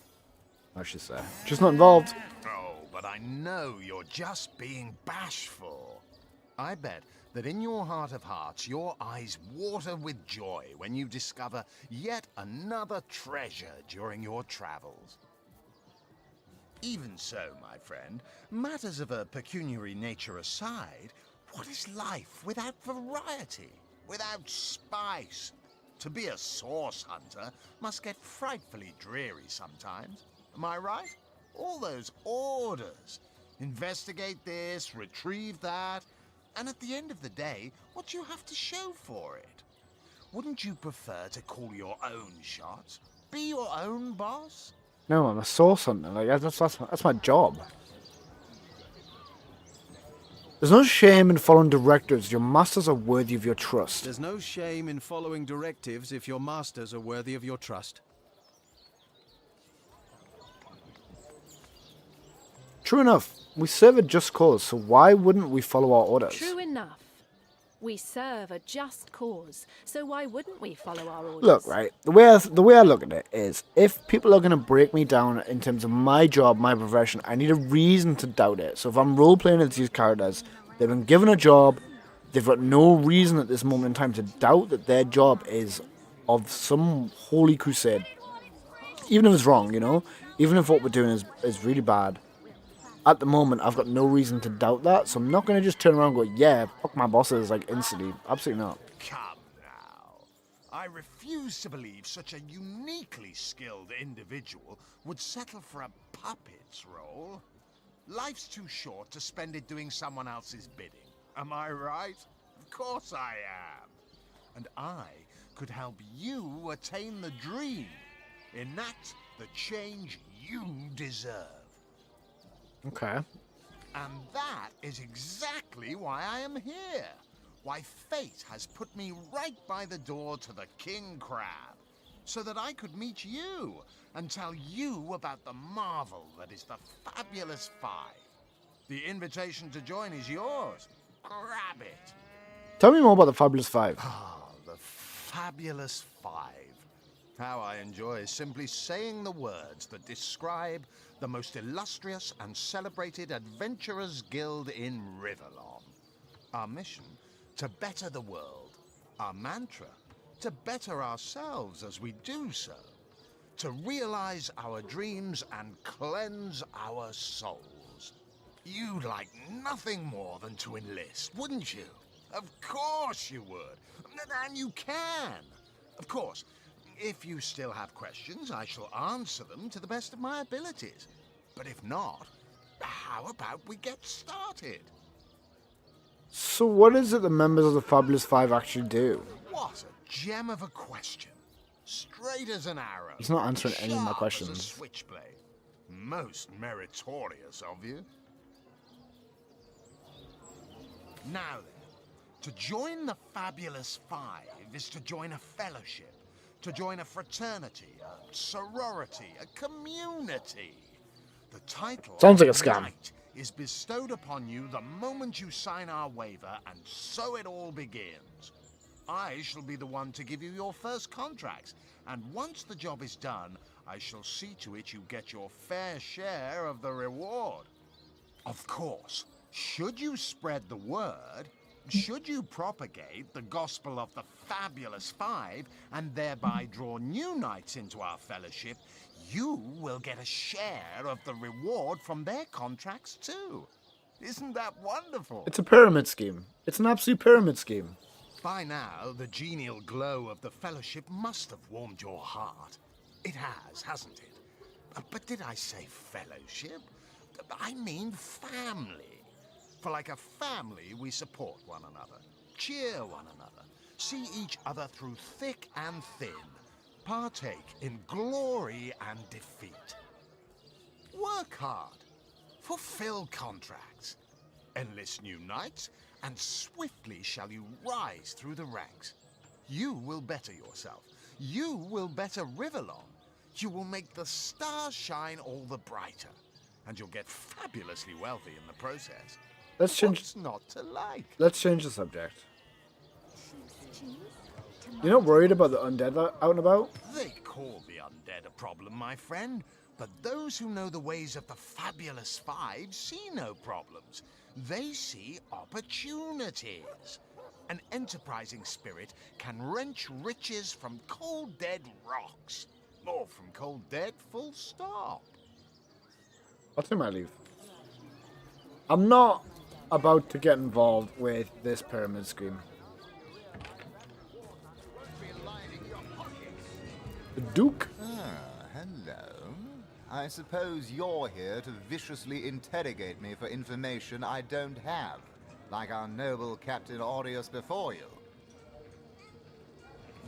I should say. Just not involved. Oh, but I know you're just being bashful. I bet that in your heart of hearts, your eyes water with joy when you discover yet another treasure during your travels. Even so, my friend, matters of a pecuniary nature aside, what is life without variety, without spice? To be a source hunter must get frightfully dreary sometimes. Am I right? All those orders. Investigate this, retrieve that. And at the end of the day, what do you have to show for it? Wouldn't you prefer to call your own shots? Be your own boss? No, I'm a source hunter. Like that's my job. There's no shame in following directives. Your masters are worthy of your trust. There's no shame in following directives if your masters are worthy of your trust. True enough. We serve a just cause, so why wouldn't we follow our orders? True enough. We serve a just cause, so why wouldn't we follow our orders? Look, right, the way I look at it is, if people are going to break me down in terms of my job, my profession, I need a reason to doubt it. So if I'm role-playing as these characters, they've been given a job, they've got no reason at this moment in time to doubt that their job is of some holy crusade. Even if it's wrong, you know? Even if what we're doing is really bad. At the moment, I've got no reason to doubt that, so I'm not going to just turn around and go, yeah, fuck my bosses, like, instantly. Absolutely not. Come now. I refuse to believe such a uniquely skilled individual would settle for a puppet's role. Life's too short to spend it doing someone else's bidding. Am I right? Of course I am. And I could help you attain the dream. Enact the change you deserve. Okay. And that is exactly why I am here. Why fate has put me right by the door to the King Crab. So that I could meet you and tell you about the marvel that is the Fabulous Five. The invitation to join is yours. Grab it. Tell me more about the Fabulous Five. Ah, the Fabulous Five. How I enjoy simply saying the words that describe the most illustrious and celebrated adventurers' guild in Riverlong. Our mission, to better the world. Our mantra, to better ourselves as we do so. To realize our dreams and cleanse our souls. You'd like nothing more than to enlist, wouldn't you? Of course you would. And you can. Of course. If you still have questions, I shall answer them to the best of my abilities. But if not, how about we get started? So what is it the members of the Fabulous Five actually do? What a gem of a question. Straight as an arrow. He's not answering any of my Sharp questions. as a switchblade. Most meritorious of you. Now then, to join the Fabulous Five is to join a fellowship. To join a fraternity, a sorority, a community. The title Sounds like a of scam. Knight is bestowed upon you the moment you sign our waiver, and so it all begins. I shall be the one to give you your first contracts, and once the job is done, I shall see to it you get your fair share of the reward. Of course, should you spread the word, should you propagate the gospel of the Fabulous Five and thereby draw new knights into our fellowship, you will get a share of the reward from their contracts too. Isn't that wonderful? It's a pyramid scheme. It's an absolute pyramid scheme. By now, the genial glow of the fellowship must have warmed your heart. It has, hasn't it? But did I say fellowship? I mean family. For like a family, we support one another, cheer one another, see each other through thick and thin, partake in glory and defeat. Work hard, fulfill contracts, enlist new knights, and swiftly shall you rise through the ranks. You will better yourself. You will better Riverlong. You will make the stars shine all the brighter, and you'll get fabulously wealthy in the process. Let's change. What's not to like? Let's change the subject. You're not worried about the undead out and about? They call the undead a problem, my friend, but those who know the ways of the fabulous five see no problems. They see opportunities. An enterprising spirit can wrench riches from cold dead rocks, or from cold dead full stop. I'll take my leave. I'm not about to get involved with this pyramid scheme. The Duke? Ah, hello. I suppose you're here to viciously interrogate me for information I don't have, like our noble Captain Aureus before you.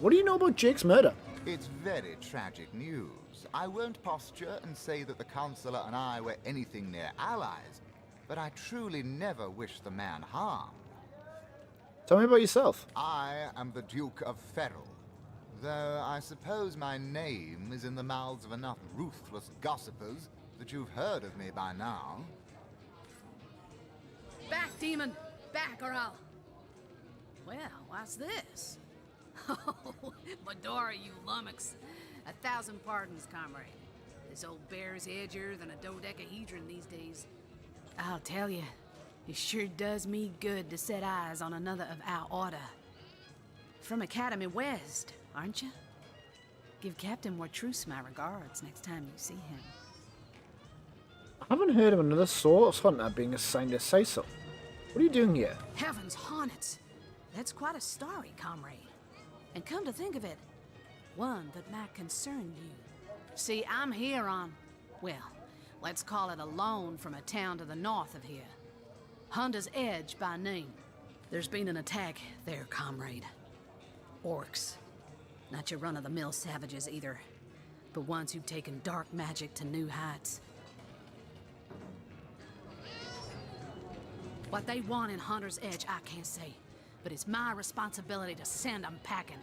What do you know about Jake's murder? It's very tragic news. I won't posture and say that the Chancellor and I were anything near allies, but I truly never wish the man harm. Tell me about yourself. I am the Duke of Ferrell, though I suppose my name is in the mouths of enough ruthless gossipers that you've heard of me by now. Back, demon! Back, or I'll... Well, what's this? Oh, Medora, you lummox. 1,000 pardons, comrade. This old bear's edgier than a dodecahedron these days. I'll tell you, it sure does me good to set eyes on another of our order. From Academy West, aren't you? Give Captain Wartruce my regards next time you see him. I haven't heard of another source hunter being assigned to say so. What are you doing here? Heavens hornets! That's quite a story, comrade. And come to think of it, one that might concern you. See, I'm here on, well, let's call it a loan from a town to the north of here. Hunter's Edge by name. There's been an attack there, comrade. Orcs. Not your run-of-the-mill savages either, but ones who've taken dark magic to new heights. What they want in Hunter's Edge, I can't say, but it's my responsibility to send them packing.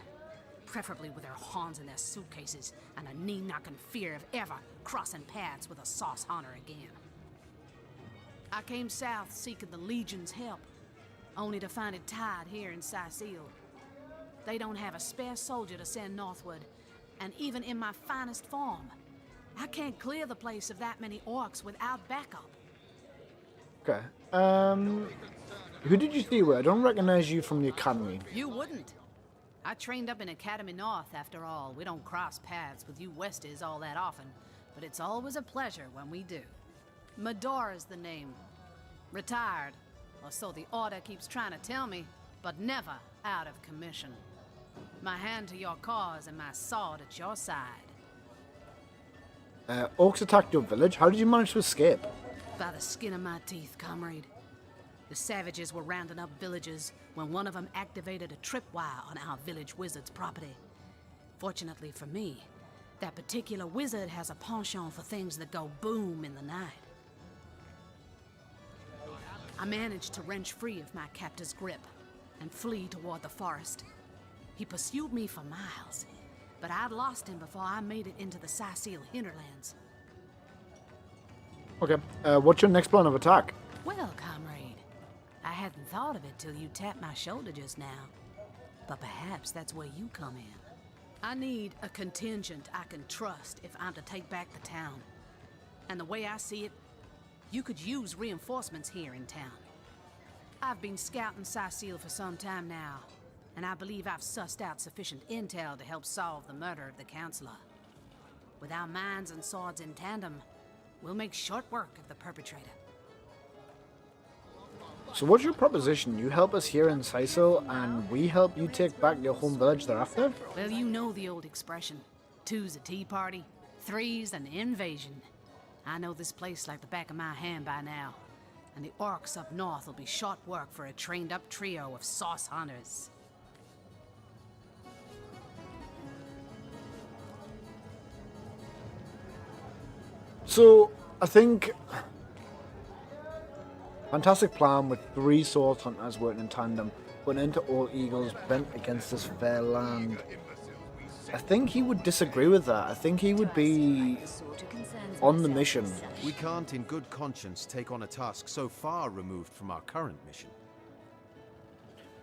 Preferably with their horns in their suitcases and a knee-knocking fear of ever crossing paths with a sauce hunter again. I came south seeking the Legion's help, only to find it tied here in Sicil. They don't have a spare soldier to send northward, and even in my finest form, I can't clear the place of that many orcs without backup. Okay. Who did you see with? I don't recognize you from the academy. You wouldn't. I trained up in Academy North, after all. We don't cross paths with you Westies all that often, but it's always a pleasure when we do. Medora's the name. Retired, or so the Order keeps trying to tell me, but never out of commission. My hand to your cause and my sword at your side. Orcs attacked your village. How did you manage to escape? By the skin of my teeth, comrade. The savages were rounding up villagers when one of them activated a tripwire on our village wizard's property. Fortunately for me, that particular wizard has a penchant for things that go boom in the night. I managed to wrench free of my captor's grip and flee toward the forest. He pursued me for miles, but I'd lost him before I made it into the Sicil hinterlands. Okay, what's your next plan of attack? Well, comrade, I hadn't thought of it till you tapped my shoulder just now. But perhaps that's where you come in. I need a contingent I can trust if I'm to take back the town. And the way I see it, you could use reinforcements here in town. I've been scouting Sicil for some time now, and I believe I've sussed out sufficient intel to help solve the murder of the Counselor. With our minds and swords in tandem, we'll make short work of the perpetrator. So what's your proposition? You help us here in Sicil, and we help you take back your home village thereafter? Well, you know the old expression. 2's a tea party, 3's an invasion. I know this place like the back of my hand by now, and the orcs up north will be short work for a trained-up trio of sauce hunters. So, I think... Fantastic plan with 3 sword hunters working in tandem, putting into all eagles bent against this fair land. I think he would disagree with that. I think he would be on the mission. We can't in good conscience take on a task so far removed from our current mission.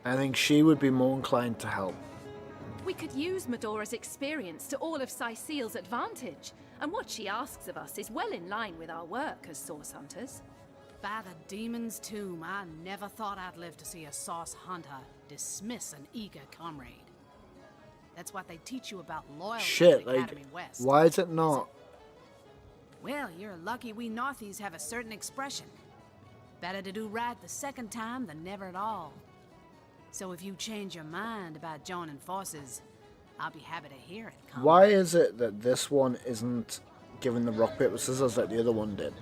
I think she would be more inclined to help. We could use Medora's experience to all of Cyseal's advantage, and what she asks of us is well in line with our work as source hunters. By the demon's tomb, I never thought I'd live to see a source hunter dismiss an eager comrade. That's what they teach you about loyalty Shit, at like, Academy West. why is it not? Well, you're lucky we Northies have a certain expression. Better to do right the second time than never at all. So if you change your mind about joining forces, I'll be happy to hear it. Why is it that this one isn't given the rock, paper, scissors like the other one did?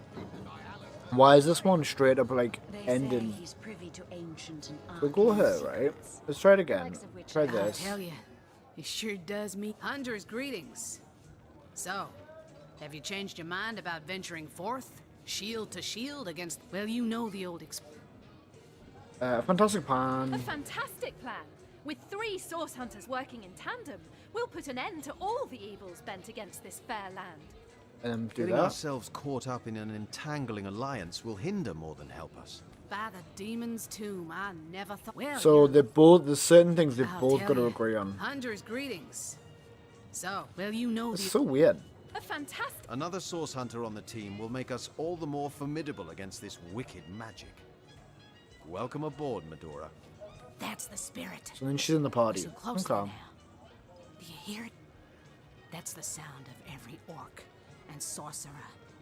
Why is this one straight up like ending? We'll go here, right? Let's try it again. Try this. I tell you, it sure does me. Hunter's greetings. So, have you changed your mind about venturing forth, shield to shield against? Well, you know the old. Fantastic plan. A fantastic plan. With 3 source hunters working in tandem, we'll put an end to all the evils bent against this fair land. Do Getting that. ourselves caught up in an entangling alliance will hinder more than help us. By the demon's tomb, I never thought. Well, So they both, there's certain things they've I'll both tell got to you. agree on. Hunter's greetings. So, well, you know It's the. so weird. A fantastic. Another source hunter on the team will make us all the more formidable against this wicked magic. Welcome aboard, Medora. That's the spirit. So then she's in the party. Listen closely Okay. now. Do you hear it? That's the sound of every orc and sorcerer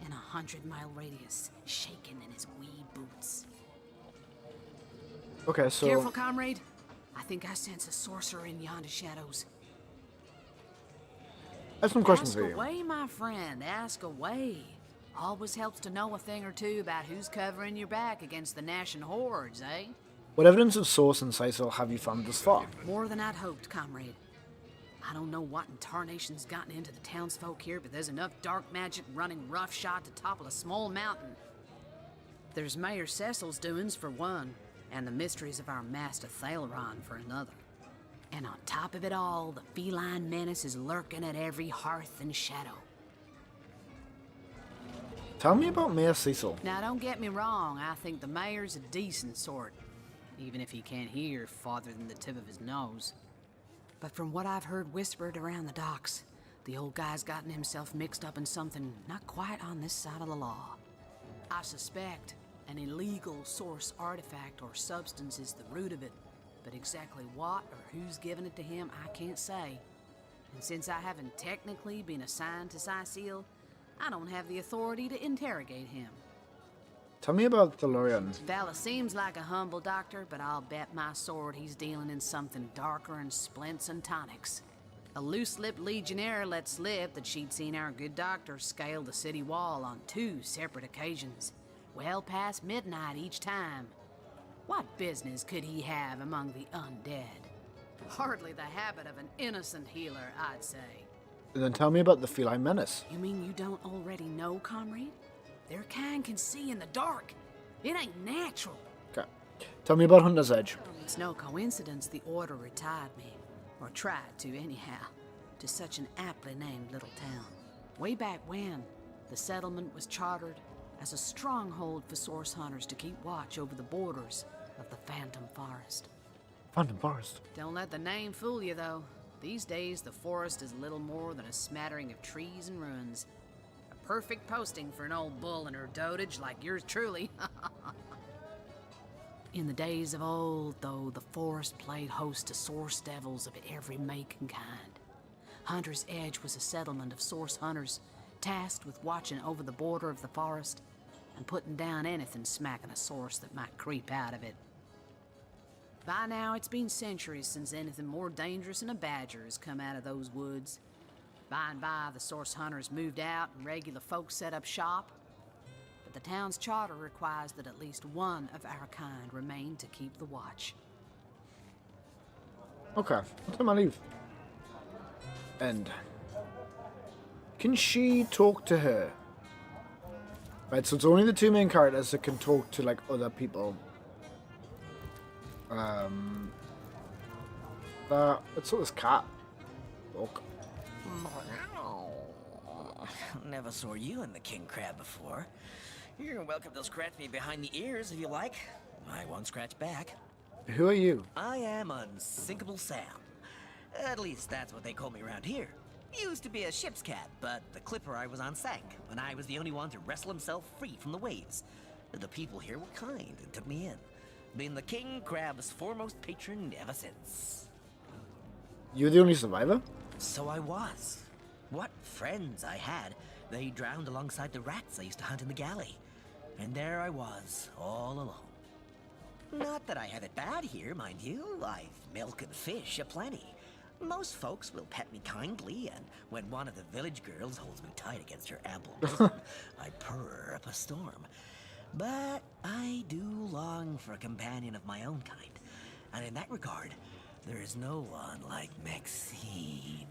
in a 100-mile radius shaking in his wee boots. Okay, so Careful, comrade. I think I sense a sorcerer in yonder shadows. I have some questions Ask for you. away, my friend. Ask away. Always helps to know a thing or two about who's covering your back against the gnashing hordes, eh? What evidence of source and Cecil have you found thus far? More than I'd hoped, comrade. I don't know what in tarnation's gotten into the townsfolk here, but there's enough dark magic running roughshod to topple a small mountain. There's Mayor Cecil's doings for one, and the mysteries of our master Thaleron for another. And on top of it all, the feline menace is lurking at every hearth and shadow. Tell me about Mayor Cecil. Now, don't get me wrong, I think the mayor's a decent sort, even if he can't hear farther than the tip of his nose. But from what I've heard whispered around the docks, the old guy's gotten himself mixed up in something not quite on this side of the law. I suspect an illegal source artifact or substance is the root of it, but exactly what or who's given it to him, I can't say. And since I haven't technically been assigned to Cyseal, I don't have the authority to interrogate him. Tell me about Thalorian. Fella seems like a humble doctor, but I'll bet my sword he's dealing in something darker than splints and tonics. A loose-lipped legionnaire let slip that she'd seen our good doctor scale the city wall on 2 separate occasions, well past midnight each time. What business could he have among the undead? Hardly the habit of an innocent healer, I'd say. And then tell me about the feline menace. You mean you don't already know, comrade? Their kind can see in the dark. It ain't natural. Okay. Tell me about Hunter's Edge. It's no coincidence the Order retired me, or tried to anyhow, to such an aptly named little town. Way back when, the settlement was chartered as a stronghold for source hunters to keep watch over the borders of the Phantom Forest. Phantom Forest? Don't let the name fool you, though. These days, the forest is little more than a smattering of trees and ruins. A perfect posting for an old bull and her dotage like yours truly. In the days of old, though, the forest played host to source devils of every make and kind. Hunter's Edge was a settlement of source hunters, tasked with watching over the border of the forest and putting down anything smacking a source that might creep out of it. By now, it's been centuries since anything more dangerous than a badger has come out of those woods. By and by, the source hunters moved out and regular folks set up shop. But the town's charter requires that at least one of our kind remain to keep the watch. Okay, what time I leave? End. Can she talk to her? Right, so it's only the 2 main characters that can talk to, like, other people. What's this cat? Look. Never saw you in the king crab before. You're welcome to scratch me behind the ears if you like. I won't scratch back. Who are you? I am Unsinkable Sam. At least that's what they call me around here. Used to be a ship's cat, but the clipper I was on sank, and I was the only one to wrestle himself free from the waves. The people here were kind and took me in. Been the king crab's foremost patron ever since. You're the only survivor? So I was. What friends I had. They drowned alongside the rats I used to hunt in the galley. And there I was, all alone. Not that I have it bad here, mind you. I've milk and fish aplenty. Most folks will pet me kindly, and when one of the village girls holds me tight against her ample bosom, I purr up a storm. But I do long for a companion of my own kind. And in that regard, there is no one like Maxine.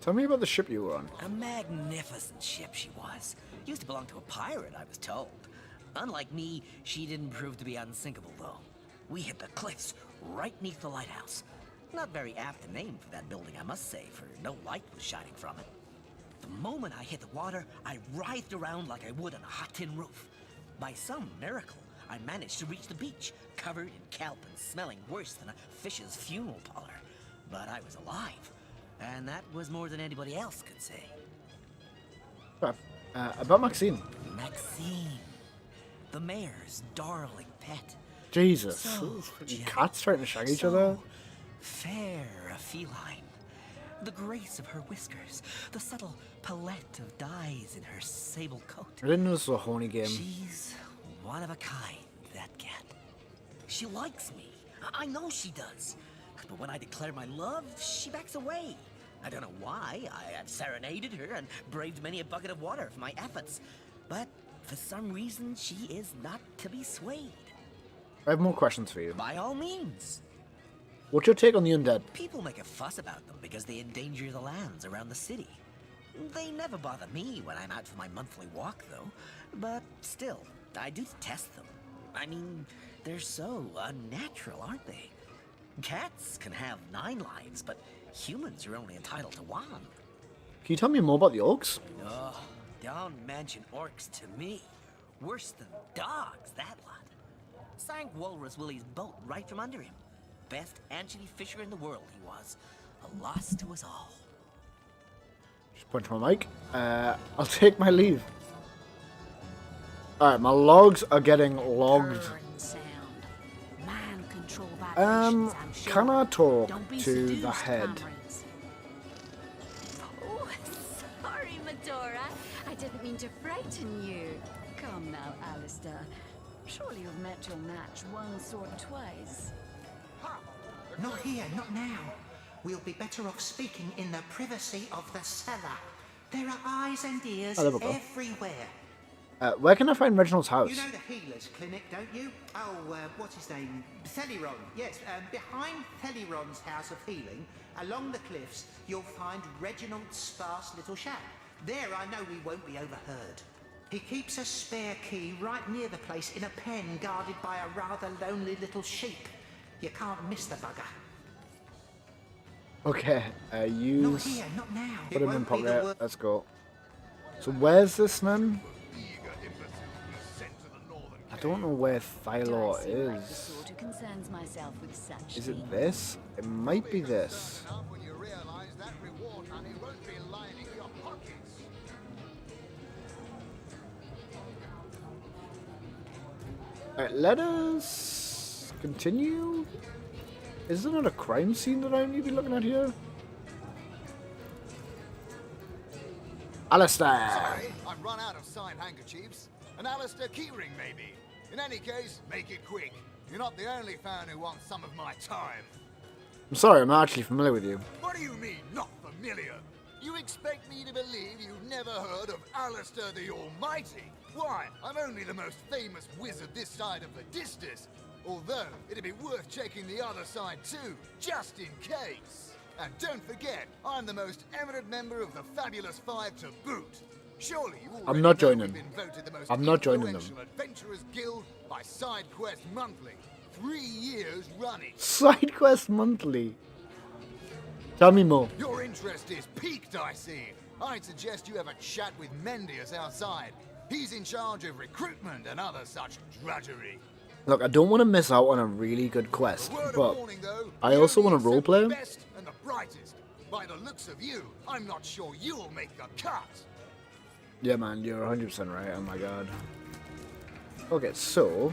Tell me about the ship you were on. A magnificent ship she was. Used to belong to a pirate, I was told. Unlike me, she didn't prove to be unsinkable, though. We hit the cliffs right neath the lighthouse. Not very apt a name for that building, I must say, for no light was shining from it. The moment I hit the water, I writhed around like I would on a hot tin roof. By some miracle, I managed to reach the beach, covered in kelp and smelling worse than a fish's funeral parlor. But I was alive, and that was more than anybody else could say. About Maxine. Maxine, the mayor's darling pet. Jesus. So Cats trying to shag each other. Fair a feline. The grace of her whiskers, the subtle palette of dyes in her sable coat. I didn't know this was a horny game. She's one of a kind, that cat. She likes me. I know she does. But when I declare my love, she backs away. I don't know why. I have serenaded her and braved many a bucket of water for my efforts. But for some reason, she is not to be swayed. I have more questions for you. By all means. What's your take on the undead? People make a fuss about them because they endanger the lands around the city. They never bother me when I'm out for my monthly walk, though. But still, I do test them. I mean, they're so unnatural, aren't they? Cats can have 9 lives, but humans are only entitled to 1. Can you tell me more about the orcs? Oh, don't mention orcs to me. Worse than dogs, that lot. Sank Walrus Willie's boat right from under him. Best anchovy fisher in the world he was. A loss to us all. Just point to my mic. I'll take my leave. Alright, my logs are getting logged. Can I talk to the head? Oh, sorry, Medora. I didn't mean to frighten you. Come now, Alistair. Surely you've met your match once or twice. Not here, not now. We'll be better off speaking in the privacy of the cellar. There are eyes and ears everywhere. Where can I find Reginald's house? You know the healer's clinic, don't you? Oh, what's his name? Theliron. Yes, behind Theliron's house of healing, along the cliffs, you'll find Reginald's sparse little shack. There I know we won't be overheard. He keeps a spare key right near the place in a pen guarded by a rather lonely little sheep. You can't miss the bugger. Okay, use... Not here, not now. Put him in pocket. Let's go. So where's this man? I don't know where Thylor is. Is it this? It might be this. Alright, let us continue. Is there not a crime scene that I need to be looking at here? Alistair! Sorry, I've run out of signed handkerchiefs. An Alistair keyring, maybe. In any case, make it quick. You're not the only fan who wants some of my time. I'm sorry, I'm not actually familiar with you. What do you mean, not familiar? You expect me to believe you've never heard of Alistair the Almighty? Why, I'm only the most famous wizard this side of the distance. Although, it'd be worth checking the other side too, just in case. And don't forget, I'm the most eminent member of the Fabulous Five to boot. Surely you already I'm not know joining. we've been voted the most I'm not joining them. influential Adventurers Guild by SideQuest Monthly. 3 years running. SideQuest Monthly. Tell me more. Your interest is piqued, I see. I'd suggest you have a chat with Mendius outside. He's in charge of recruitment and other such drudgery. Look, I don't want to miss out on a really good quest, Word of but warning, though, I also want to roleplay. best and the brightest. By the looks of you, I'm not sure you'll make the cut. Yeah, man, you're 100% right. Oh my god. Okay, so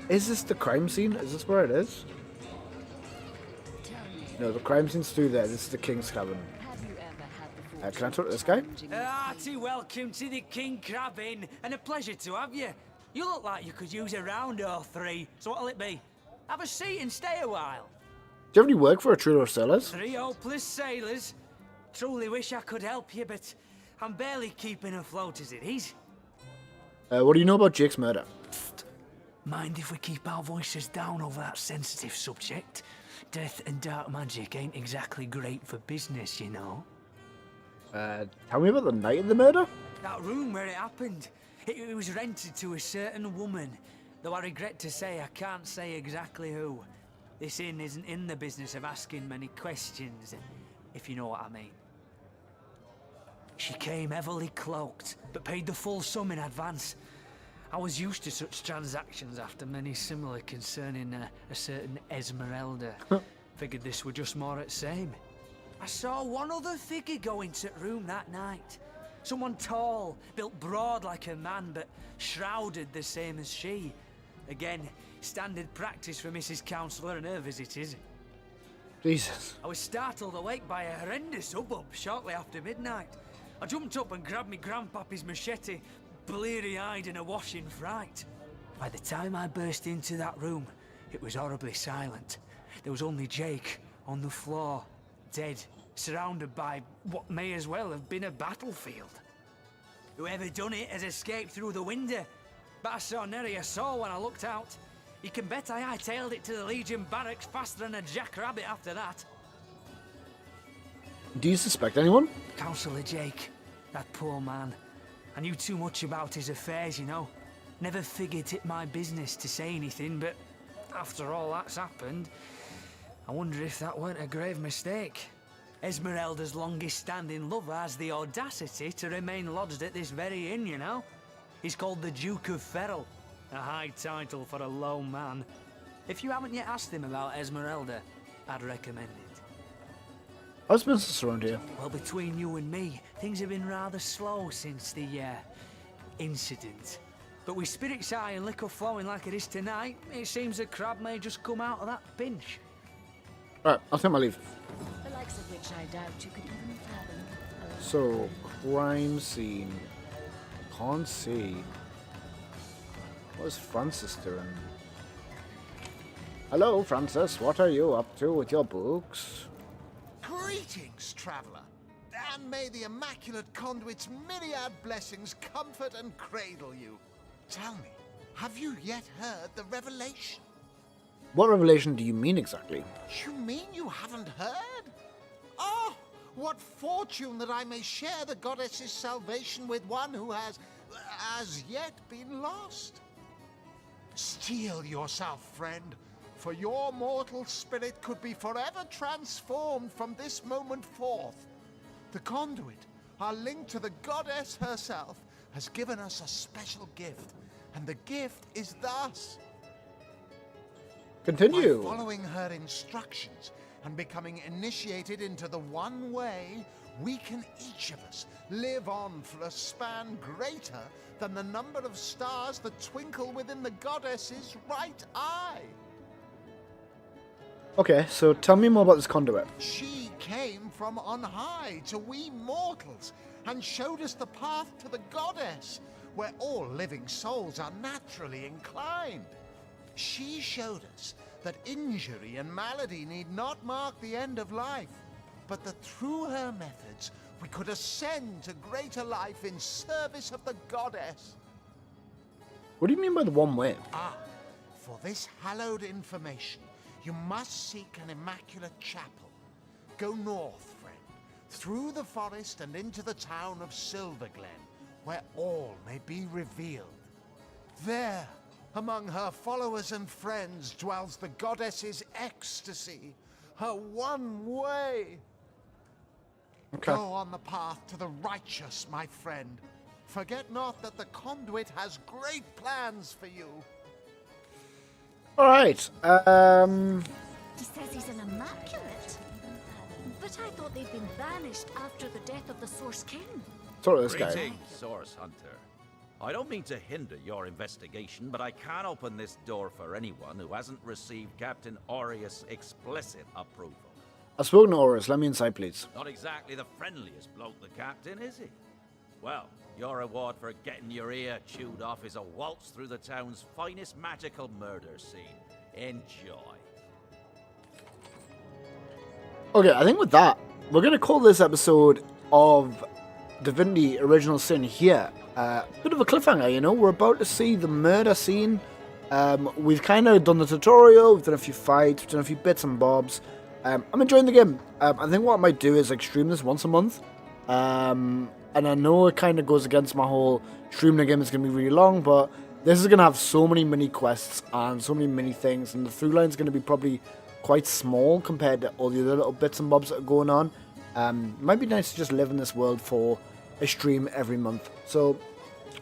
is this the crime scene? Is this where it is? No, the crime scene's through there. This is the king's cabin. Can I talk to this guy? Hearty welcome to the King Crab Inn, and a pleasure to have you. You look like you could use a round or three, so what'll it be? Have a seat and stay a while. Do you have any work for a trio of sailors? 3 hopeless sailors. Truly wish I could help you, but I'm barely keeping afloat as it is. What do you know about Jake's murder? Mind if we keep our voices down over that sensitive subject? Death and dark magic ain't exactly great for business, you know. Tell me about the night of the murder? That room where it happened. It was rented to a certain woman. Though I regret to say I can't say exactly who. This inn isn't in the business of asking many questions, if you know what I mean. She came heavily cloaked, but paid the full sum in advance. I was used to such transactions after many similar concerning a certain Esmeralda. Figured this were just more at same. I saw one other figure go into the room that night. Someone tall, built broad like a man, but shrouded the same as she. Again, standard practice for Mrs. Counselor and her visitors. Jesus. I was startled awake by a horrendous hubbub shortly after midnight. I jumped up and grabbed me grandpappy's machete, bleary-eyed and awash in fright. By the time I burst into that room, it was horribly silent. There was only Jake on the floor, dead, surrounded by what may as well have been a battlefield. Whoever done it has escaped through the window, but I saw nary a soul when I looked out. You can bet I hightailed it to the Legion barracks faster than a jackrabbit after that. Do you suspect anyone? Councillor Jake, that poor man. I knew too much about his affairs, you know. Never figured it my business to say anything, but after all that's happened, I wonder if that weren't a grave mistake. Esmeralda's longest-standing lover has the audacity to remain lodged at this very inn, you know. He's called the Duke of Ferrell, a high title for a low man. If you haven't yet asked him about Esmeralda, I'd recommend it. How's business around here? Well, between you and me, things have been rather slow since the incident. But with spirits high and liquor flowing like it is tonight, it seems the crab may just come out of that pinch. Alright, I'll take my leave. The likes of which I doubt you could even fathom. So, crime scene. Can't see. What is Francis doing? Hello, Francis. What are you up to with your books? Greetings, traveller. And may the Immaculate Conduit's myriad blessings comfort and cradle you. Tell me, have you yet heard the revelation? What revelation do you mean exactly? You mean you haven't heard? Oh, what fortune that I may share the goddess's salvation with one who has, as yet, been lost. Steel yourself, friend, for your mortal spirit could be forever transformed from this moment forth. The conduit, our link to the goddess herself, has given us a special gift, and the gift is thus. Continue. By following her instructions and becoming initiated into the one way, we can each of us live on for a span greater than the number of stars that twinkle within the goddess's right eye. Okay, so tell me more about this conduit. She came from on high to we mortals and showed us the path to the goddess, where all living souls are naturally inclined. She showed us that injury and malady need not mark the end of life, but that through her methods we could ascend to greater life in service of the goddess. What do you mean by the one way? Ah, for this hallowed information, you must seek an immaculate chapel. Go north, friend, through the forest and into the town of Silverglen, where all may be revealed. There, Among her followers and friends dwells the goddess's ecstasy, her one way. Okay. Go on the path to the righteous, my friend. Forget not that the conduit has great plans for you. All right. He says he's an immaculate. But I thought they'd been banished after the death of the Source King. Sort of this guy. Greetings, Source Hunter. I don't mean to hinder your investigation, but I can't open this door for anyone who hasn't received Captain Aureus' explicit approval. I've spoken to Aureus. Let me inside, please. Not exactly the friendliest bloke, the Captain, is he? Well, your reward for getting your ear chewed off is a waltz through the town's finest magical murder scene. Enjoy. Okay, I think with that, we're going to call this episode of Divinity Original Sin here. Bit of a cliffhanger, you know. We're about to see the murder scene. We've kind of done the tutorial. We've done a few fights. We've done a few bits and bobs. I'm enjoying the game. I think what I might do is like stream this once a month. And I know it kind of goes against my whole streaming the game is going to be really long, but this is going to have so many mini quests and so many mini things, and the through line is going to be probably quite small compared to all the other little bits and bobs that are going on. It might be nice to just live in this world for a stream every month. So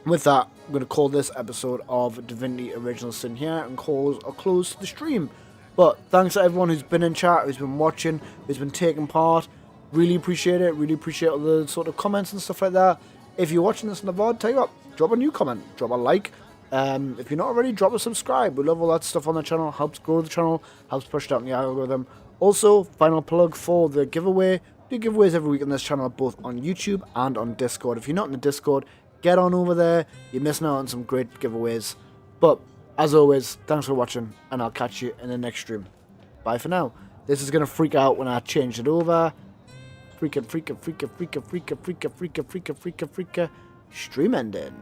with that, I'm going to call this episode of Divinity Original Sin here and close the stream. But thanks to everyone who's been in chat, who's been watching, who's been taking part. Really appreciate it. Really appreciate all the sort of comments and stuff like that. If you're watching this in the VOD, tell you what, drop a new comment, drop a like. If you're not already, drop a subscribe. We love all that stuff on the channel. Helps grow the channel, helps push it out in the algorithm. Also, final plug for the giveaway. Do giveaways every week on this channel, both on YouTube and on Discord. If you're not in the Discord, get on over there. You're missing out on some great giveaways. But as always, thanks for watching, and I'll catch you in the next stream. Bye for now. This is going to freak out when I change it over. Freaka, stream ending.